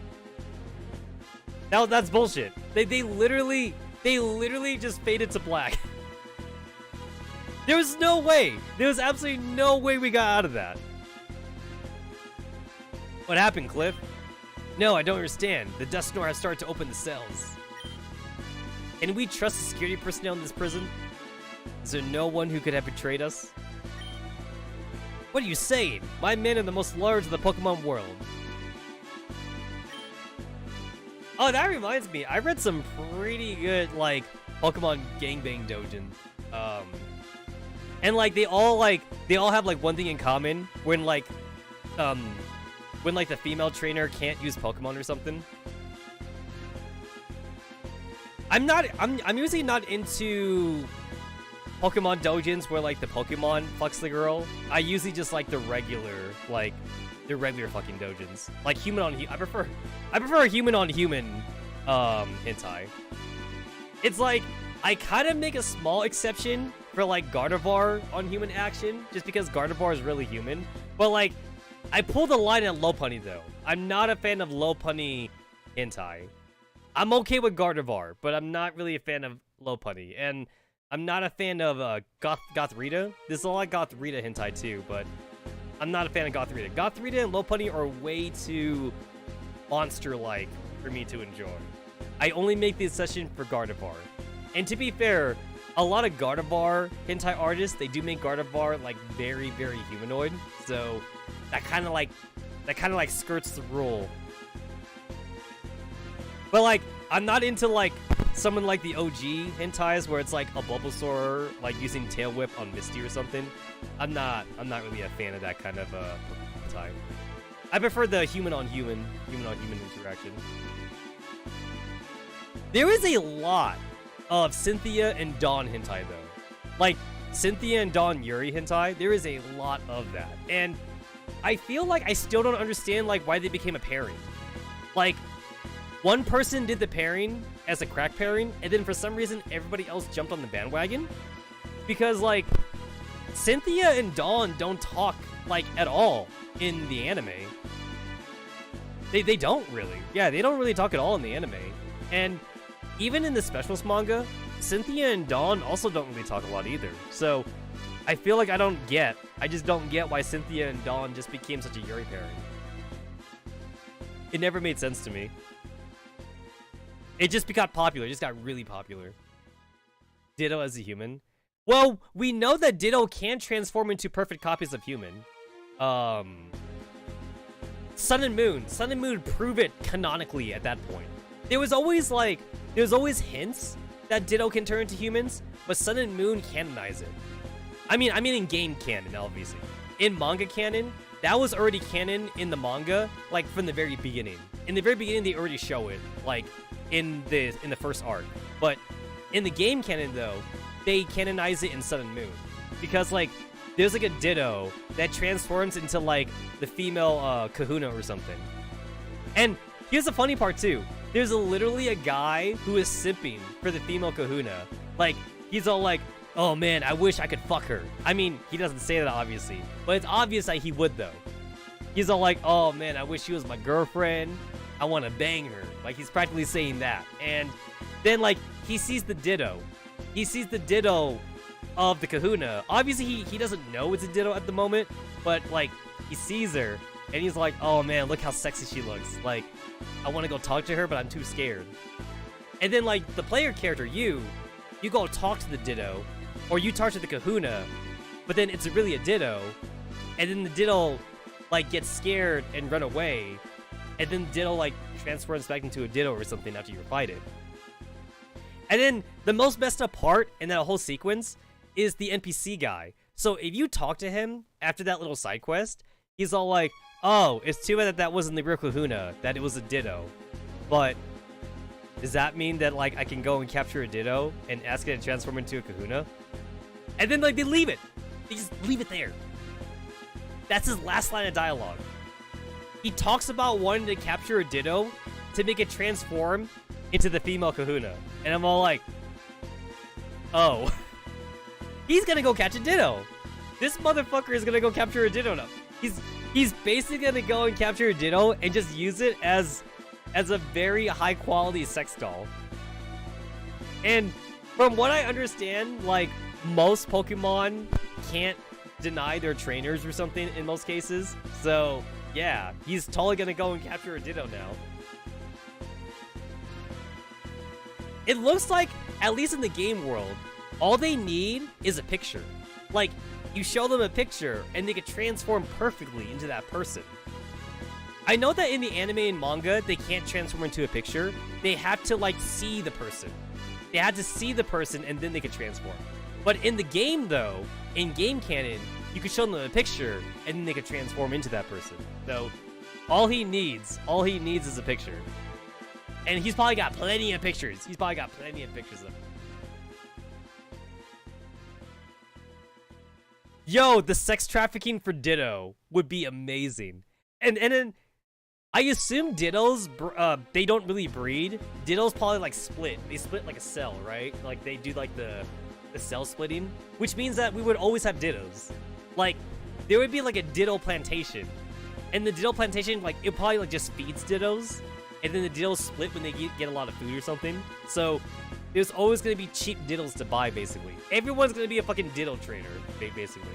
That's bullshit. They literally just faded to black. There was no way. There was absolutely no way we got out of that. What happened, Cliff? No, I don't understand. The Dusknoir has started to open the cells. Can we trust the security personnel in this prison? Is there no one who could have betrayed us? What are you saying? My men are the most loyal to the Pokemon world. Oh, that reminds me. I read some pretty good, like, Pokemon gangbang doujin. And, like, they all have, like, one thing in common when, like, the female trainer can't use Pokemon or something. I'm usually not into Pokemon doujins where like the Pokemon fucks the girl. I usually just like the regular fucking doujins. Like human on I prefer a human on human hentai. It's like I kind of make a small exception for like Gardevoir on human action just because Gardevoir is really human. But like I pull the line at Lopunny, though. I'm not a fan of Lopunny hentai. I'm okay with Gardevoir, but I'm not really a fan of Lopunny. And I'm not a fan of Gothorita. There's a lot of Gothorita hentai, too, but I'm not a fan of Gothorita. Gothorita and Lopunny are way too monster-like for me to enjoy. I only make the exception for Gardevoir. And to be fair, a lot of Gardevoir hentai artists, they do make Gardevoir, like, very, very humanoid. So that kind of like skirts the rule. But like I'm not into like someone like the OG hentais where it's like a Bulbasaur like using Tail Whip on Misty or something. I'm not really a fan of that kind of hentai. I prefer the human on human interaction. There is a lot of Cynthia and Dawn hentai though. Like Cynthia and Dawn Yuri hentai, there is a lot of that. And I feel like I still don't understand like why they became a pairing. Like one person did the pairing as a crack pairing, and then for some reason everybody else jumped on the bandwagon. Because like Cynthia and Dawn don't talk, like, at all in the anime. They don't really. Yeah, they don't really talk at all in the anime. And even in the Specials manga, Cynthia and Dawn also don't really talk a lot either. So I feel like I just don't get why Cynthia and Dawn just became such a Yuri pairing. It never made sense to me. It just got popular. It just got really popular. Ditto as a human. Well, we know that Ditto can transform into perfect copies of human. Sun and Moon. Sun and Moon prove it canonically at that point. There was always hints that Ditto can turn into humans, but Sun and Moon canonize it. I mean in game canon, obviously. In manga canon, that was already canon in the manga, like from the very beginning. In the very beginning, they already show it, like in the first arc. But in the game canon, though, they canonize it in Sun and Moon, because like there's like a Ditto that transforms into like the female Kahuna or something. And here's the funny part too. There's literally a guy who is simping for the female Kahuna. Like, he's all like, oh man, I wish I could fuck her. I mean, he doesn't say that obviously, but it's obvious that he would though. He's all like, oh man, I wish she was my girlfriend. I want to bang her. Like, he's practically saying that. And then like, he sees the Ditto. He sees the Ditto of the Kahuna. Obviously, he doesn't know it's a Ditto at the moment, but like, he sees her and he's like, oh man, look how sexy she looks. Like, I want to go talk to her, but I'm too scared. And then like, the player character, you go talk to the Ditto, or you talk to the Kahuna, but then it's really a Ditto, and then the Ditto like gets scared and run away, and then Ditto like transforms back into a Ditto or something after you fight it. And then the most messed up part in that whole sequence is the NPC guy. So if you talk to him after that little side quest, he's all like, oh, it's too bad that wasn't the real Kahuna, that it was a Ditto. But does that mean that like I can go and capture a Ditto and ask it to transform into a Kahuna? And then like they leave it. They just leave it there. That's his last line of dialogue. He talks about wanting to capture a Ditto to make it transform into the female Kahuna. And I'm all like, oh. He's gonna go catch a Ditto. This motherfucker is gonna go capture a Ditto now. He's basically gonna go and capture a Ditto and just use it as a very high quality sex doll. And from what I understand, like, most Pokemon can't deny their trainers or something in most cases. So yeah, he's totally gonna go and capture a Ditto now. It looks like, at least in the game world, all they need is a picture. Like, you show them a picture, and they can transform perfectly into that person. I know that in the anime and manga, they can't transform into a picture. They have to, like, see the person. They have to see the person, and then they can transform. But in the game, though, in game canon, you can show them a picture, and then they can transform into that person. So, all he needs is a picture. And he's probably got plenty of pictures. Of them. Yo, the sex trafficking for Ditto would be amazing. And then I assume Dittos, they don't really breed. Dittos probably like split. They split like a cell, right? Like they do like the cell splitting, which means that we would always have Dittos. Like there would be like a Ditto plantation, and the Ditto plantation, like it probably like just feeds Dittos, and then the Dittos split when they get a lot of food or something. So there's always gonna be cheap Dittos to buy, basically. Everyone's gonna be a fucking Ditto trainer, basically.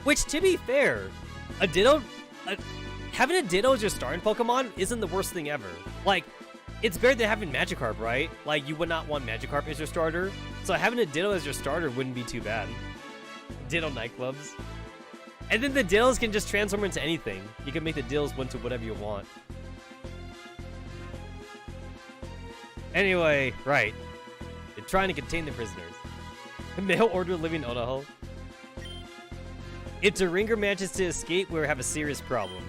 Which, to be fair, having a Ditto as your starting Pokemon isn't the worst thing ever. Like, it's better than having Magikarp, right? Like, you would not want Magikarp as your starter, so having a Ditto as your starter wouldn't be too bad. Ditto nightclubs. And then the Dittos can just transform into anything. You can make the Dittos into whatever you want. Anyway, right. They're trying to contain the prisoners. Mail order living Otaho. If Daringer manages to escape, we'll have a serious problem.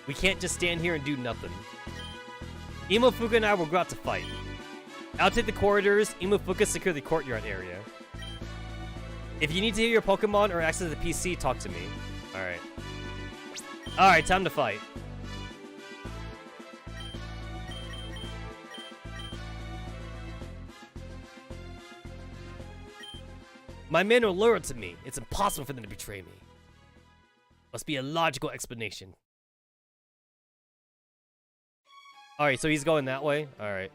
We can't just stand here and do nothing. Imofuka and I will go out to fight. I'll take the corridors, Imofuka secure the courtyard area. If you need to hear your Pokemon or access the PC, talk to me. Alright. Alright, time to fight. My men are loyal to me. It's impossible for them to betray me. Must be a logical explanation. Alright, so he's going that way? Alright.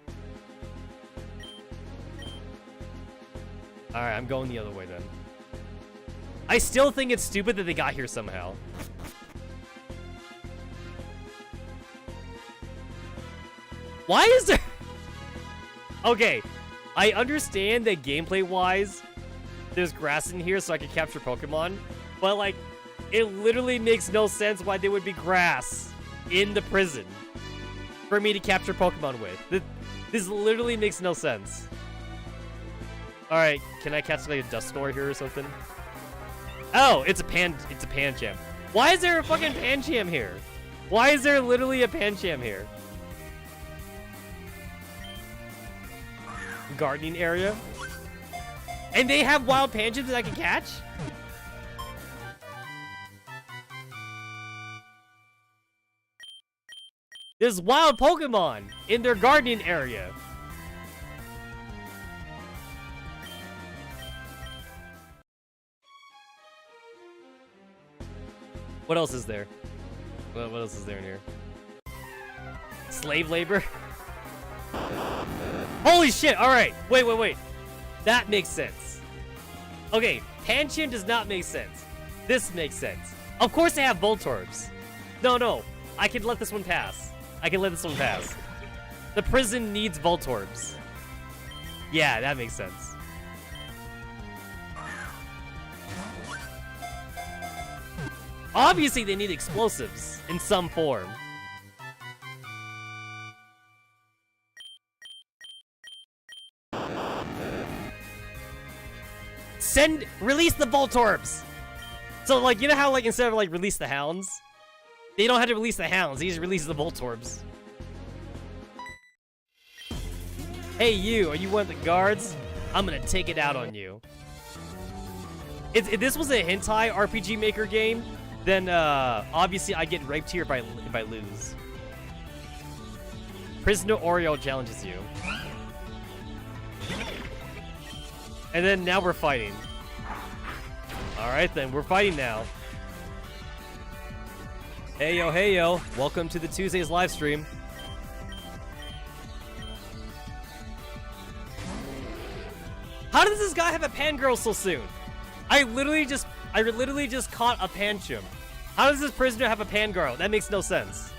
Alright, I'm going the other way then. I still think it's stupid that they got here somehow. Why is there... Okay, I understand that gameplay-wise, there's grass in here so I can capture Pokemon, but like, it literally makes no sense why there would be grass in the prison for me to capture Pokemon with. This literally makes no sense. Alright, can I catch like a Dusknoir here or something? Oh, it's a Pancham. Why is there a fucking Pancham here? Why is there literally a Pancham here? Gardening area. And they have wild Panchams that I can catch? There's wild Pokemon in their gardening area. What else is there? What else is there in here? Slave labor? Holy shit! Alright, wait. That makes sense. Okay, Pancham does not make sense. This makes sense. Of course they have Voltorbs. No. I can let this one pass. The prison needs Voltorbs. Yeah, that makes sense. Obviously, they need explosives in some form. Release the Voltorbs! So, like, you know how, like, instead of, like, release the hounds? They don't have to release the hounds, he just releases the Voltorbs. Hey, you, are you one of the guards? I'm gonna take it out on you. If this was a hentai RPG Maker game, then, obviously I get raped here if I lose. Prisoner Oreo challenges you. And then now we're fighting. Alright then, we're fighting now. Hey yo, welcome to the Tuesday's live stream. How does this guy have a Pangirl so soon? I literally just caught a Pancham. How does this prisoner have a Pangirl? That makes no sense.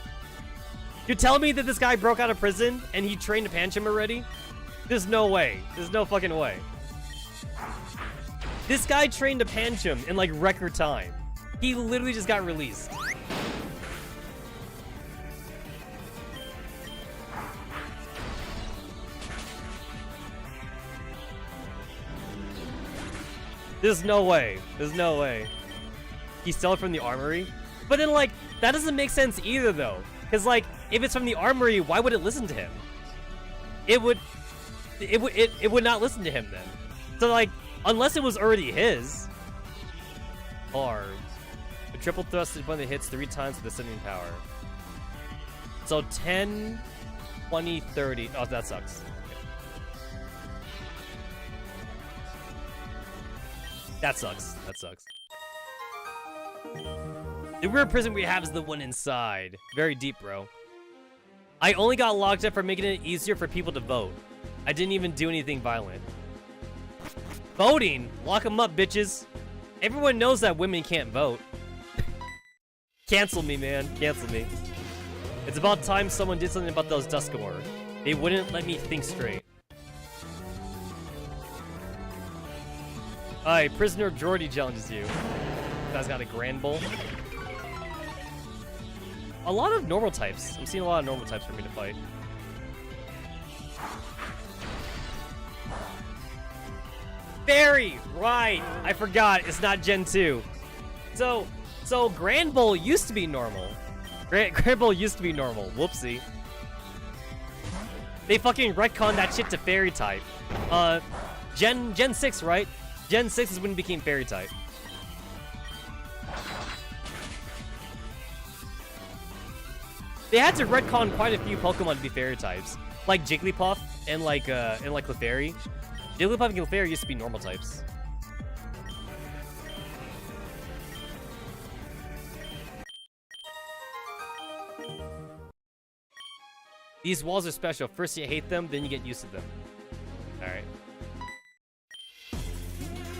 You're telling me that this guy broke out of prison and he trained a Pancham already? There's no way. There's no fucking way. This guy trained a Pancham in like record time. He literally just got released. There's no way. There's no way. He stole it from the armory? But then, like, that doesn't make sense either, though. Because, like, if it's from the armory, why would it listen to him? It would not listen to him then. So, like, unless it was already his. Hard. The triple thrust is one that hits 3 times with ascending power. So 10, 20, 30. Oh, that sucks. That sucks. That sucks. The weird prison we have is the one inside. Very deep, bro. I only got locked up for making it easier for people to vote. I didn't even do anything violent. Voting? Lock them up, bitches. Everyone knows that women can't vote. Cancel me, man. Cancel me. It's about time someone did something about those Dusknoir. They wouldn't let me think straight. Alright, Prisoner Jordy challenges you. Guy's got a Grand Bull. A lot of normal types. I'm seeing a lot of normal types for me to fight. Fairy! Right! I forgot, it's not Gen 2. So Grand Bull used to be normal. Grand Bull used to be normal. Whoopsie. They fucking retconned that shit to Fairy type. Gen 6, right? Gen 6 is when it became Fairy type. They had to retcon quite a few Pokemon to be Fairy types, like Jigglypuff and like Clefairy. Jigglypuff and Clefairy used to be normal types. These walls are special. First you hate them, then you get used to them. Alright.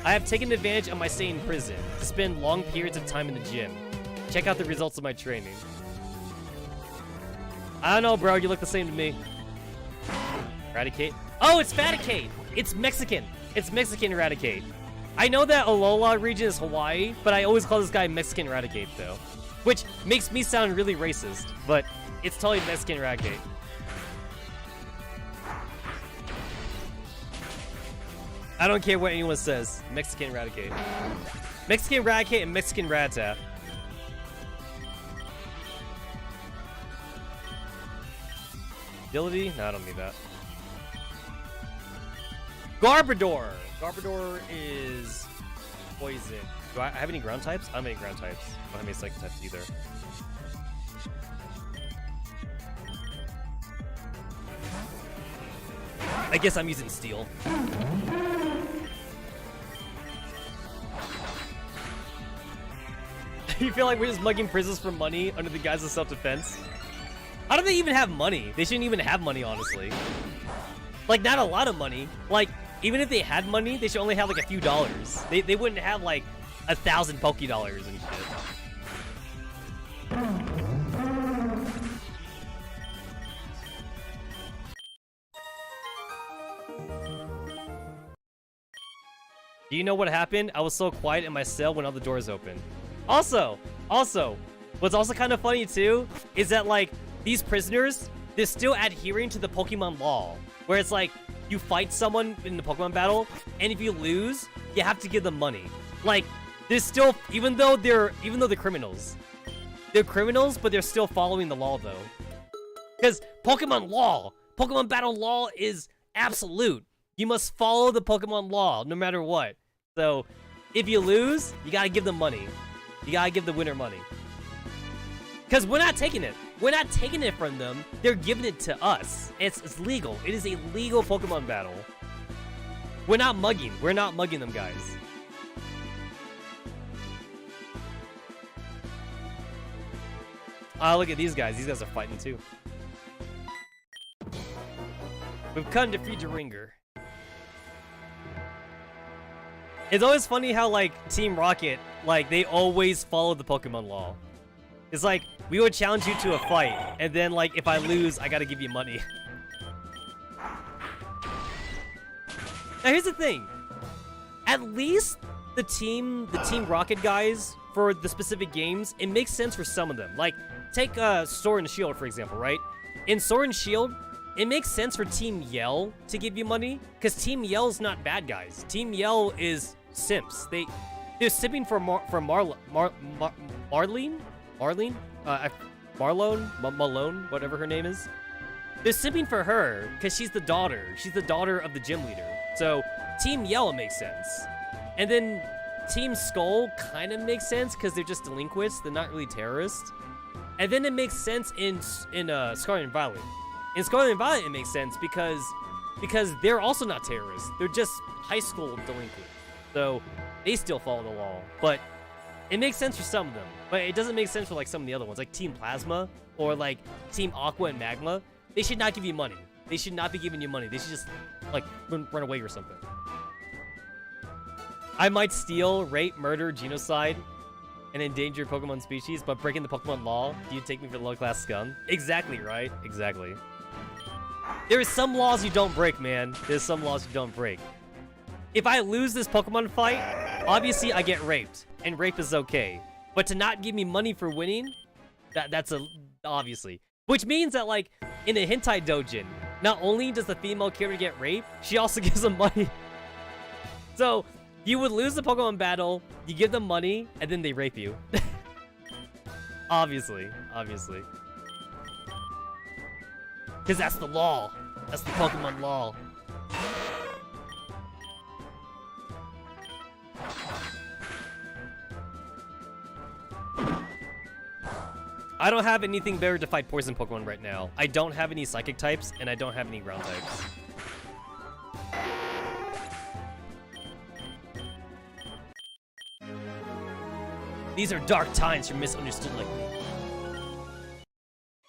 I have taken advantage of my stay in prison to spend long periods of time in the gym. Check out the results of my training. I don't know, bro. You look the same to me. Eradicate. Oh, it's Faticate. It's Mexican. It's Mexican Eradicate. I know that Alola region is Hawaii, but I always call this guy Mexican Eradicate, though. Which makes me sound really racist, but it's totally Mexican Eradicate. I don't care what anyone says. Mexican Eradicate. Mexican Eradicate and Mexican Rattata. Ability? No, I don't need that. Garbodor! Garbodor is poison. Do I have any ground types? I don't have any ground types. I don't have any psychic types either. I guess I'm using steel. You feel like we're just mugging prisoners for money under the guise of self-defense? How do they even have money? They shouldn't even have money, honestly. Like, not a lot of money. Like, even if they had money, they should only have like a few dollars. They wouldn't have like 1,000 Poke Dollars and shit. Do you know what happened? I was so quiet in my cell when all the doors opened. Also, what's also kind of funny too is that like these prisoners, they're still adhering to the Pokemon law, where it's like you fight someone in the Pokemon battle, and if you lose, you have to give them money. Like they're still, even though they're criminals, but they're still following the law though, because Pokemon battle law is absolute. You must follow the Pokemon law no matter what. So if you lose, you gotta give them money. You gotta give the winner money. Because we're not taking it. We're not taking it from them. They're giving it to us. It's legal. It is a legal Pokemon battle. We're not mugging. We're not mugging them, guys. Look at these guys. These guys are fighting too. We've come to defeat Ringer. It's always funny how, like, Team Rocket, like, they always follow the Pokemon law. It's like, we would challenge you to a fight, and then, like, if I lose, I gotta give you money. Now, here's the thing. At least the Team Rocket guys, for the specific games, it makes sense for some of them. Like, take Sword and Shield, for example, right? In Sword and Shield, it makes sense for Team Yell to give you money, because Team Yell's not bad guys. Team Yell is simps. They're simping for Marlene? Malone, whatever her name is. They're simping for her, because she's the daughter. She's the daughter of the gym leader. So, Team Yell makes sense. And then Team Skull kind of makes sense, because they're just delinquents. They're not really terrorists. And then it makes sense in Scarlet and Violet. In Scarlet and Violet, it makes sense because they're also not terrorists. They're just high school delinquents. So they still follow the law. But it makes sense for some of them. But it doesn't make sense for like some of the other ones, like Team Plasma or like Team Aqua and Magma. They should not give you money. They should not be giving you money. They should just like run away or something. I might steal, rape, murder, genocide, and endanger Pokemon species, but breaking the Pokemon law, do you take me for the low-class scum? Exactly, right? Exactly. There is some laws you don't break, man. There's some laws you don't break. If I lose this Pokemon fight, obviously I get raped, and rape is okay. But to not give me money for winning, that's obviously. Which means that, like, in a hentai doujin, not only does the female character get raped, she also gives them money. So, you would lose the Pokemon battle, you give them money, and then they rape you. Obviously. Because that's the law. That's the Pokemon law. I don't have anything better to fight poison Pokemon right now. I don't have any psychic types, and I don't have any ground types. These are dark times for misunderstood like me.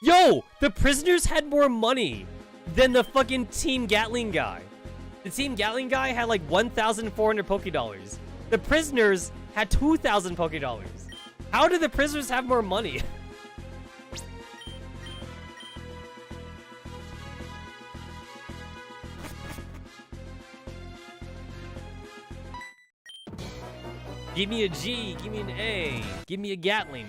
Yo, the prisoners had more money than the fucking Team Gatling guy. The Team Gatling guy had like 1,400 Poké Dollars. The prisoners had 2,000 Poké Dollars. How did the prisoners have more money? Give me a G, give me an A, give me a Gatling.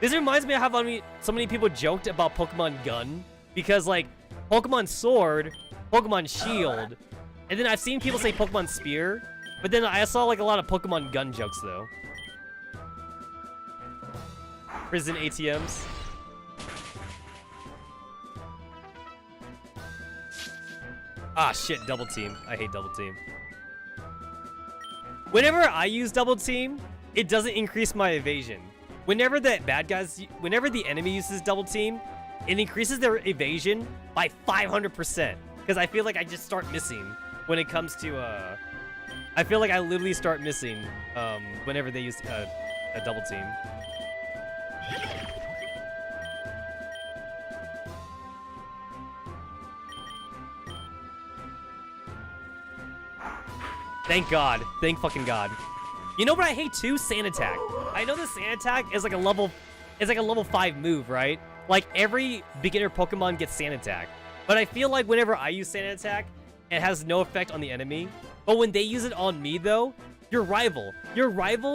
This reminds me of how so many people joked about Pokemon Gun. Because, like, Pokemon Sword, Pokemon Shield, and then I've seen people say Pokemon Spear, but then I saw, like, a lot of Pokemon Gun jokes, though. Prison ATMs. Ah, shit, double team. I hate double team. Whenever I use double team, it doesn't increase my evasion. Whenever the enemy uses double team, it increases their evasion by 500%. Because I feel like I just start missing when it comes to, I feel like I literally start missing, whenever they use a double team. Thank God. Thank fucking God. You know what I hate too? Sand Attack. I know the Sand Attack is like a level 5 move, right? Like every beginner Pokemon gets Sand Attack. But I feel like whenever I use Sand Attack, it has no effect on the enemy. But when they use it on me though, your rival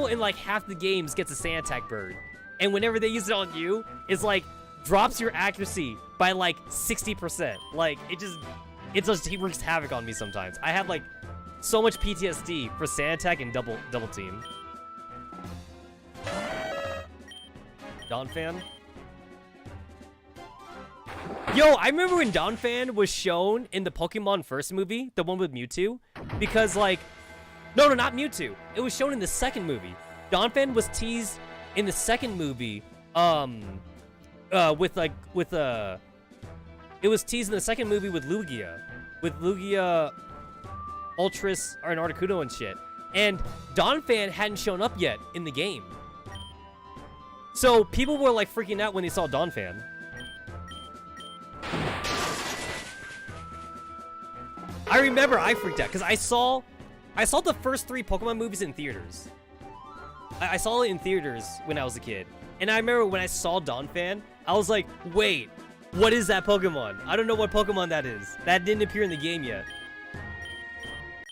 in like half the games gets a Sand Attack bird. And whenever they use it on you, it's like drops your accuracy by like 60%. Like it just wreaks havoc on me sometimes. I have like so much PTSD for Sand Attack and double team. Donphan? Yo, I remember when Donphan was shown in the Pokemon First movie, the one with Mewtwo, because like, no, not Mewtwo. It was shown in the second movie. Donphan was teased in the second movie, it was teased in the second movie with Lugia, Ultras, or an Articuno and shit. And Donphan hadn't shown up yet in the game. So people were like freaking out when they saw Donphan. I remember I freaked out because I saw the first 3 Pokemon movies in theaters. I saw it in theaters when I was a kid. And I remember when I saw Donphan, I was like, wait, what is that Pokemon? I don't know what Pokemon that is. That didn't appear in the game yet.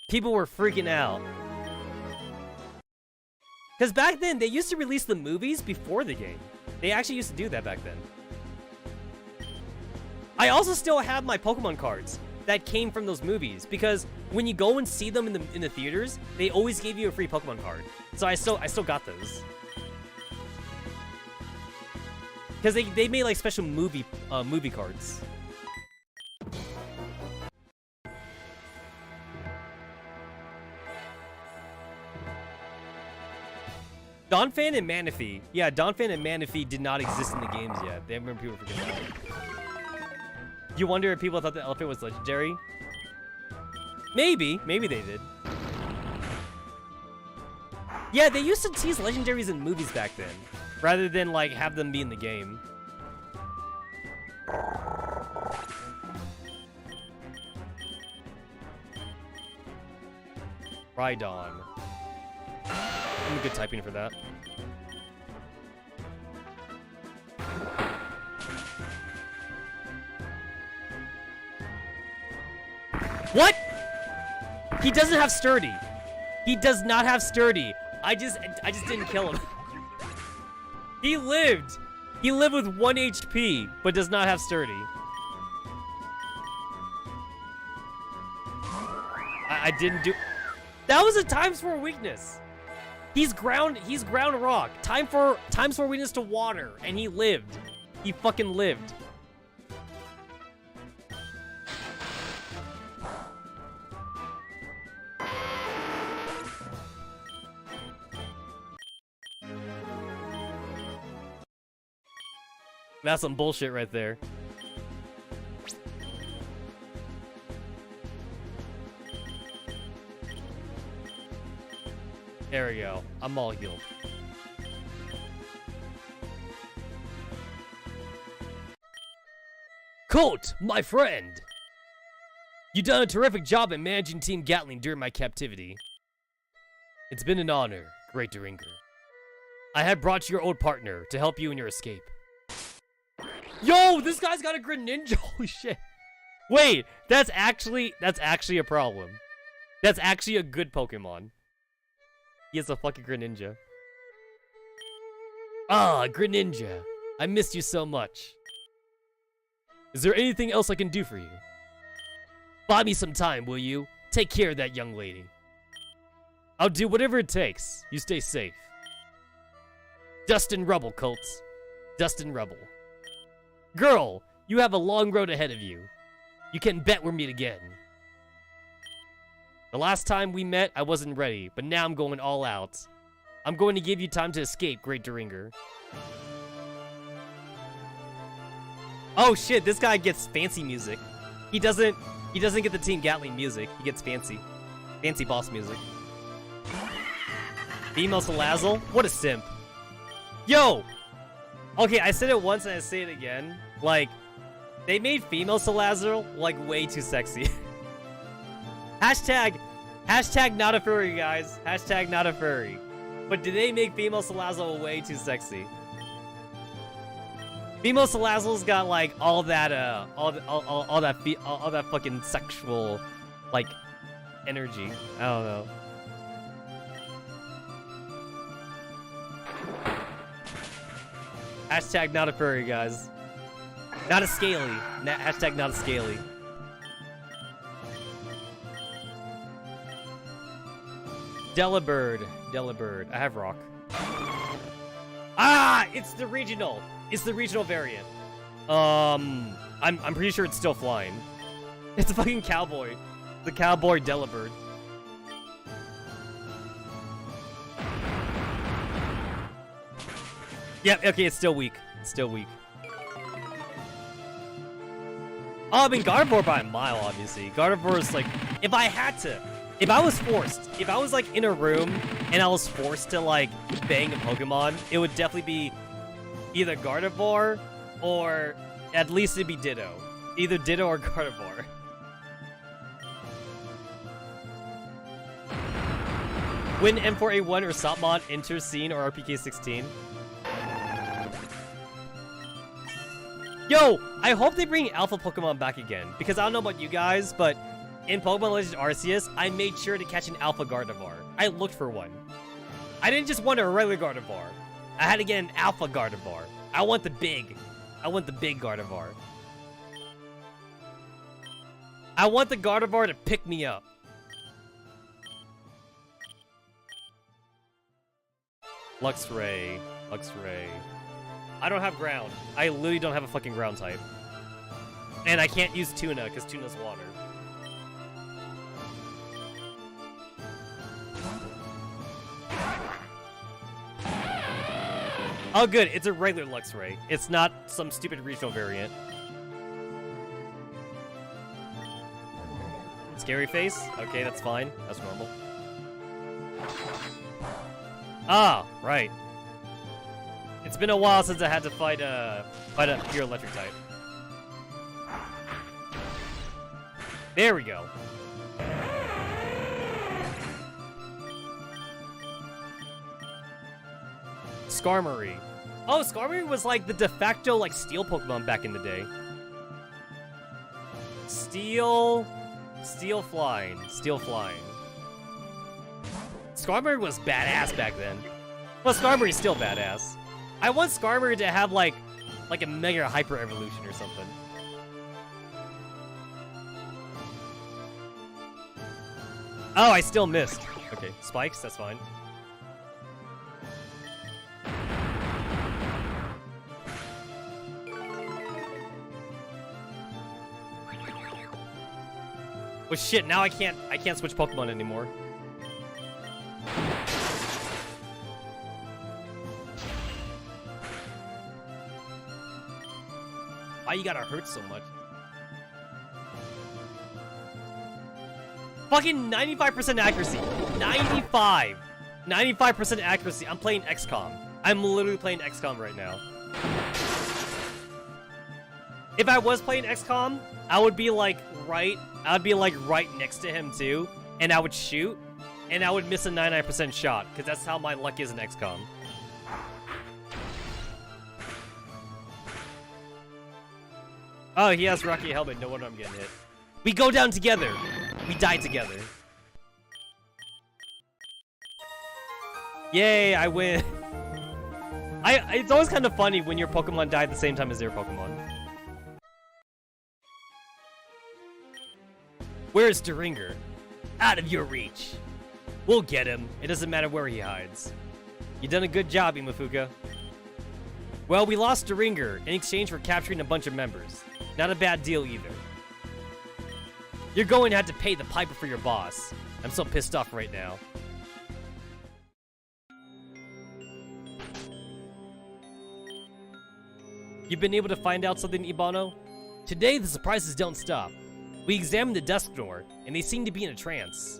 People were freaking out. Because back then, they used to release the movies before the game. They actually used to do that back then. I also still have my Pokemon cards that came from those movies. Because when you go and see them in the theaters, they always gave you a free Pokemon card. So I still got those. Because they made like special movie cards. Donphan and Manaphy. Yeah, Donphan and Manaphy did not exist in the games yet. They remember people forgetting that. You wonder if people thought the elephant was legendary? Maybe they did. Yeah, they used to tease legendaries in movies back then, rather than like have them be in the game. Rhydon. I'm a good typing for that. What? He doesn't have sturdy. He does not have sturdy. I just didn't kill him. He lived. He lived with 1 HP, but does not have sturdy. I didn't do. That was a times 4 weakness. He's ground rock. Times 4 weakness to water, and he lived. He fucking lived. That's some bullshit right there. There we go. I'm all healed. Colt, my friend! You done a terrific job at managing Team Gatling during my captivity. It's been an honor, Great Deringer. I had brought your old partner to help you in your escape. Yo, this guy's got a Greninja! Holy shit. Wait, that's actually a problem. That's actually a good Pokemon. He has a fucking Greninja. Ah, Greninja. I missed you so much. Is there anything else I can do for you? Buy me some time, will you? Take care of that young lady. I'll do whatever it takes. You stay safe. Dust and rubble, Colts. Dust and rubble. Girl, you have a long road ahead of you. You can bet we'll meet again. The last time we met, I wasn't ready, but now I'm going all out. I'm going to give you time to escape, Great Deringer. Oh shit, this guy gets fancy music. He doesn't get the Team Gatling music. He gets fancy boss music. Female Salazzle? What a simp. Yo! Okay, I said it once and I say it again. Like, they made female Salazzle, like, way too sexy. Hashtag not a furry, guys. Hashtag not a furry. But did they make female Salazzle way too sexy? Female Salazzle's got like all that fucking sexual like energy. I don't know. Hashtag not a furry, guys. Not a scaly. Hashtag not a scaly. Delibird. I have rock. Ah! It's the regional. It's the regional variant. I'm pretty sure it's still flying. It's a fucking cowboy. The cowboy Delibird. Yep, okay, it's still weak. It's still weak. Oh, I mean, Gardevoir by a mile, obviously. Gardevoir is like, if I was like in a room and I was forced to like bang a Pokemon, it would definitely be either Gardevoir or at least it'd be Ditto. Either Ditto or Gardevoir. When M4A1 or Sopmon enter scene or RPK16. Yo, I hope they bring Alpha Pokemon back again, because I don't know about you guys, but in Pokemon Legends Arceus, I made sure to catch an Alpha Gardevoir. I looked for one. I didn't just want a regular Gardevoir. I had to get an Alpha Gardevoir. I want the big Gardevoir. I want the Gardevoir to pick me up. Luxray. I don't have ground. I literally don't have a fucking ground type. And I can't use Tuna, because Tuna's water. Oh good, it's a regular Luxray. It's not some stupid regional variant. Scary face? Okay, that's fine. That's normal. Ah, right. It's been a while since I had to fight a pure electric type. There we go. Skarmory. Oh, Skarmory was like the de facto like steel Pokemon back in the day. Steel flying. Skarmory was badass back then. Well, Skarmory's still badass. I want Skarmory to have like a mega hyper evolution or something. Oh, I still missed. Okay, spikes, that's fine. Well, shit, now I can't switch Pokemon anymore. Why you gotta hurt so much? Fucking 95% accuracy. 95% accuracy. I'm playing XCOM. I'm literally playing XCOM right now. If I was playing XCOM, I would be like right next to him too, and I would shoot, and I would miss a 99% shot, because that's how my luck is in XCOM. Oh, he has Rocky helmet. No wonder I'm getting hit. We go down together. We die together. Yay, I win. It's always kind of funny when your Pokemon die at the same time as their Pokemon. Where's Deringer? Out of your reach. We'll get him. It doesn't matter where he hides. You done a good job, Imafuka. Well, we lost Deringer in exchange for capturing a bunch of members. Not a bad deal either. You're going to have to pay the piper for your boss. I'm so pissed off right now. You've been able to find out something, Ibano? Today, the surprises don't stop. We examined the desk door, and they seemed to be in a trance.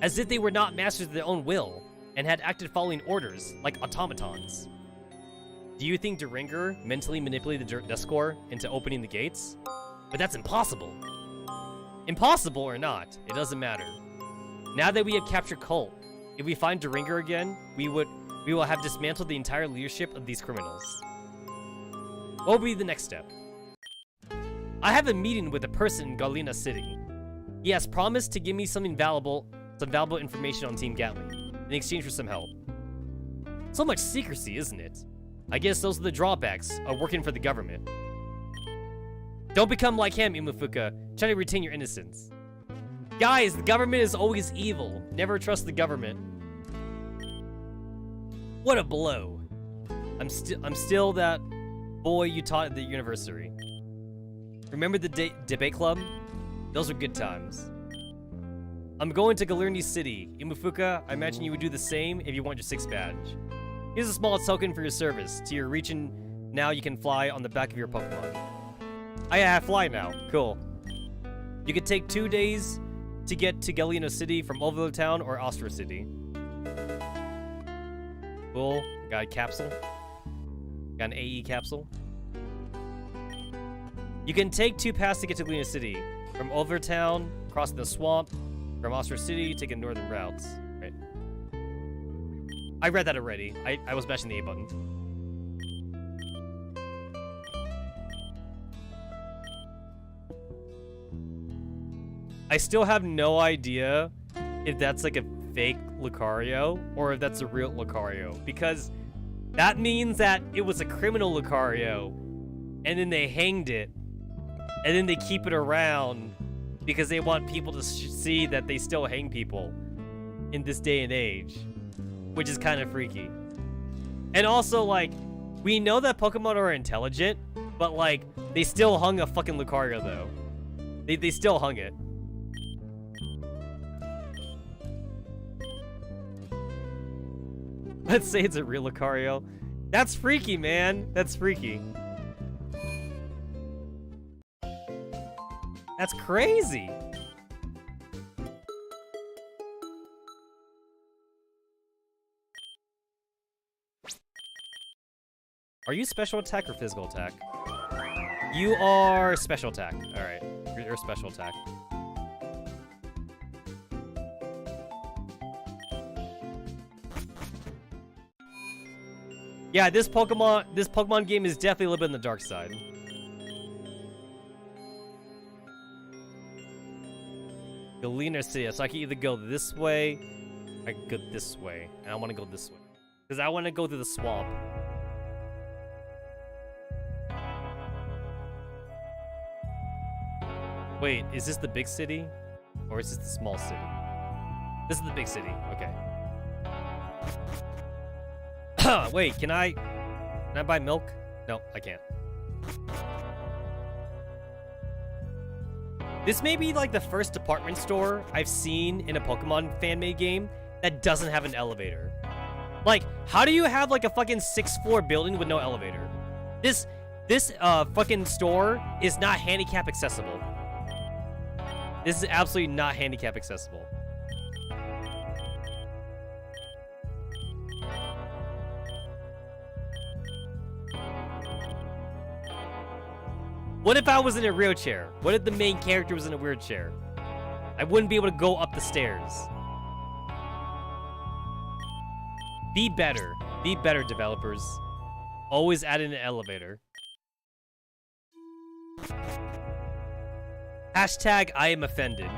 As if they were not masters of their own will, and had acted following orders, like automatons. Do you think Deringer mentally manipulated the desk door into opening the gates? But that's impossible. Impossible or not, it doesn't matter. Now that we have captured Colt, if we find Deringer again, we will have dismantled the entire leadership of these criminals. What will be the next step? I have a meeting with a person in Galena City. He has promised to give me some valuable information on Team Gatling in exchange for some help. So much secrecy, isn't it? I guess those are the drawbacks of working for the government. Don't become like him, Imafuka. Try to retain your innocence. Guys, the government is always evil. Never trust the government. What a blow. I'm still that boy you taught at the university. Remember the debate club? Those are good times. I'm going to Galerni City. Imafuka, I imagine you would do the same if you want your 6th badge. Here's a small token for your service. To your region, now you can fly on the back of your Pokemon. I fly now. Cool. You could take 2 days to get to Galena City from Ovalo Town or Ostra City. Cool. Got a capsule. Got an AE capsule. You can take 2 paths to get to Galena City. From Ovalo Town, crossing the swamp. From Ostra City, taking northern routes. Right. I read that already. I was mashing the A button. I still have no idea if that's like a fake Lucario or if that's a real Lucario, because that means that it was a criminal Lucario and then they hanged it and then they keep it around because they want people to see that they still hang people in this day and age, which is kind of freaky. And also, like, we know that Pokemon are intelligent, but like, they still hung a fucking Lucario though. They still hung it. Let's say it's a real Lucario. That's freaky, man. That's freaky. That's crazy. Are you special attack or physical attack? You are special attack. All right, you're special attack. Yeah, this Pokemon game is definitely a little bit on the dark side. Galena City, so I can either go this way, I can go this way, and I want to go this way. Because I want to go through the swamp. Wait, is this the big city? Or is this the small city? This is the big city, okay. Wait, can I buy milk? No, I can't. This may be like the first department store I've seen in a Pokemon fan-made game that doesn't have an elevator. Like, how do you have like a fucking 6th floor building with no elevator? This fucking store is not handicap accessible. This is absolutely not handicap accessible. What if I was in a wheelchair? What if the main character was in a wheelchair? I wouldn't be able to go up the stairs. Be better. Be better, developers. Always add in an elevator. Hashtag I am offended.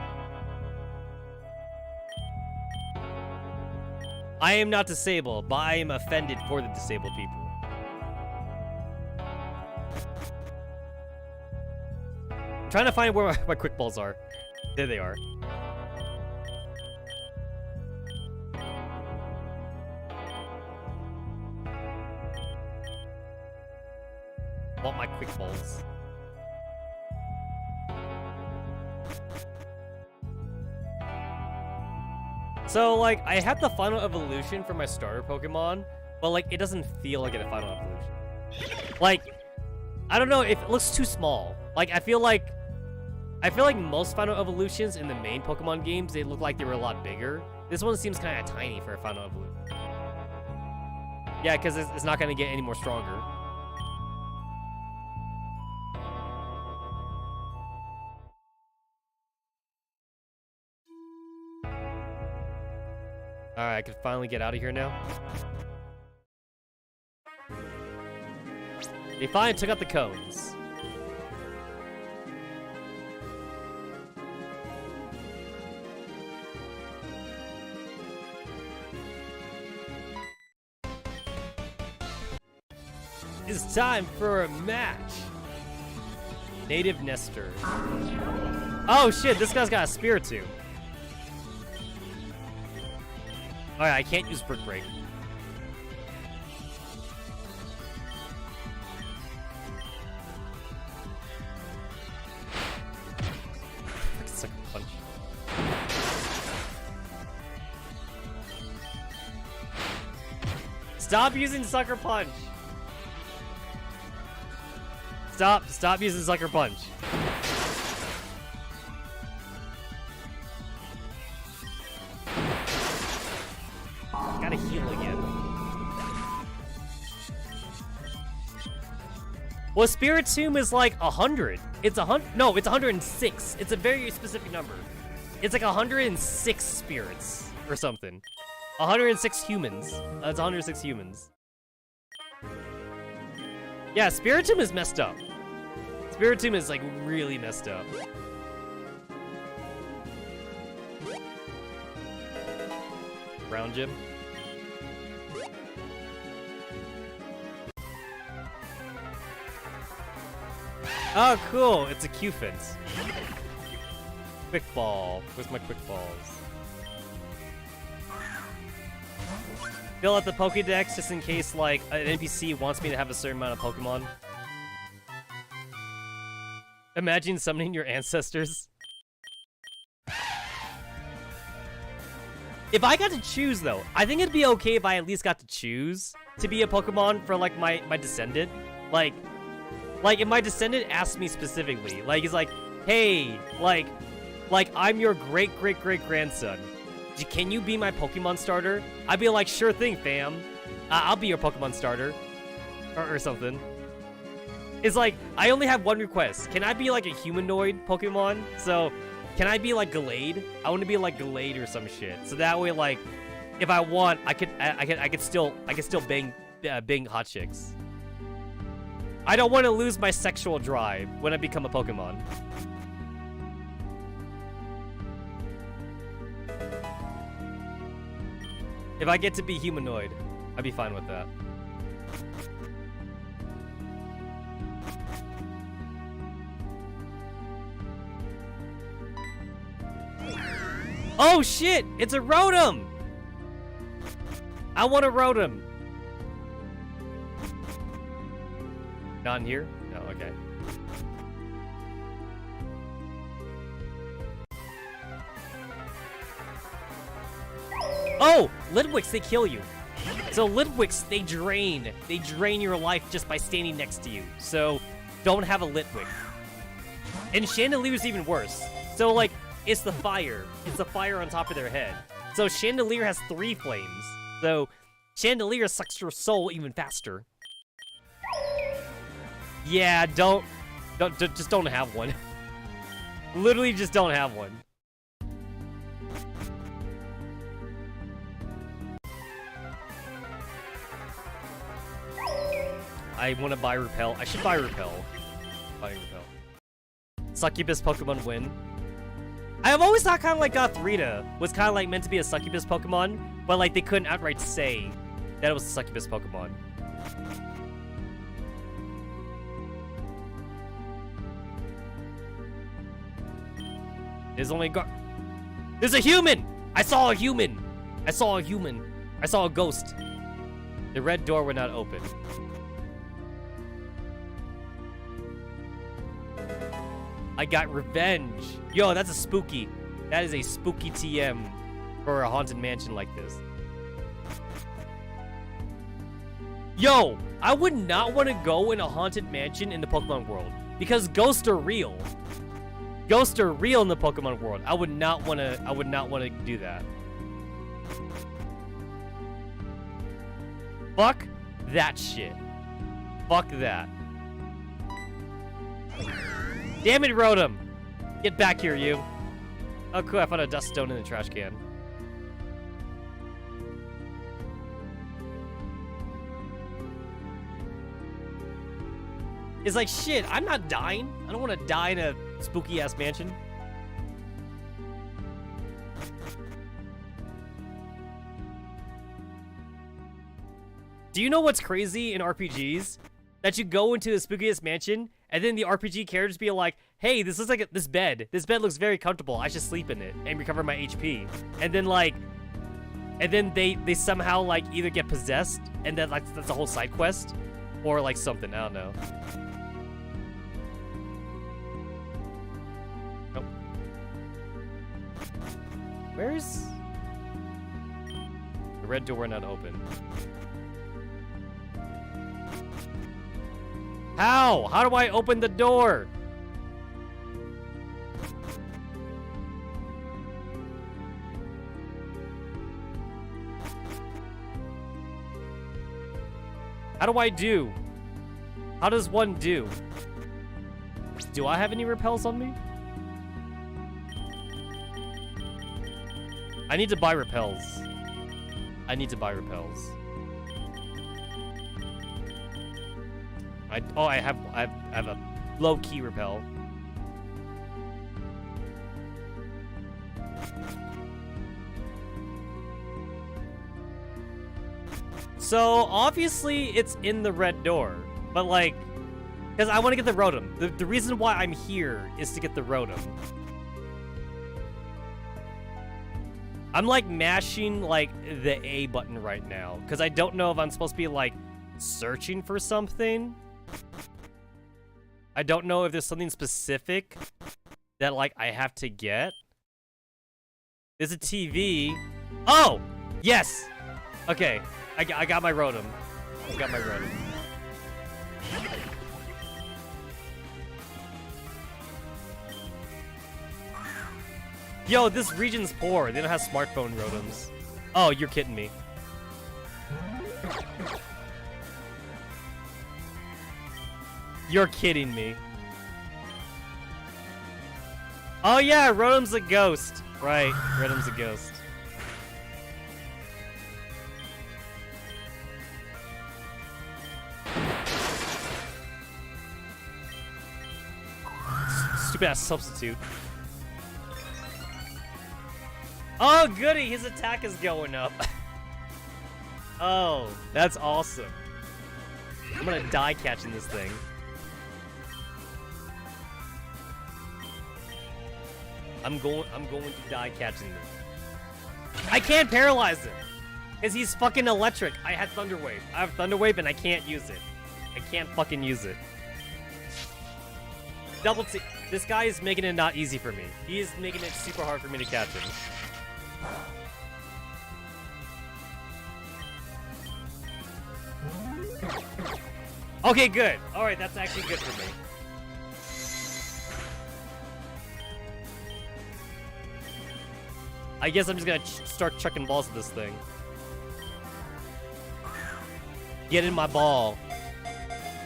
I am not disabled, but I am offended for the disabled people. I'm trying to find where my quick balls are. There they are. Want my quick balls. So, like, I have the final evolution for my starter Pokemon, but, like, it doesn't feel like a final evolution. Like, I don't know, if it looks too small. Like, I feel like most final evolutions in the main Pokemon games, they look like they were a lot bigger. This one seems kind of tiny for a final evolution. Yeah, because it's not going to get any more stronger. Alright, I can finally get out of here now. They finally took out the cones. It's time for a match. Native Nester. Oh shit, this guy's got a Spiritomb. Alright, I can't use Brick Break. Sucker Punch. Stop using Sucker Punch! Stop using Sucker Punch. Gotta heal again. Well, Spiritomb is like 100. It's 100. No, it's 106. It's a very specific number. It's like 106 spirits or something. 106 humans. That's 106 humans. Yeah, Spiritomb is messed up. Spiritomb is like really messed up. Brown Gym. Oh, cool. It's a Q-Fence. Quick Ball. Where's my Quick Balls? Fill out the Pokédex just in case, like, an NPC wants me to have a certain amount of Pokemon. Imagine summoning your ancestors. If I got to choose, though, I think it'd be okay if I at least got to choose to be a Pokemon for, like, my descendant. Like, if my descendant asked me specifically, like, he's like, hey, like, I'm your great-great-great-grandson. Can you be my Pokemon starter? I'd be like, sure thing, fam. I'll be your Pokemon starter. Or something. It's like, I only have one request. Can I be like a humanoid Pokemon? So, can I be like Gallade? I want to be like Gallade or some shit. So that way, like, if I want, I could still bang hot chicks. I don't want to lose my sexual drive when I become a Pokemon. If I get to be humanoid, I'd be fine with that. Oh shit! It's a Rotom! I want a Rotom! Not in here? No, okay. Oh! Litwicks, they kill you. So Litwicks, they drain your life just by standing next to you. So don't have a Litwick. And Chandelier's even worse. So like, it's the fire. It's the fire on top of their head. So Chandelier has 3 flames. So Chandelier sucks your soul even faster. Yeah, don't Just don't have one. Literally just don't have one. I want to buy Repel. I should buy Repel. Buying Repel. Succubus Pokemon win. I have always thought kind of like Gothorita was kind of like meant to be a Succubus Pokemon, but like they couldn't outright say that it was a Succubus Pokemon. There's only There's a human! I saw a human! I saw a human. I saw a ghost. The red door would not open. I got revenge. Yo, that's a spooky. That is a spooky TM for a haunted mansion like this. Yo, I would not want to go in a haunted mansion in the Pokemon world because ghosts are real. Ghosts are real in the Pokemon world. I would not want to do that. Fuck that shit. Fuck that. Damn it, Rotom! Get back here, you. Oh, cool, I found a dust stone in the trash can. It's like, shit, I'm not dying. I don't want to die in a spooky-ass mansion. Do you know what's crazy in RPGs? That you go into the spookiest mansion, and then the RPG characters be like, hey, this looks like this bed. This bed looks very comfortable. I should sleep in it and recover my HP. And then like, they somehow like either get possessed, and then like that's a whole side quest, or like something. I don't know. Nope. Where's the red door not open? How? How do I open the door? How do I do? How does one do? Do I have any repels on me? I need to buy repels. I need to buy repels. I have a low-key repel. So obviously it's in the red door, but like, because I want to get the Rotom. The reason why I'm here is to get the Rotom. I'm like mashing like the A button right now because I don't know if I'm supposed to be like searching for something. I don't know if there's something specific that, like, I have to get. There's a TV. Oh! Yes! Okay. I got my Rotom. I got my Rotom. Yo, this region's poor. They don't have smartphone Rotoms. Oh, you're kidding me. You're kidding me. Oh yeah, Rotom's a ghost. Right, Rotom's a ghost. Stupid ass substitute. Oh goody, his attack is going up. Oh, that's awesome. I'm gonna die catching this thing. I'm going to die catching this. I can't paralyze him! Because he's fucking electric. I had Thunder Wave. I have Thunder Wave and I can't use it. I can't fucking use it. Double T. This guy is making it not easy for me. He is making it super hard for me to catch him. Okay, good. Alright, that's actually good for me. I guess I'm just gonna start chucking balls at this thing. Get in my ball.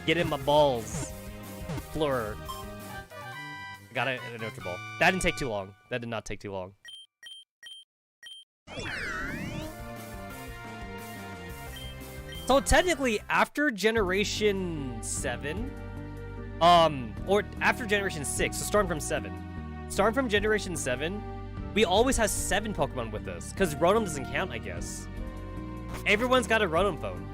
Get in my balls. Fleur. Got it, an Ultra Ball. That didn't take too long. That did not take too long. So technically, after Generation 7, or after Generation 6, so starting from 7. Starting from Generation 7, we always have 7 Pokemon with us, because Rotom doesn't count, I guess. Everyone's got a Rotom phone.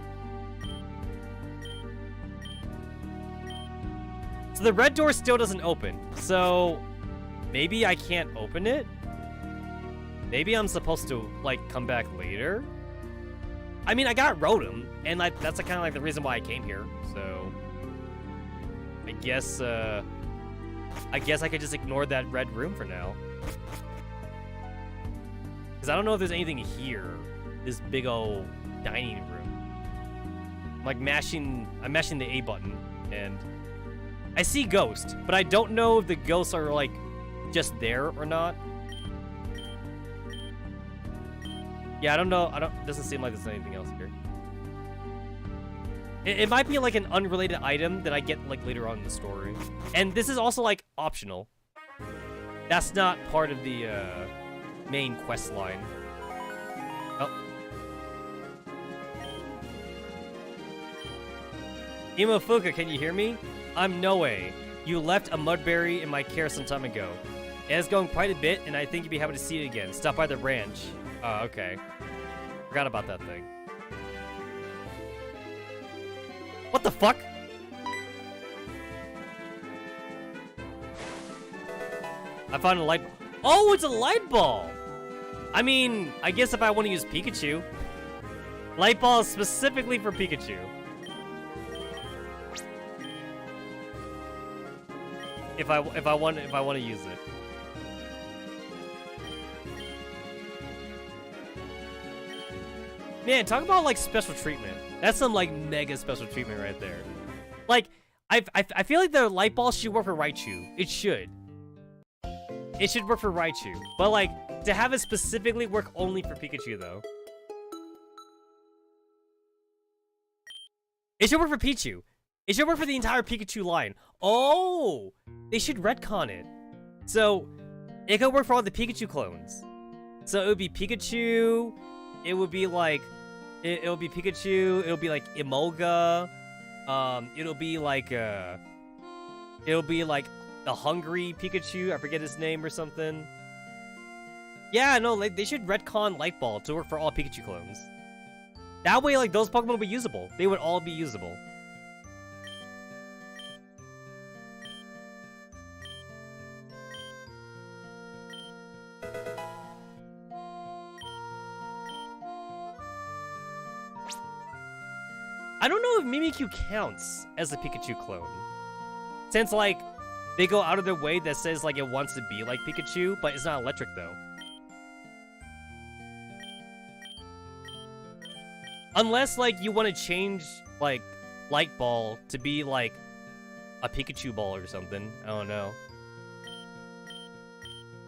So the red door still doesn't open, so maybe I can't open it? Maybe I'm supposed to, like, come back later? I mean, I got Rotom, and like, that's kind of like the reason why I came here, so... I guess I could just ignore that red room for now. Because I don't know if there's anything here. This big old dining room. I'm mashing the A button, and... I see Ghost, but I don't know if the ghosts are, like, just there or not. Yeah, I don't know. Doesn't seem like there's anything else here. It might be like an unrelated item that I get like later on in the story. And this is also like optional. That's not part of the main quest line. Oh. Imofuka, can you hear me? I'm Noe. You left a Mudberry in my care some time ago. It has grown quite a bit, and I think you'd be happy to see it again. Stop by the ranch. Oh, okay. Forgot about that thing. What the fuck? I found a light... Oh, it's a light ball! I mean, I guess if I want to use Pikachu. Light ball is specifically for Pikachu. If I want to use it. Man, talk about like special treatment. That's some like mega special treatment right there. Like, I feel like the light ball should work for Raichu. It should. It should work for Raichu. But like, to have it specifically work only for Pikachu though. It should work for Pichu. It should work for the entire Pikachu line. Oh! They should retcon it. So, it could work for all the Pikachu clones. So it would be Pikachu, it would be like... It'll be Pikachu, it'll be like Emolga, it'll be like the hungry Pikachu, I forget his name or something. Yeah, no, like, they should retcon Light Ball to work for all Pikachu clones. That way, like, those Pokemon would be usable. They would all be usable. I don't know if Mimikyu counts as a Pikachu clone. Since, like, they go out of their way that says, like, it wants to be like Pikachu, but it's not electric, though. Unless, like, you want to change, like, Light Ball to be, like, a Pikachu ball or something. I don't know.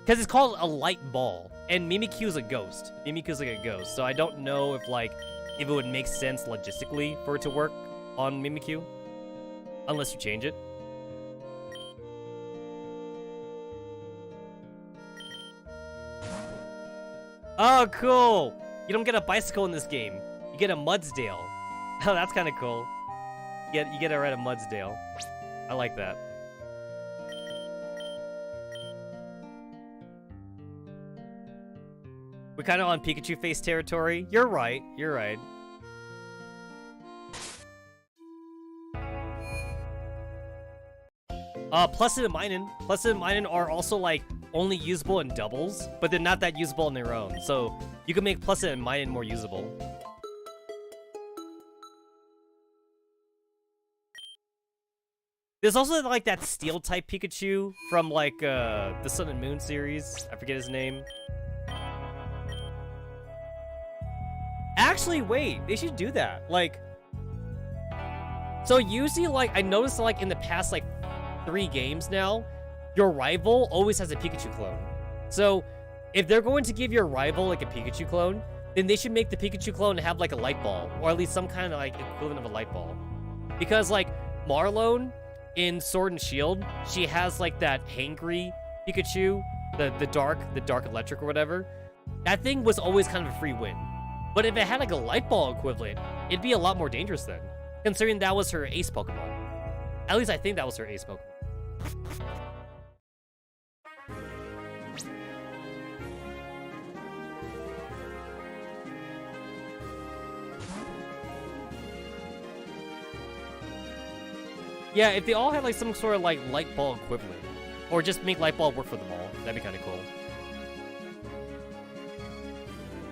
Because it's called a Light Ball, and Mimikyu's a ghost. Mimikyu's like a ghost, so I don't know if, like... if it would make sense logistically for it to work on Mimikyu. Unless you change it. Oh, cool! You don't get a bicycle in this game. You get a Mudsdale. Oh, that's kind of cool. You get to ride a Mudsdale. I like that. We're kind of on Pikachu face territory. You're right. You're right. Plusid and Minun. Plusid and Minun are also, like, only usable in doubles, but they're not that usable on their own. So, you can make Plusid and Minun more usable. There's also, like, that Steel-type Pikachu from, like, the Sun and Moon series. I forget his name. Actually, wait, they should do that. Like, so usually, like, I noticed, like, in the past, like, 3 games now, your rival always has a Pikachu clone. So, if they're going to give your rival, like, a Pikachu clone, then they should make the Pikachu clone have, like, a light ball, or at least some kind of, like, equivalent of a light ball. Because, like, Marlone in Sword and Shield, she has like that hangry Pikachu, the dark electric or whatever. That thing was always kind of a free win. But if it had like a light ball equivalent, it'd be a lot more dangerous then, considering that was her ace Pokemon. At least I think that was her ace Pokemon. Yeah, if they all had like some sort of like light ball equivalent, or just make light ball work for them all, that'd be kind of cool.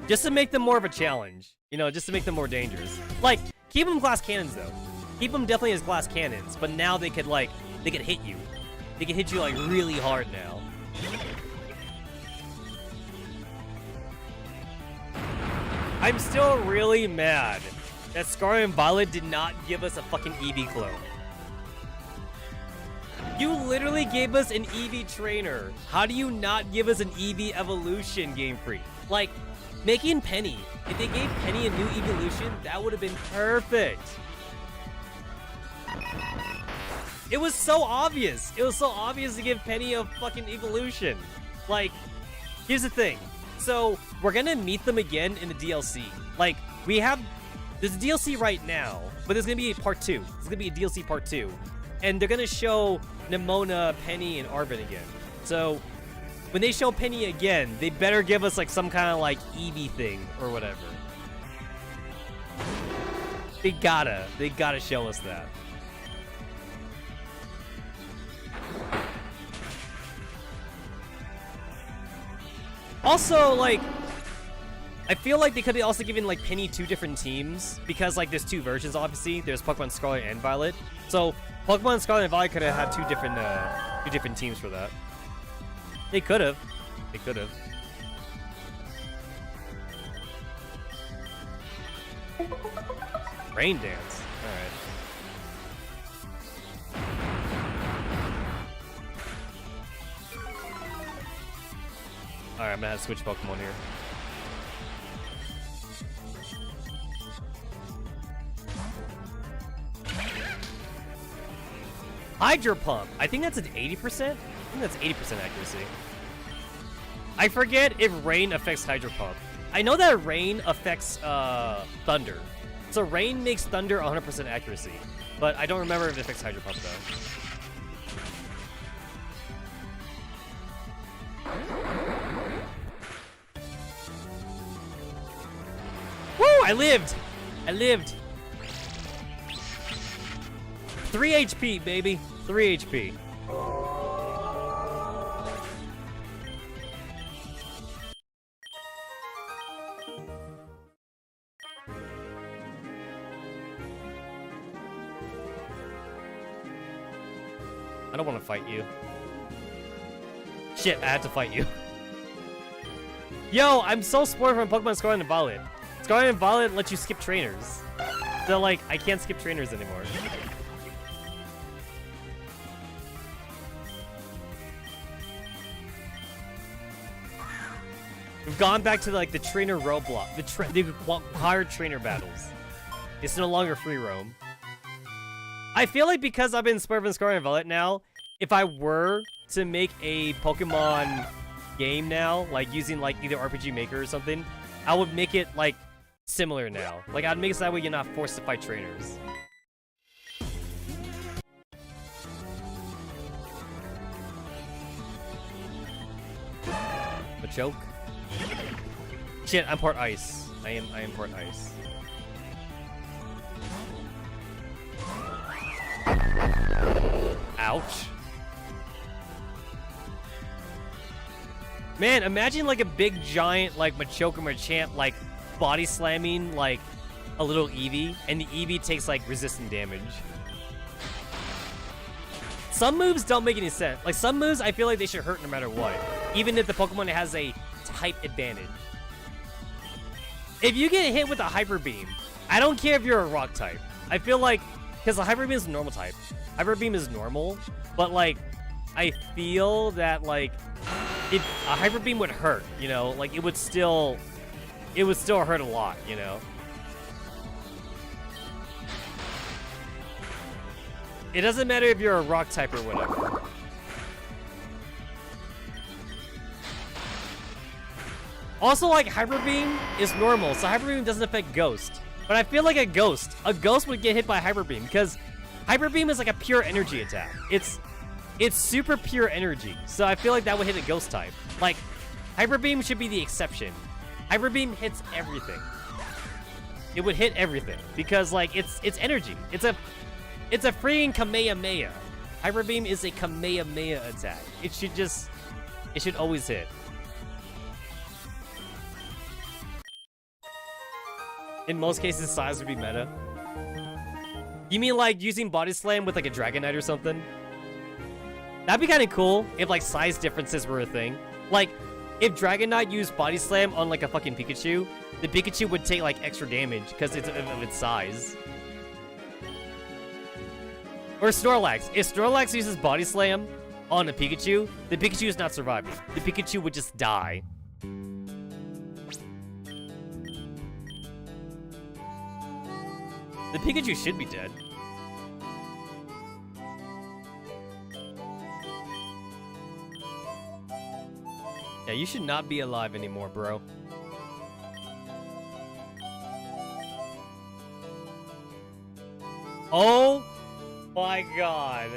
Just to make them more of a challenge, you know, just to make them more dangerous. Like, keep them glass cannons though. Keep them definitely as glass cannons, but now they could like, they could hit you. They can hit you like really hard now. I'm still really mad that Scarlet and Violet did not give us a fucking Eevee clone. You literally gave us an Eevee trainer. How do you not give us an Eevee evolution, Game Freak? Like, making Penny. If they gave Penny a new evolution, that would have been perfect. It was so obvious. It was so obvious to give Penny a fucking evolution. Like, here's the thing. So, we're gonna meet them again in the DLC. Like, there's a DLC right now, but there's gonna be a part 2. There's gonna be a DLC part 2. And they're gonna show Nimona, Penny, and Arven again. So, when they show Penny again, they better give us like some kind of like Eevee thing or whatever. They gotta show us that. Also, like, I feel like they could have also given like Penny 2 different teams, because like there's 2 versions obviously. There's Pokemon Scarlet and Violet. So Pokemon Scarlet and Violet could have had two different teams for that. They could have. They could have. Rain dance. Alright. Alright, I'm gonna have to switch Pokemon here. Hydro Pump. I think that's an 80%. I think that's 80% accuracy. I forget if rain affects Hydro Pump. I know that rain affects thunder. So rain makes thunder 100% accuracy. But I don't remember if it affects Hydro Pump though. Woo! I lived! I lived! 3 HP, baby. 3 HP. I don't want to fight you. Shit, I have to fight you. Yo, I'm so spoiled from Pokemon Scarlet and Violet. Scarlet and Violet let you skip trainers. So, like, I can't skip trainers anymore. We've gone back to like the trainer roadblock, the required trainer battles. It's no longer free roam. I feel like because I've been Scarlet and Violet now, if I were to make a Pokemon game now, like using like either RPG Maker or something, I would make it like similar now. Like I'd make it so that way you're not forced to fight trainers. Machoke. Shit, I'm part ice. I am part ice. Ouch. Man, imagine like a big giant like Machoke or Machamp like body slamming like a little Eevee, and the Eevee takes like resistant damage. Some moves don't make any sense. Like some moves I feel like they should hurt no matter what, even if the Pokemon has a type advantage. If you get hit with a Hyper Beam, I don't care if you're a rock type. I feel like, because the Hyper Beam is a normal type. Hyper Beam is normal, but like, I feel that like, if a Hyper Beam would hurt, you know, like it would still hurt a lot, you know. It doesn't matter if you're a rock type or whatever. Also, like, Hyper Beam is normal, so Hyper Beam doesn't affect Ghost. But I feel like a Ghost would get hit by Hyper Beam, because Hyper Beam is like a pure energy attack. It's super pure energy, so I feel like that would hit a Ghost type. Like, Hyper Beam should be the exception. Hyper Beam hits everything. It would hit everything, because, like, it's energy. It's a freaking Kamehameha. Hyper Beam is a Kamehameha attack. It should always hit. In most cases, size would be meta. You mean like using Body Slam with like a Dragon Knight or something? That'd be kind of cool if like size differences were a thing. Like, if Dragon Knight used Body Slam on like a fucking Pikachu, the Pikachu would take like extra damage because of its size. Or Snorlax. If Snorlax uses Body Slam on a Pikachu, the Pikachu is not surviving. The Pikachu would just die. The Pikachu should be dead. Yeah, you should not be alive anymore, bro. Oh my god.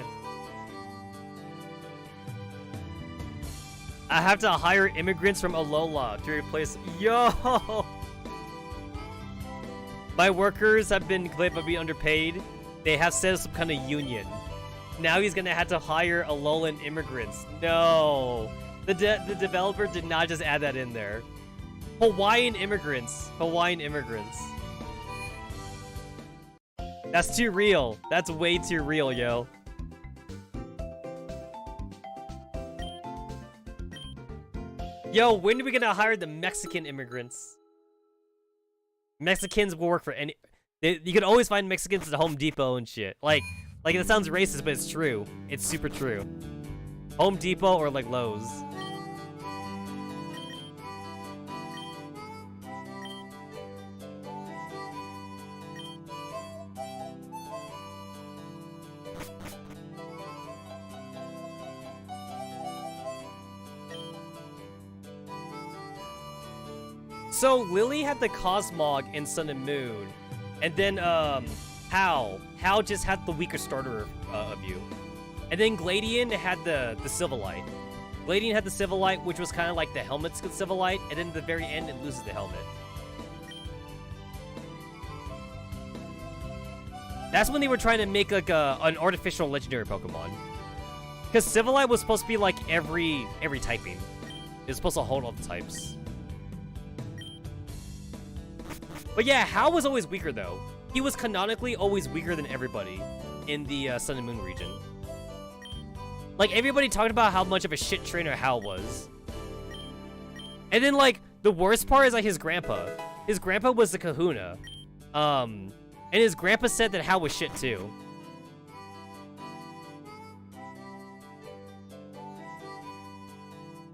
I have to hire immigrants from Alola to replace... Yo! My workers have been claimed to be underpaid. They have set up some kind of union. Now he's gonna have to hire Alolan immigrants. No. The developer did not just add that in there. Hawaiian immigrants. Hawaiian immigrants. That's too real. That's way too real, yo. Yo, when are we gonna hire the Mexican immigrants? Mexicans will work for any... you can always find Mexicans at Home Depot and shit. Like it sounds racist, but it's true. It's super true. Home Depot or like Lowe's. So Lily had the Cosmog in Sun and Moon, and then Hal just had the weaker starter of you, and then Gladian had the Silverlight. Gladian had the Silverlight, which was kind of like the helmet's Silverlight, and then at the very end it loses the helmet. That's when they were trying to make like an artificial legendary Pokemon, because Silverlight was supposed to be like every typing. It was supposed to hold all the types. But yeah, Hal was always weaker, though. He was canonically always weaker than everybody in the Sun and Moon region. Like, everybody talked about how much of a shit trainer Hal was. And then, like, the worst part is, like, his grandpa. His grandpa was the Kahuna. And his grandpa said that Hal was shit, too.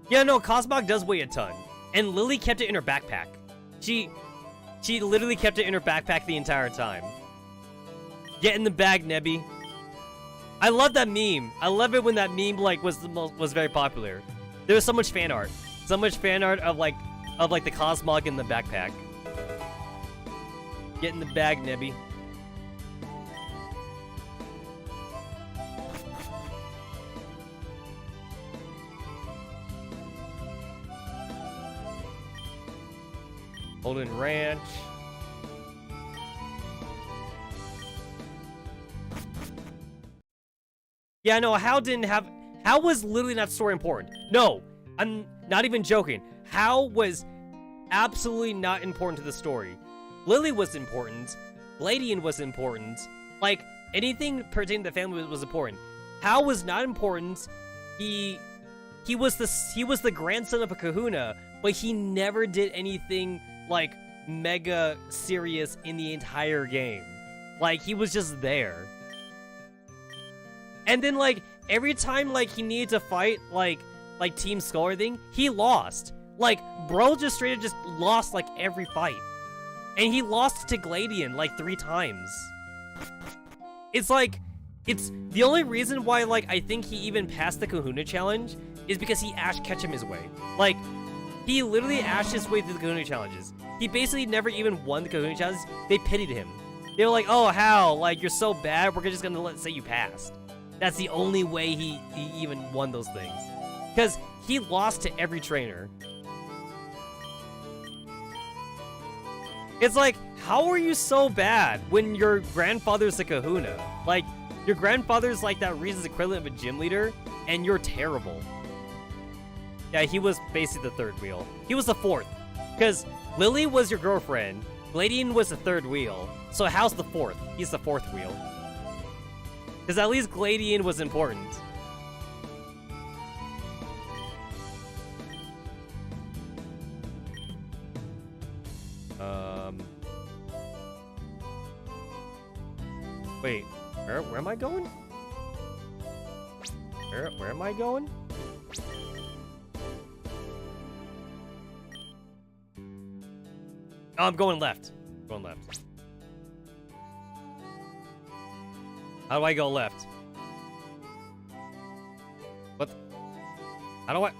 Yeah, no, Cosmog does weigh a ton. And Lily kept it in her backpack. She literally kept it in her backpack the entire time. Get in the bag, Nebby. I love that meme. I love it when that meme like was very popular. There was so much fan art. So much fan art of like the Cosmog in the backpack. Get in the bag, Nebby. Holden Ranch. Yeah, no, Hal was literally not story important. No, I'm not even joking. Hal was absolutely not important to the story. Lily was important. Gladian was important. Like, anything pertaining to the family was important. Hal was not important. He was the grandson of a Kahuna, but he never did anything like mega serious in the entire game. Like, he was just there. And then like every time like he needed to fight like Team Skull or anything, he lost. Like, bro just straight up just lost like every fight. And he lost to Gladian like 3 times. It's like It's the only reason why, like, I think he even passed the Kahuna challenge is because he Ash Ketchum his way. Like, he literally ashed his way through the Kahuna challenges. He basically never even won the Kahuna challenges. They pitied him. They were like, oh, Hal, like, you're so bad, we're just gonna say you passed. That's the only way he even won those things. Because he lost to every trainer. It's like, how are you so bad when your grandfather's a Kahuna? Like, your grandfather's like that reason's equivalent of a gym leader, and you're terrible. Yeah, he was basically the third wheel. He was the fourth. Because Lily was your girlfriend, Gladian was the third wheel, so Hal's the fourth. He's the fourth wheel. Because at least Gladian was important. Wait, where am I going? Where am I going? Oh, I'm going left. Going left. How do I go left? What? How do I?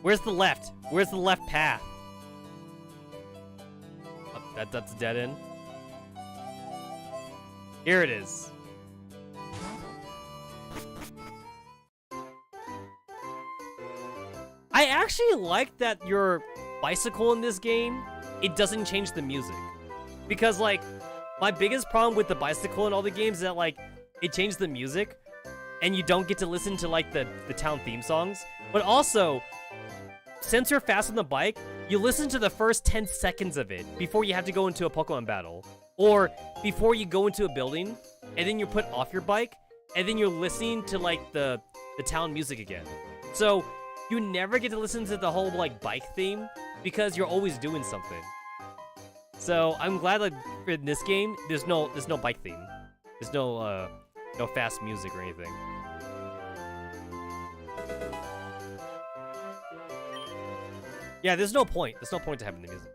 Where's the left? Where's the left path? Oh, that's a dead end. Here it is. I actually like that your bicycle in this game, it doesn't change the music. Because, like, my biggest problem with the bicycle in all the games is that, like, it changes the music, and you don't get to listen to, like, the town theme songs. But also, since you're fast on the bike, you listen to the first 10 seconds of it before you have to go into a Pokemon battle. Or before you go into a building, and then you put off your bike, and then you're listening to, like, the town music again. So, you never get to listen to the whole, like, bike theme, because you're always doing something. So, I'm glad, like, in this game, there's no bike theme. There's no fast music or anything. Yeah, there's no point. There's no point to having the music.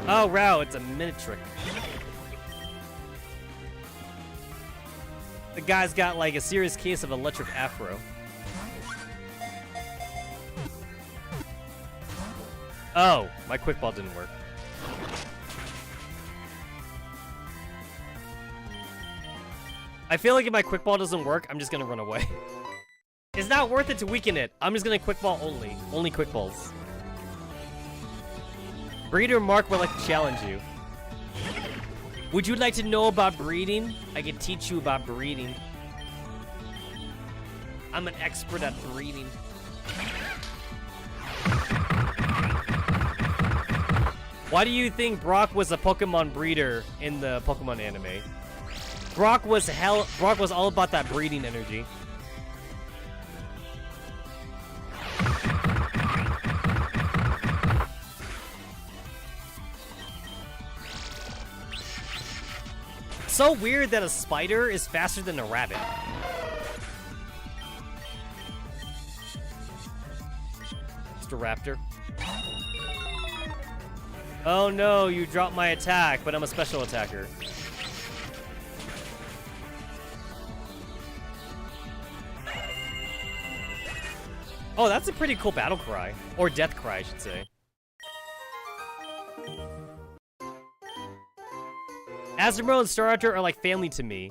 Oh, wow, it's a minute trick. The guy's got, like, a serious case of electric afro. Oh, my quick ball didn't work. I feel like if my quick ball doesn't work, I'm just gonna run away. It's not worth it to weaken it. I'm just gonna quick ball only. Only quick balls. Breeder Mark would like to challenge you. Would you like to know about breeding? I can teach you about breeding. I'm an expert at breeding. Why do you think Brock was a Pokemon breeder in the Pokemon anime? Brock was all about that breeding energy. So weird that a spider is faster than a rabbit. Mr. Raptor. Oh no, you dropped my attack, but I'm a special attacker. Oh, that's a pretty cool battle cry. Or death cry, I should say. Azumarill and Staraptor are like family to me.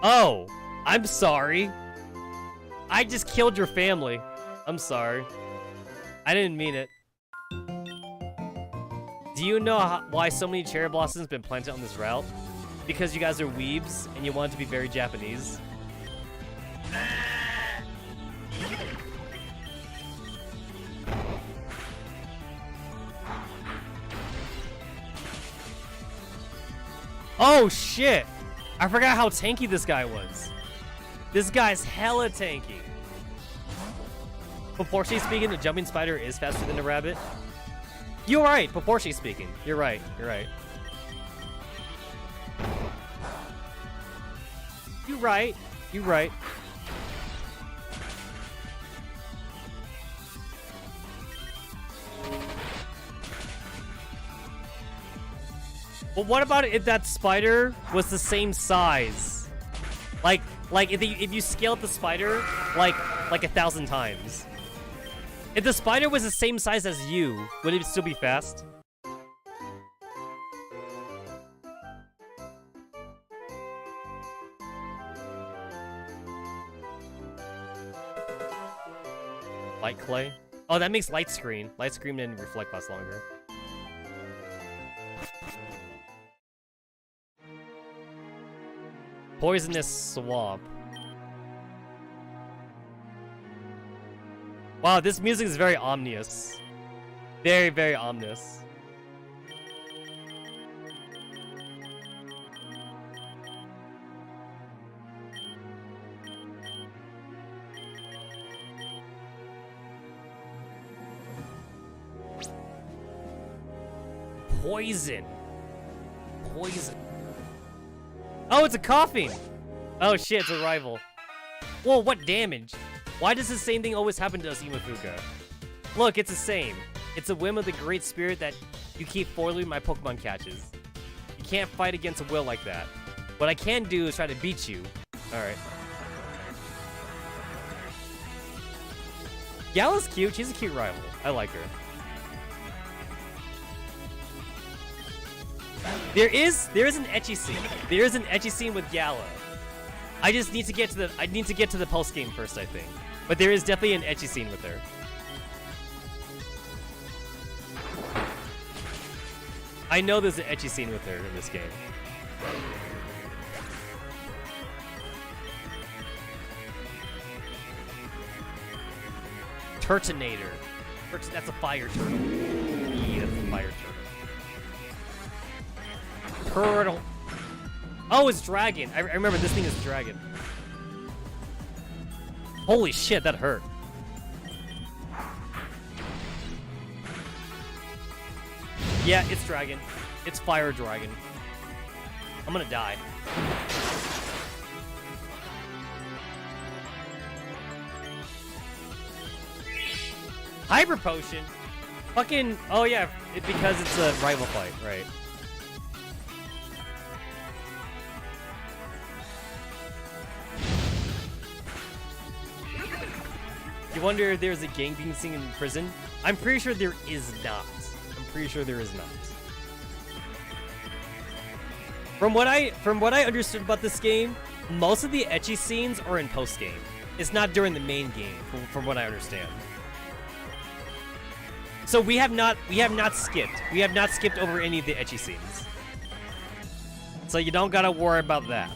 Oh, I'm sorry. I just killed your family. I'm sorry. I didn't mean it. Do you know why so many cherry blossoms have been planted on this route? Because you guys are weebs and you want it to be very Japanese. Oh shit! I forgot how tanky this guy was. This guy's hella tanky. Proportionally speaking, the jumping spider is faster than a rabbit. You're right, proportionally speaking. You're right, you're right. You're right, you're right. But what about if that spider was the same size? Like if you scale up the spider like 1,000 times. If the spider was the same size as you, would it still be fast? Light clay? Oh, that makes light screen. Light screen and reflect lasts longer. Poisonous swamp. Wow, this music is very ominous. Very, very ominous. Poison. Poison. Oh, it's a coughing! Oh shit, it's a rival. Whoa, what damage? Why does the same thing always happen to us, Imafuka? Look, it's the same. It's a whim of the Great Spirit that you keep foiling my Pokemon catches. You can't fight against a will like that. What I can do is try to beat you. Alright. Gala's cute. She's a cute rival. I like her. There is an ecchi scene. There is an ecchi scene with Gala. I just need to get to the post game first, I think. But there is definitely an ecchi scene with her. I know there's an ecchi scene with her in this game. Turtonator. That's a fire turtle. Yeah, that's a fire turtle. Turtle. Oh, it's dragon. I remember this thing is dragon. Holy shit, that hurt. Yeah, it's dragon. It's fire dragon. I'm gonna die. Hyper potion? Fucking, oh yeah, because it's a rival fight, right. You wonder if there's a gangbang scene in prison? I'm pretty sure there is not. I'm pretty sure there is not. From what I understood about this game, most of the ecchi scenes are in post game. It's not during the main game, from what I understand. So we have not skipped over any of the ecchi scenes. So you don't gotta worry about that.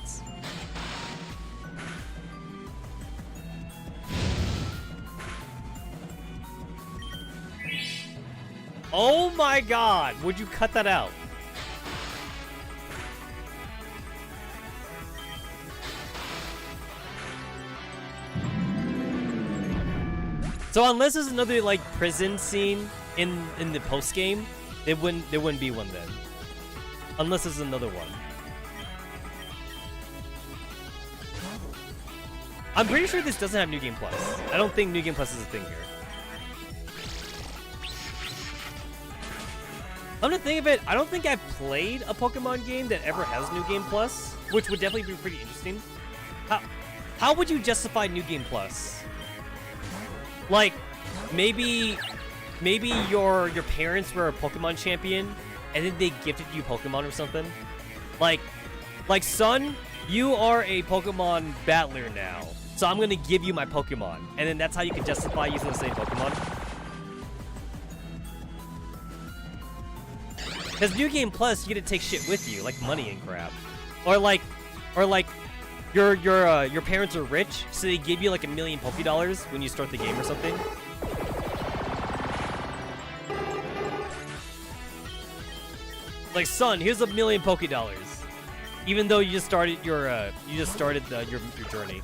Oh my god! Would you cut that out? So unless there's another like prison scene in the post game, there wouldn't be one then. Unless there's another one. I'm pretty sure this doesn't have New Game Plus. I don't think New Game Plus is a thing here. I'm gonna think of it, I don't think I've played a Pokemon game that ever has New Game Plus, which would definitely be pretty interesting. How would you justify New Game Plus? Like, maybe your parents were a Pokemon champion, and then they gifted you Pokemon or something? Like, son, you are a Pokemon battler now, so I'm gonna give you my Pokemon, and then that's how you can justify using the same Pokemon? Because New Game Plus, you get to take shit with you, like money and crap, or like your parents are rich, so they give you like $1 million Pokédollars when you start the game or something. Like, son, here's $1 million Pokédollars, even though you just started your journey.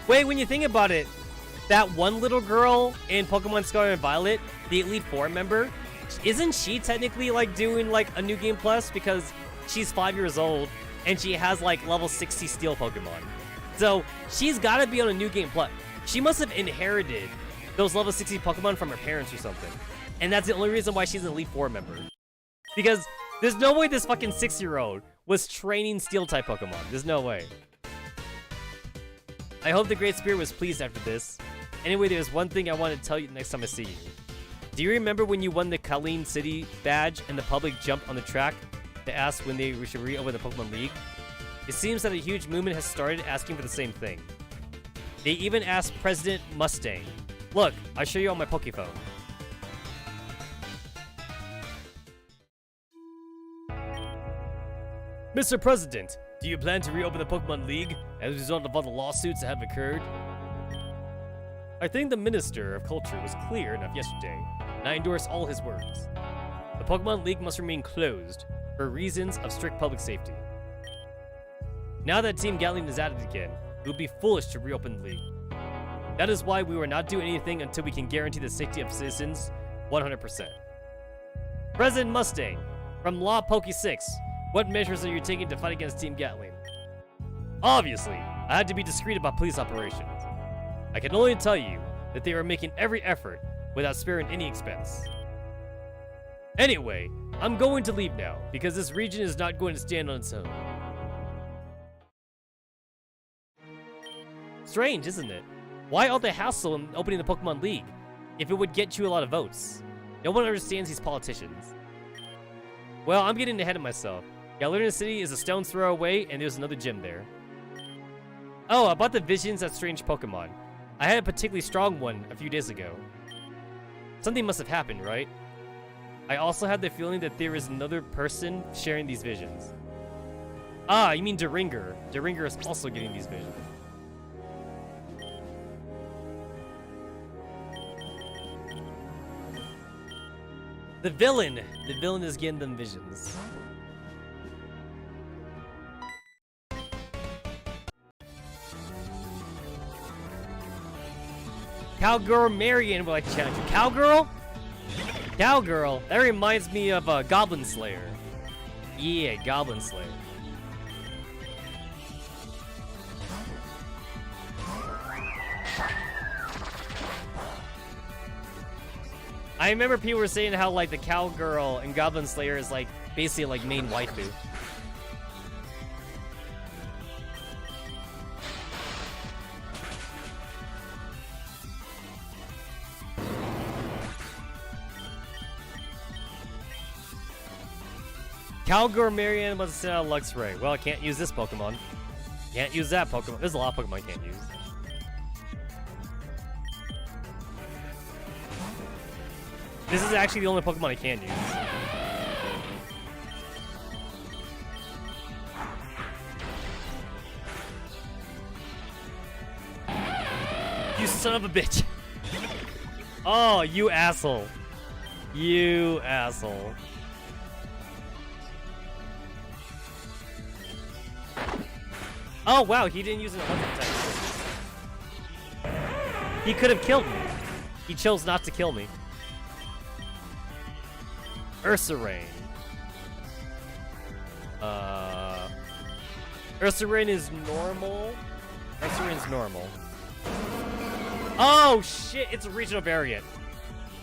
Wait, when you think about it, that one little girl in Pokemon Scarlet and Violet, the Elite Four member, isn't she technically like doing like a New Game Plus because she's 5 years old and she has like level 60 Steel Pokemon? So she's gotta be on a New Game Plus. She must have inherited those level 60 Pokemon from her parents or something. And that's the only reason why she's an Elite Four member. Because there's no way this fucking 6-year-old was training Steel-type Pokemon. There's no way. I hope the Great Spirit was pleased after this. Anyway, there's one thing I want to tell you next time I see you. Do you remember when you won the Colleen City badge and the public jumped on the track to ask when they should reopen the Pokemon League? It seems that a huge movement has started asking for the same thing. They even asked President Mustang. Look, I'll show you on my Pokephone. Mr. President, do you plan to reopen the Pokemon League as a result of all the lawsuits that have occurred? I think the Minister of Culture was clear enough yesterday, and I endorse all his words. The Pokemon League must remain closed for reasons of strict public safety. Now that Team Gatling is at it again, it would be foolish to reopen the league. That is why we will not do anything until we can guarantee the safety of citizens 100%. President Mustang, from Law Poke 6, what measures are you taking to fight against Team Gatling? Obviously, I had to be discreet about police operations. I can only tell you that they are making every effort without sparing any expense. Anyway, I'm going to leave now, because this region is not going to stand on its own. Strange, isn't it? Why all the hassle in opening the Pokemon League if it would get you a lot of votes? No one understands these politicians. Well, I'm getting ahead of myself. Galerna City is a stone's throw away, and there's another gym there. Oh, about the visions of strange Pokemon. I had a particularly strong one a few days ago. Something must have happened, right? I also had the feeling that there is another person sharing these visions. Ah, you mean Deringer. Deringer is also getting these visions. The villain! The villain is getting them visions. Cowgirl Marion would like to challenge you. Cowgirl? Cowgirl? That reminds me of Goblin Slayer. Yeah, Goblin Slayer. I remember people were saying how like the Cowgirl and Goblin Slayer is like basically like main waifu. Cowgirl Marianne must have sent out Luxray. Well, I can't use this Pokemon. Can't use that Pokemon. There's a lot of Pokemon I can't use. This is actually the only Pokemon I can use. You son of a bitch. Oh, you asshole. You asshole. Oh, wow, he didn't use an electric type. He could have killed me. He chose not to kill me. Ursaring. Ursaring is normal. Ursaring's normal. Oh, shit, it's a regional variant.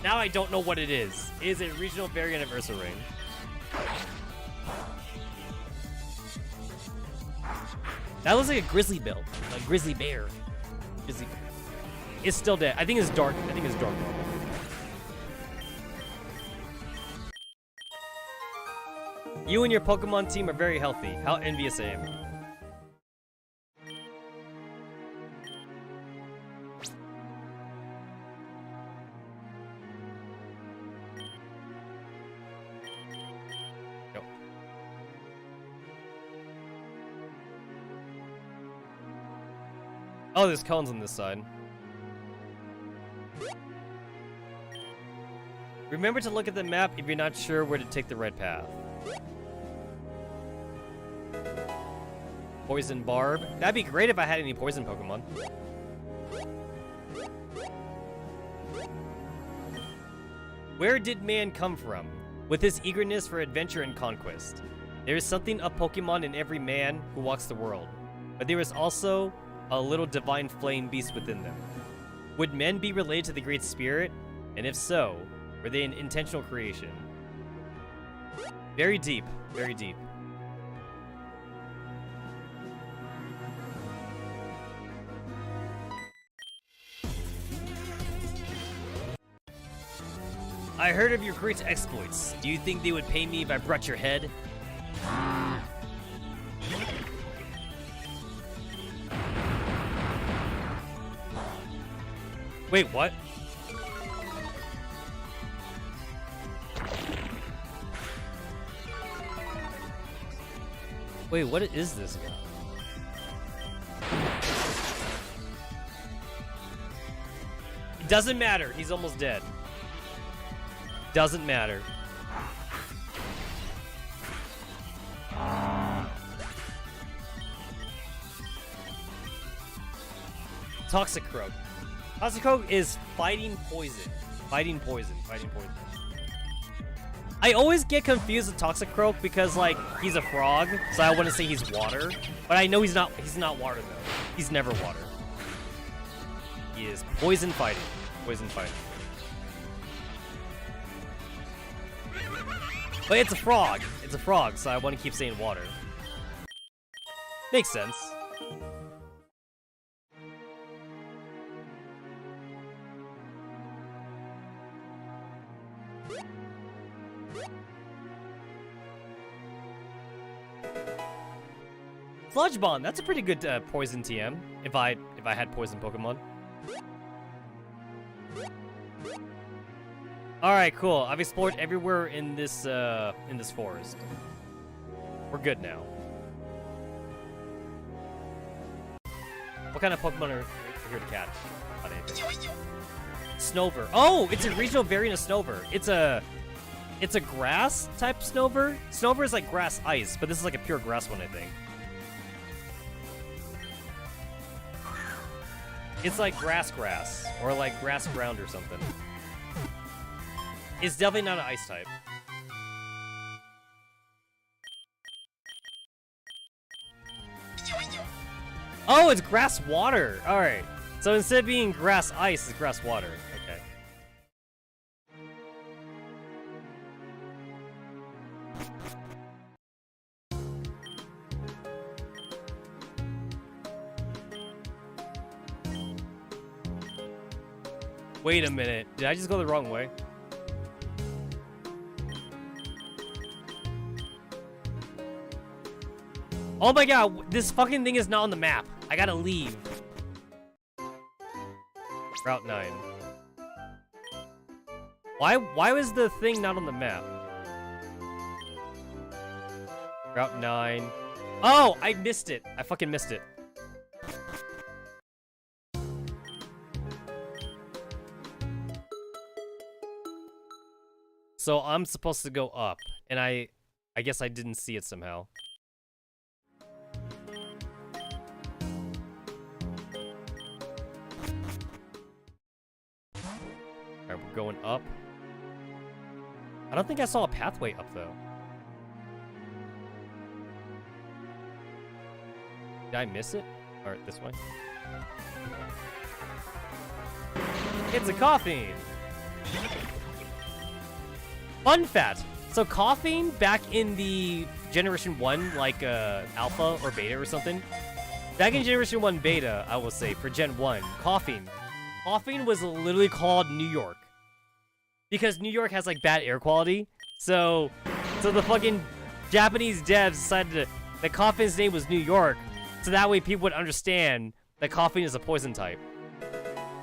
Now I don't know what it is. It is a regional variant of Ursaring. That looks like a grizzly build. A grizzly bear. Grizzly bear. It's still dead. I think it's dark. I think it's dark normal. You and your Pokemon team are very healthy. How envious I am. Go. Oh, there's cones on this side. Remember to look at the map if you're not sure where to take the right path. Poison Barb. That'd be great if I had any poison Pokemon. Where did man come from? With his eagerness for adventure and conquest. There is something of Pokemon in every man who walks the world. But there is also a little divine flame beast within them. Would men be related to the Great Spirit? And if so, were they an intentional creation? Very deep, very deep. I heard of your great exploits. Do you think they would pay me if I brought your head? Wait, what? Wait, what is this about? It doesn't matter. He's almost dead. Doesn't matter. Toxic Croak. Toxic Croak is fighting poison. Fighting poison. Fighting poison. I always get confused with Toxic Croak because, like, he's a frog, so I want to say he's water. But I know he's not water, though. He's never water. He is poison fighting. Poison fighting. But it's a frog. It's a frog, so I want to keep saying water. Makes sense. Sludge Bomb, that's a pretty good poison TM. If I had poison Pokemon. All right, cool. I've explored everywhere in this forest. We're good now. What kind of Pokemon are here to catch? Not anything. Snover. Oh, it's a regional variant of Snover. It's a grass type Snover. Snover is like grass ice, but this is like a pure grass one, I think. It's like grass or like grass ground or something. It's definitely not an ice type. Oh, it's grass water. All right. So instead of being grass ice, it's grass water. Okay. Wait a minute. Did I just go the wrong way? Oh my god, this fucking thing is not on the map. I gotta leave. Route 9. Why was the thing not on the map? Route 9. Oh, I missed it. I fucking missed it. So I'm supposed to go up, and I guess I didn't see it somehow. Alright, we're going up. I don't think I saw a pathway up, though. Did I miss it? Alright, this way. It's a Coughing! Fun fact! So Coughing, back in the Generation 1, like Alpha or Beta or something, back in Generation 1 Beta, I will say, for Gen 1, Coughing was literally called New York. Because New York has, like, bad air quality. So the fucking Japanese devs decided that Coughing's name was New York, so that way people would understand that Coughing is a poison type.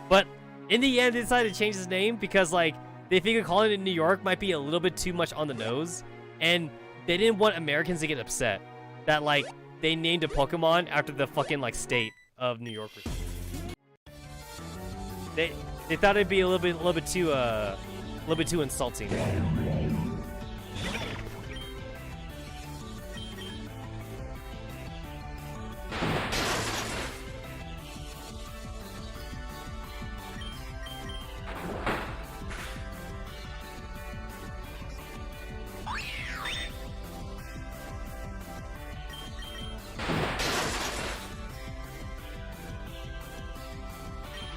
But in the end, they decided to change his name because, like, they figured calling it New York might be a little bit too much on the nose, and they didn't want Americans to get upset that, like, they named a Pokemon after the fucking, like, state of New York. They thought it'd be a little bit too insulting.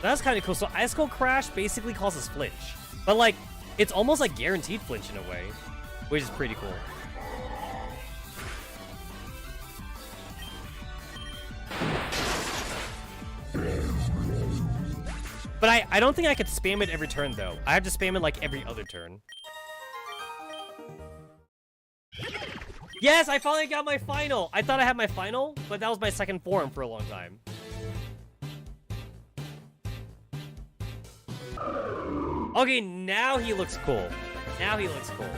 That's kind of cool. So Ice Cold Crash basically causes flinch. But, like, it's almost like guaranteed flinch in a way, which is pretty cool. But I don't think I could spam it every turn, though. I have to spam it, like, every other turn. Yes, I finally got my final! I thought I had my final, but that was my second form for a long time. Okay, now he looks cool. Now he looks cool.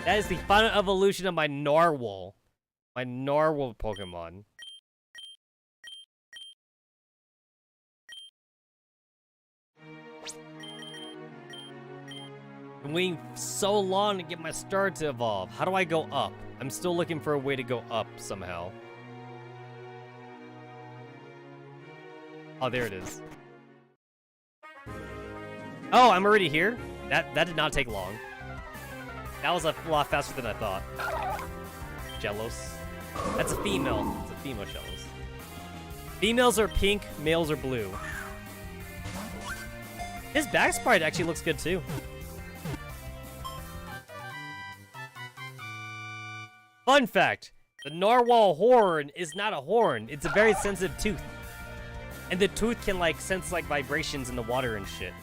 That is the final evolution of my Narwhal. My Narwhal Pokemon. I'm waiting so long to get my star to evolve. How do I go up? I'm still looking for a way to go up somehow. Oh, there it is. Oh, I'm already here? That did not take long. That was a lot faster than I thought. Jellos. That's a female. It's a female Jellos. Females are pink, males are blue. His back sprite actually looks good too. Fun fact, the Narwhal horn is not a horn. It's a very sensitive tooth. And the tooth can, like, sense, like, vibrations in the water and shit.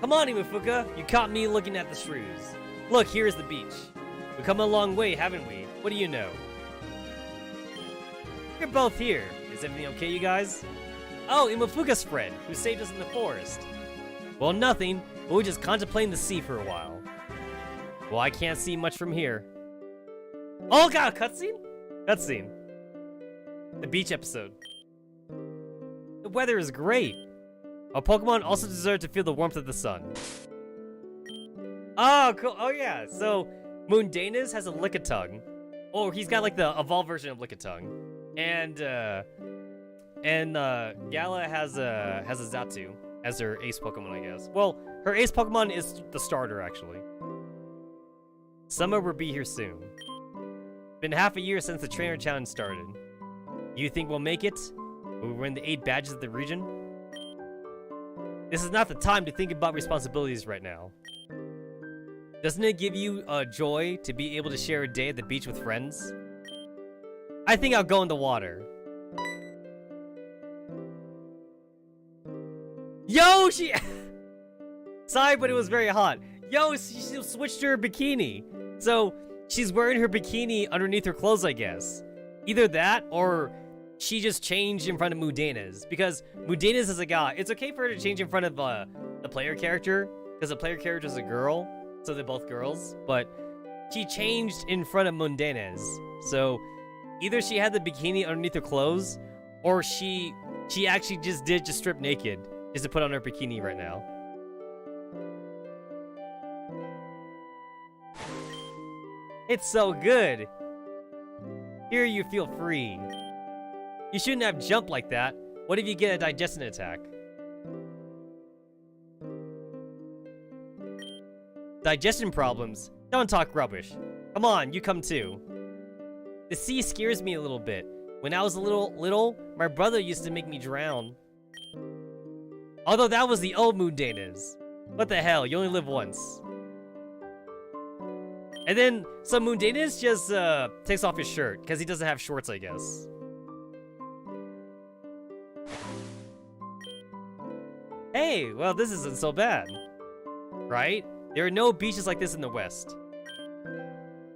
Come on, Imafuka. You caught me looking at the shrews. Look, here's the beach. We've come a long way, haven't we? What do you know? You're both here. Is everything okay, you guys? Oh, Imafuka's friend, who saved us in the forest. Well, nothing. But we're just contemplating the sea for a while. Well, I can't see much from here. Oh, God, cutscene? Cutscene. The beach episode. The weather is great. Our Pokemon also deserve to feel the warmth of the sun. Oh, cool. Oh, yeah. So, Mundanus has a Lickitung. Oh, he's got, like, the evolved version of Lickitung. And Gala has a Zatu as her ace Pokemon, I guess. Well, her ace Pokemon is the starter, actually. Summer will be here soon. Been half a year since the trainer challenge started. You think we'll make it? Will we win the 8 badges of the region? This is not the time to think about responsibilities right now. Doesn't it give you joy to be able to share a day at the beach with friends? I think I'll go in the water. Yo, she... Sorry, but it was very hot. Yo, she switched to her bikini. So, she's wearing her bikini underneath her clothes, I guess. Either that, or she just changed in front of Mundanus. Because Mundanus is a guy. It's okay for her to change in front of the player character, because the player character is a girl, so they're both girls. But she changed in front of Mundanus. So, either she had the bikini underneath her clothes, or she actually just strip naked, just to put on her bikini right now. It's so good. Here you feel free. You shouldn't have jumped like that. What if you get a digestion attack? Digestion problems? Don't talk rubbish. Come on, you come too. The sea scares me a little bit. When I was little, my brother used to make me drown. Although that was the old Mundanus. What the hell, you only live once. And then, so Mundanus just takes off his shirt, because he doesn't have shorts, I guess. Hey, well, this isn't so bad. Right? There are no beaches like this in the West.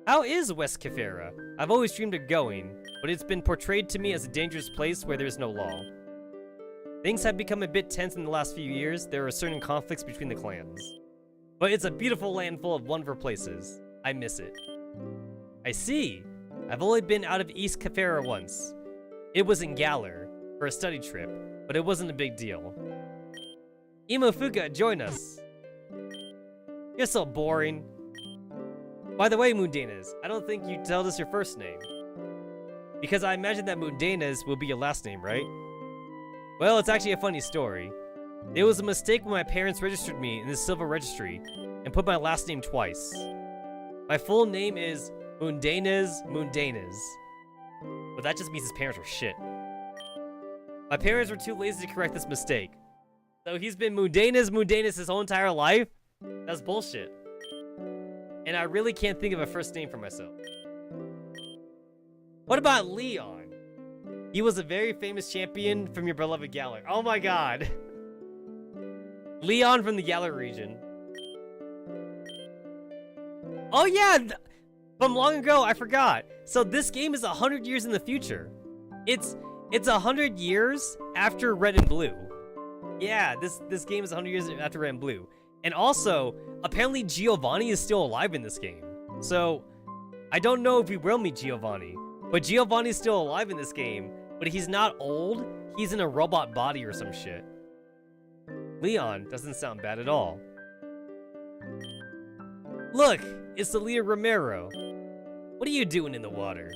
How is West Kefera? I've always dreamed of going, but it's been portrayed to me as a dangerous place where there's no law. Things have become a bit tense in the last few years. There are certain conflicts between the clans. But it's a beautiful land full of wonderful places. I miss it. I see. I've only been out of East Kefera once. It was in Galar, for a study trip, but it wasn't a big deal. Imafuka, join us. You're so boring. By the way, Mundanus, I don't think you told us your first name. Because I imagine that Mundanus will be your last name, right? Well, it's actually a funny story. There was a mistake when my parents registered me in the Silver Registry and put my last name twice. My full name is Mundanus. But that just means his parents were shit. My parents were too lazy to correct this mistake. So he's been Mundanus his whole entire life? That's bullshit. And I really can't think of a first name for myself. What about Leon? He was a very famous champion from your beloved Galar. Oh my god. Leon from the Galar region. Oh yeah! From long ago, I forgot. So this game is 100 years in the future. It's 100 years after Red and Blue. Yeah, this game is 100 years after Red and Blue. And also, apparently Giovanni is still alive in this game. So, I don't know if we will meet Giovanni. But Giovanni's still alive in this game. But he's not old. He's in a robot body or some shit. Leon doesn't sound bad at all. Look, it's the leader Romero. What are you doing in the water?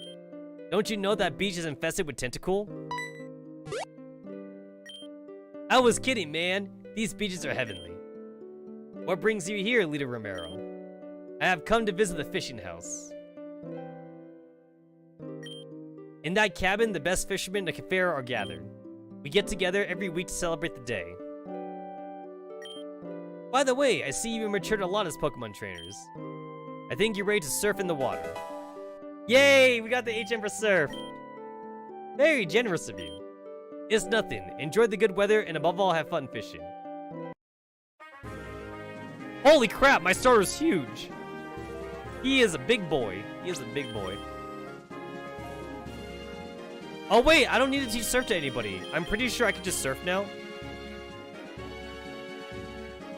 Don't you know that beach is infested with tentacle? I was kidding, man. These beaches are heavenly. What brings you here, Leader Romero? I have come to visit the fishing house. In that cabin, the best fishermen of Kefera are gathered. We get together every week to celebrate the day. By the way, I see you matured a lot as Pokemon trainers. I think you're ready to surf in the water. Yay! We got the HM for surf! Very generous of you. It's nothing. Enjoy the good weather and above all, have fun fishing. Holy crap, my starter's huge! He is a big boy. He is a big boy. Oh wait, I don't need to teach surf to anybody. I'm pretty sure I can just surf now.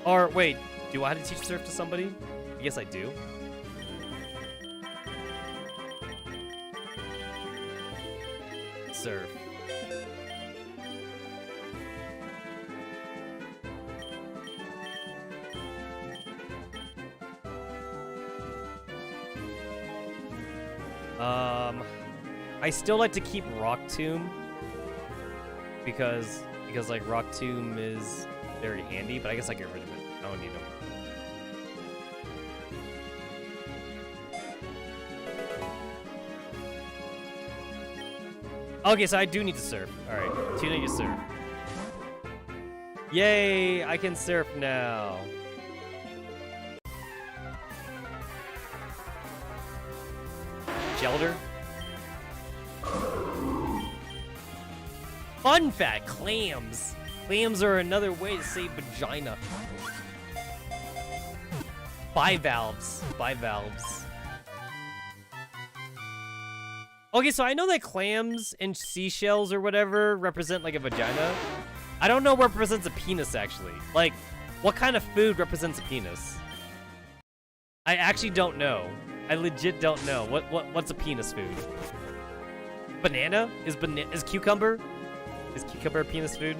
Or wait, do I have to teach surf to somebody? I guess I do. Surf. I still like to keep Rock Tomb because like Rock Tomb is very handy, but I guess I get rid of it. I don't need them. Okay, so I do need to surf. All right, Tuna, you surf. Yay! I can surf now. Gelder. Fun fact, clams. Clams are another way to say vagina. Bivalves. Bivalves. Okay, so I know that clams and seashells or whatever represent like a vagina. I don't know what represents a penis actually. Like, what kind of food represents a penis? I actually don't know. I legit don't know. What's a penis food? Banana? Is cucumber? Is cucumber a penis food?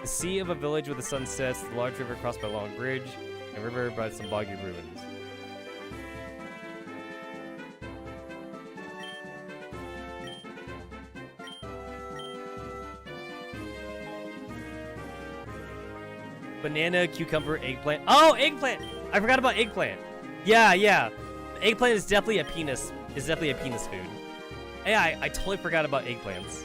The sea of a village where the sun sets, the large river crossed by a long bridge, and river by some boggy ruins. Banana, cucumber, eggplant. Oh, eggplant! I forgot about eggplant. Yeah, yeah. Eggplant is definitely a penis. Is definitely a penis food. Hey, I totally forgot about eggplants.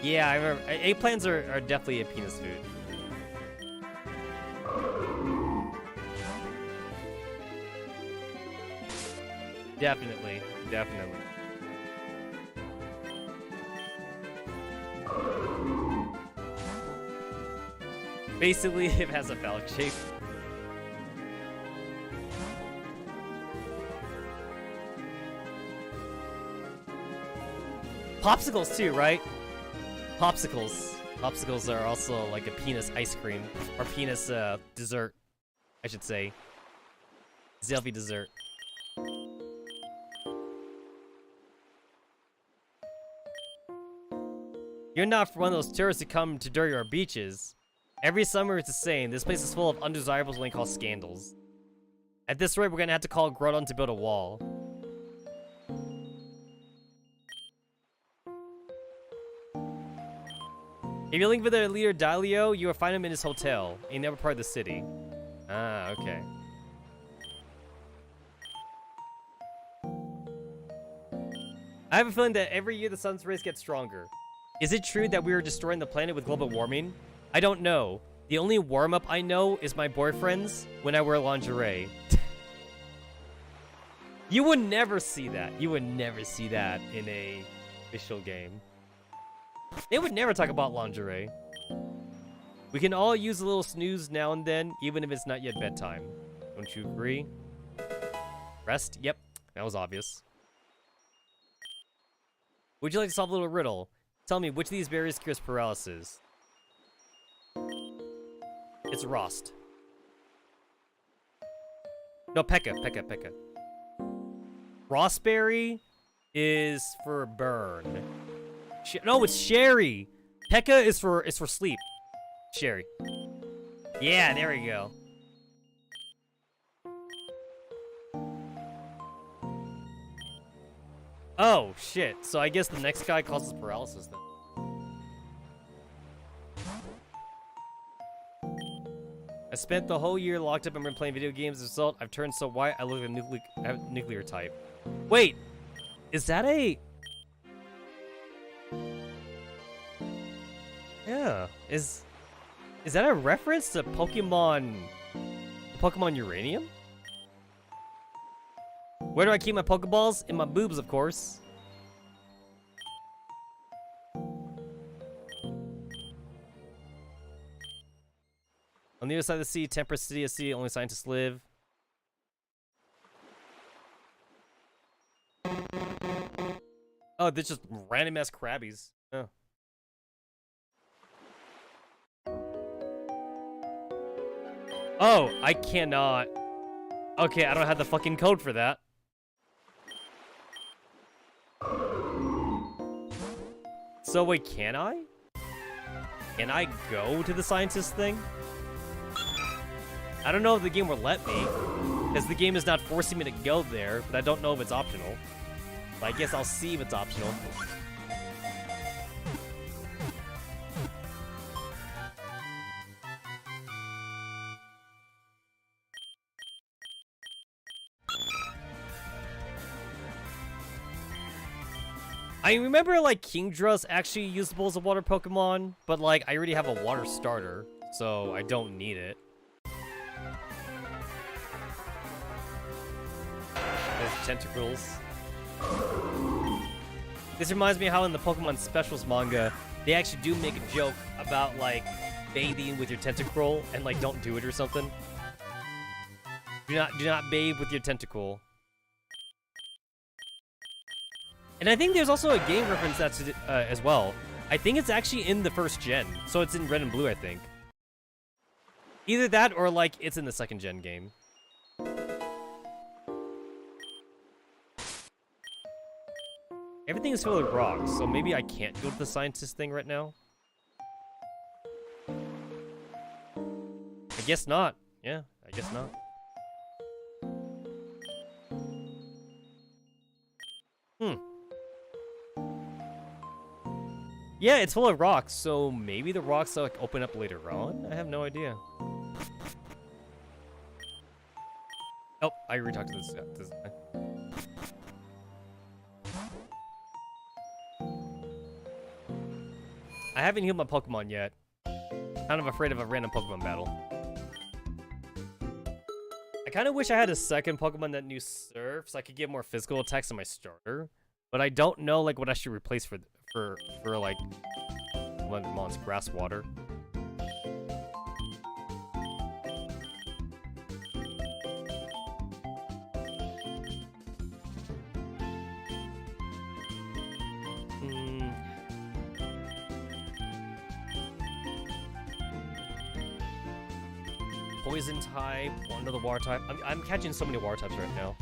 Yeah, I remember. Eggplants are definitely a penis food. Definitely, definitely. Basically, it has a phallic shape. Popsicles too, right? Popsicles. Popsicles are also like a penis ice cream. Or penis dessert, I should say. Zelfie dessert. You're not one of those tourists who come to dirty our beaches. Every summer it's the same. This place is full of undesirables we call scandals. At this rate, we're gonna have to call Groudon to build a wall. If you're looking for the leader Dalio, you will find him in his hotel. He never part of the city. Ah, okay. I have a feeling that every year the sun's rays get stronger. Is it true that we are destroying the planet with global warming? I don't know. The only warm-up I know is my boyfriend's when I wear lingerie. You would never see that. You would never see that in a official game. They would never talk about lingerie. We can all use a little snooze now and then, even if it's not yet bedtime. Don't you agree? Rest? Yep. That was obvious. Would you like to solve a little riddle? Tell me, which of these berries cures paralysis? It's Rost. No, Pekka. Rostberry is for burn. No, it's Sherry. Pekka is for sleep. Sherry. Yeah, there we go. Oh, shit. So I guess the next guy causes paralysis then. I spent the whole year locked up and been playing video games. As a result, I've turned so white I look like a nuclear type. Wait, is that a... Yeah, is that a reference to Pokemon Uranium? Where do I keep my Pokeballs? In my boobs, of course. On the other side of the sea, Temperate City of Sea, only scientists live. Oh, they're just random ass crabbies. Oh. Oh, I cannot. Okay, I don't have the fucking code for that. So wait, can I? Can I go to the scientist thing? I don't know if the game will let me, because the game is not forcing me to go there, but I don't know if it's optional. But I guess I'll see if it's optional. I remember, like, Kingdra's actually usable as a water Pokemon, but, like, I already have a water starter, so I don't need it. There's tentacles. This reminds me how in the Pokemon Specials manga, they actually do make a joke about, like, bathing with your tentacle and, like, don't do it or something. Do not bathe with your tentacle. And I think there's also a game reference that's as well. I think it's actually in the first gen, so it's in Red and Blue, I think. Either that or, like, it's in the second gen game. Everything is filled with rocks, so maybe I can't go to the scientist thing right now. I guess not. Yeah, I guess not. Yeah, it's full of rocks, so maybe the rocks will, like, open up later on? I have no idea. Oh, I already talked to this guy. I haven't healed my Pokemon yet. Kind of afraid of a random Pokemon battle. I kind of wish I had a second Pokemon that knew Surf, so I could get more physical attacks on my starter. But I don't know, like, what I should replace for like, Lemon's Grass Water. Poison type, another water type. I'm catching so many water types right now.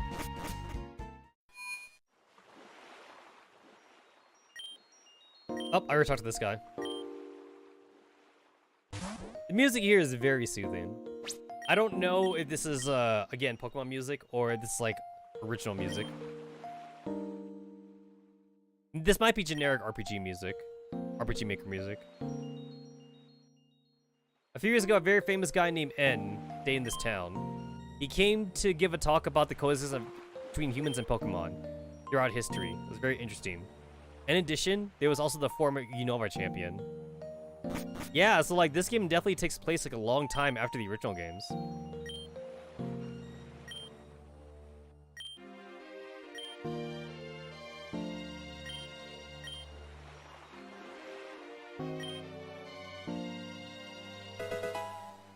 Oh, I already talked to this guy. The music here is very soothing. I don't know if this is, again, Pokemon music, or if this is, like, original music. This might be generic RPG music. RPG Maker music. A few years ago, a very famous guy named N stayed in this town. He came to give a talk about the coexistence between humans and Pokemon throughout history. It was very interesting. In addition, there was also the former Unova champion. Yeah, so like this game definitely takes place like a long time after the original games.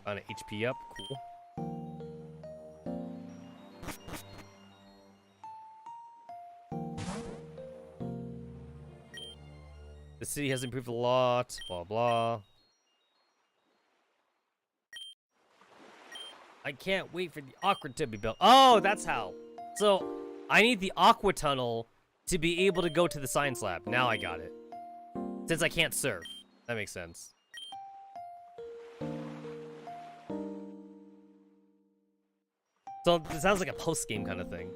On an HP up, cool. The city has improved a lot, blah blah. I can't wait for the Aqua to be built. Oh, that's how. So, I need the Aqua Tunnel to be able to go to the Science Lab. Now I got it. Since I can't surf. That makes sense. So, it sounds like a post-game kind of thing.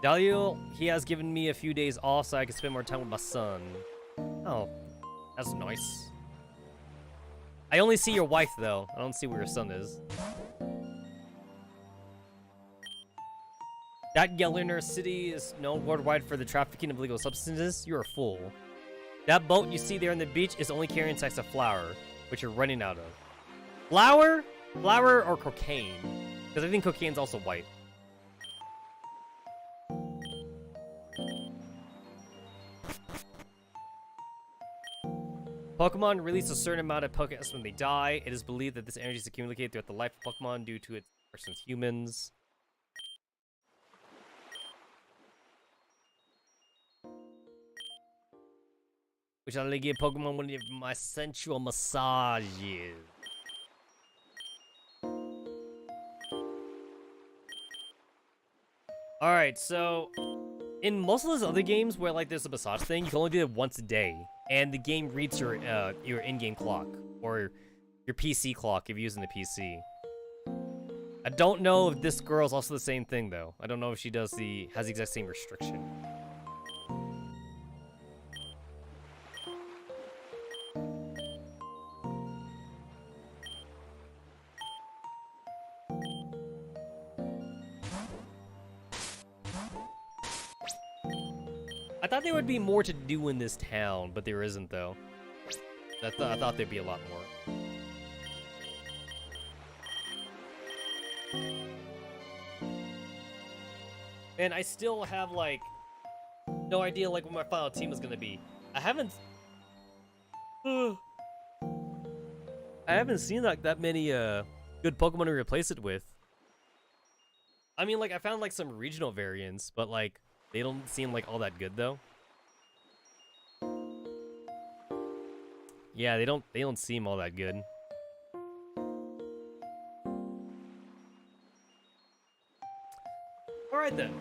Dalio, he has given me a few days off so I can spend more time with my son. Oh, that's nice. I only see your wife, though. I don't see where your son is. That Yelliner city is known worldwide for the trafficking of illegal substances. You're a fool. That boat you see there on the beach is only carrying sacks of flour, which you're running out of. Flour? Flour or cocaine? Because I think cocaine's also white. Pokemon release a certain amount of Pokédex when they die. It is believed that this energy is accumulated throughout the life of Pokemon due to its interaction with humans. Which I'll give Pokemon one of my sensual massages. Alright, so in most of those other games where like there's a massage thing, you can only do it once a day. And the game reads your in-game clock. Or your PC clock if you're using the PC. I don't know if this girl's also the same thing though. I don't know if she has the exact same restriction. I thought there would be more to do in this town, but there isn't, though. I thought there'd be a lot more. And I still have, like, no idea, like, what my final team is gonna be. I haven't seen, like, that many, good Pokemon to replace it with. I mean, like, I found, like, some regional variants, but, like, they don't seem like all that good though. Yeah, they don't seem all that good. All right then.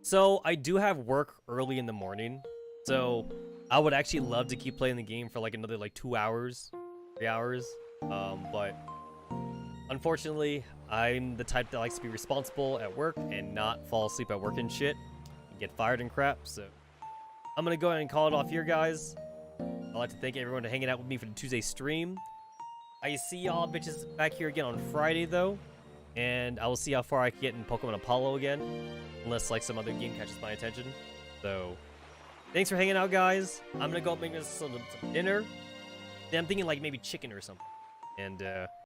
So I do have work early in the morning, so I would actually love to keep playing the game for like another like 2 hours, 3 hours. But unfortunately, I'm the type that likes to be responsible at work and not fall asleep at work and shit and get fired and crap, so I'm gonna go ahead and call it off here, guys. I'd like to thank everyone for hanging out with me for the Tuesday stream. I see y'all bitches back here again on Friday, though, and I will see how far I can get in Pokemon Opalo again, unless like some other game catches my attention. So, thanks for hanging out, guys. I'm gonna go make some dinner. Then I'm thinking like maybe chicken or something, and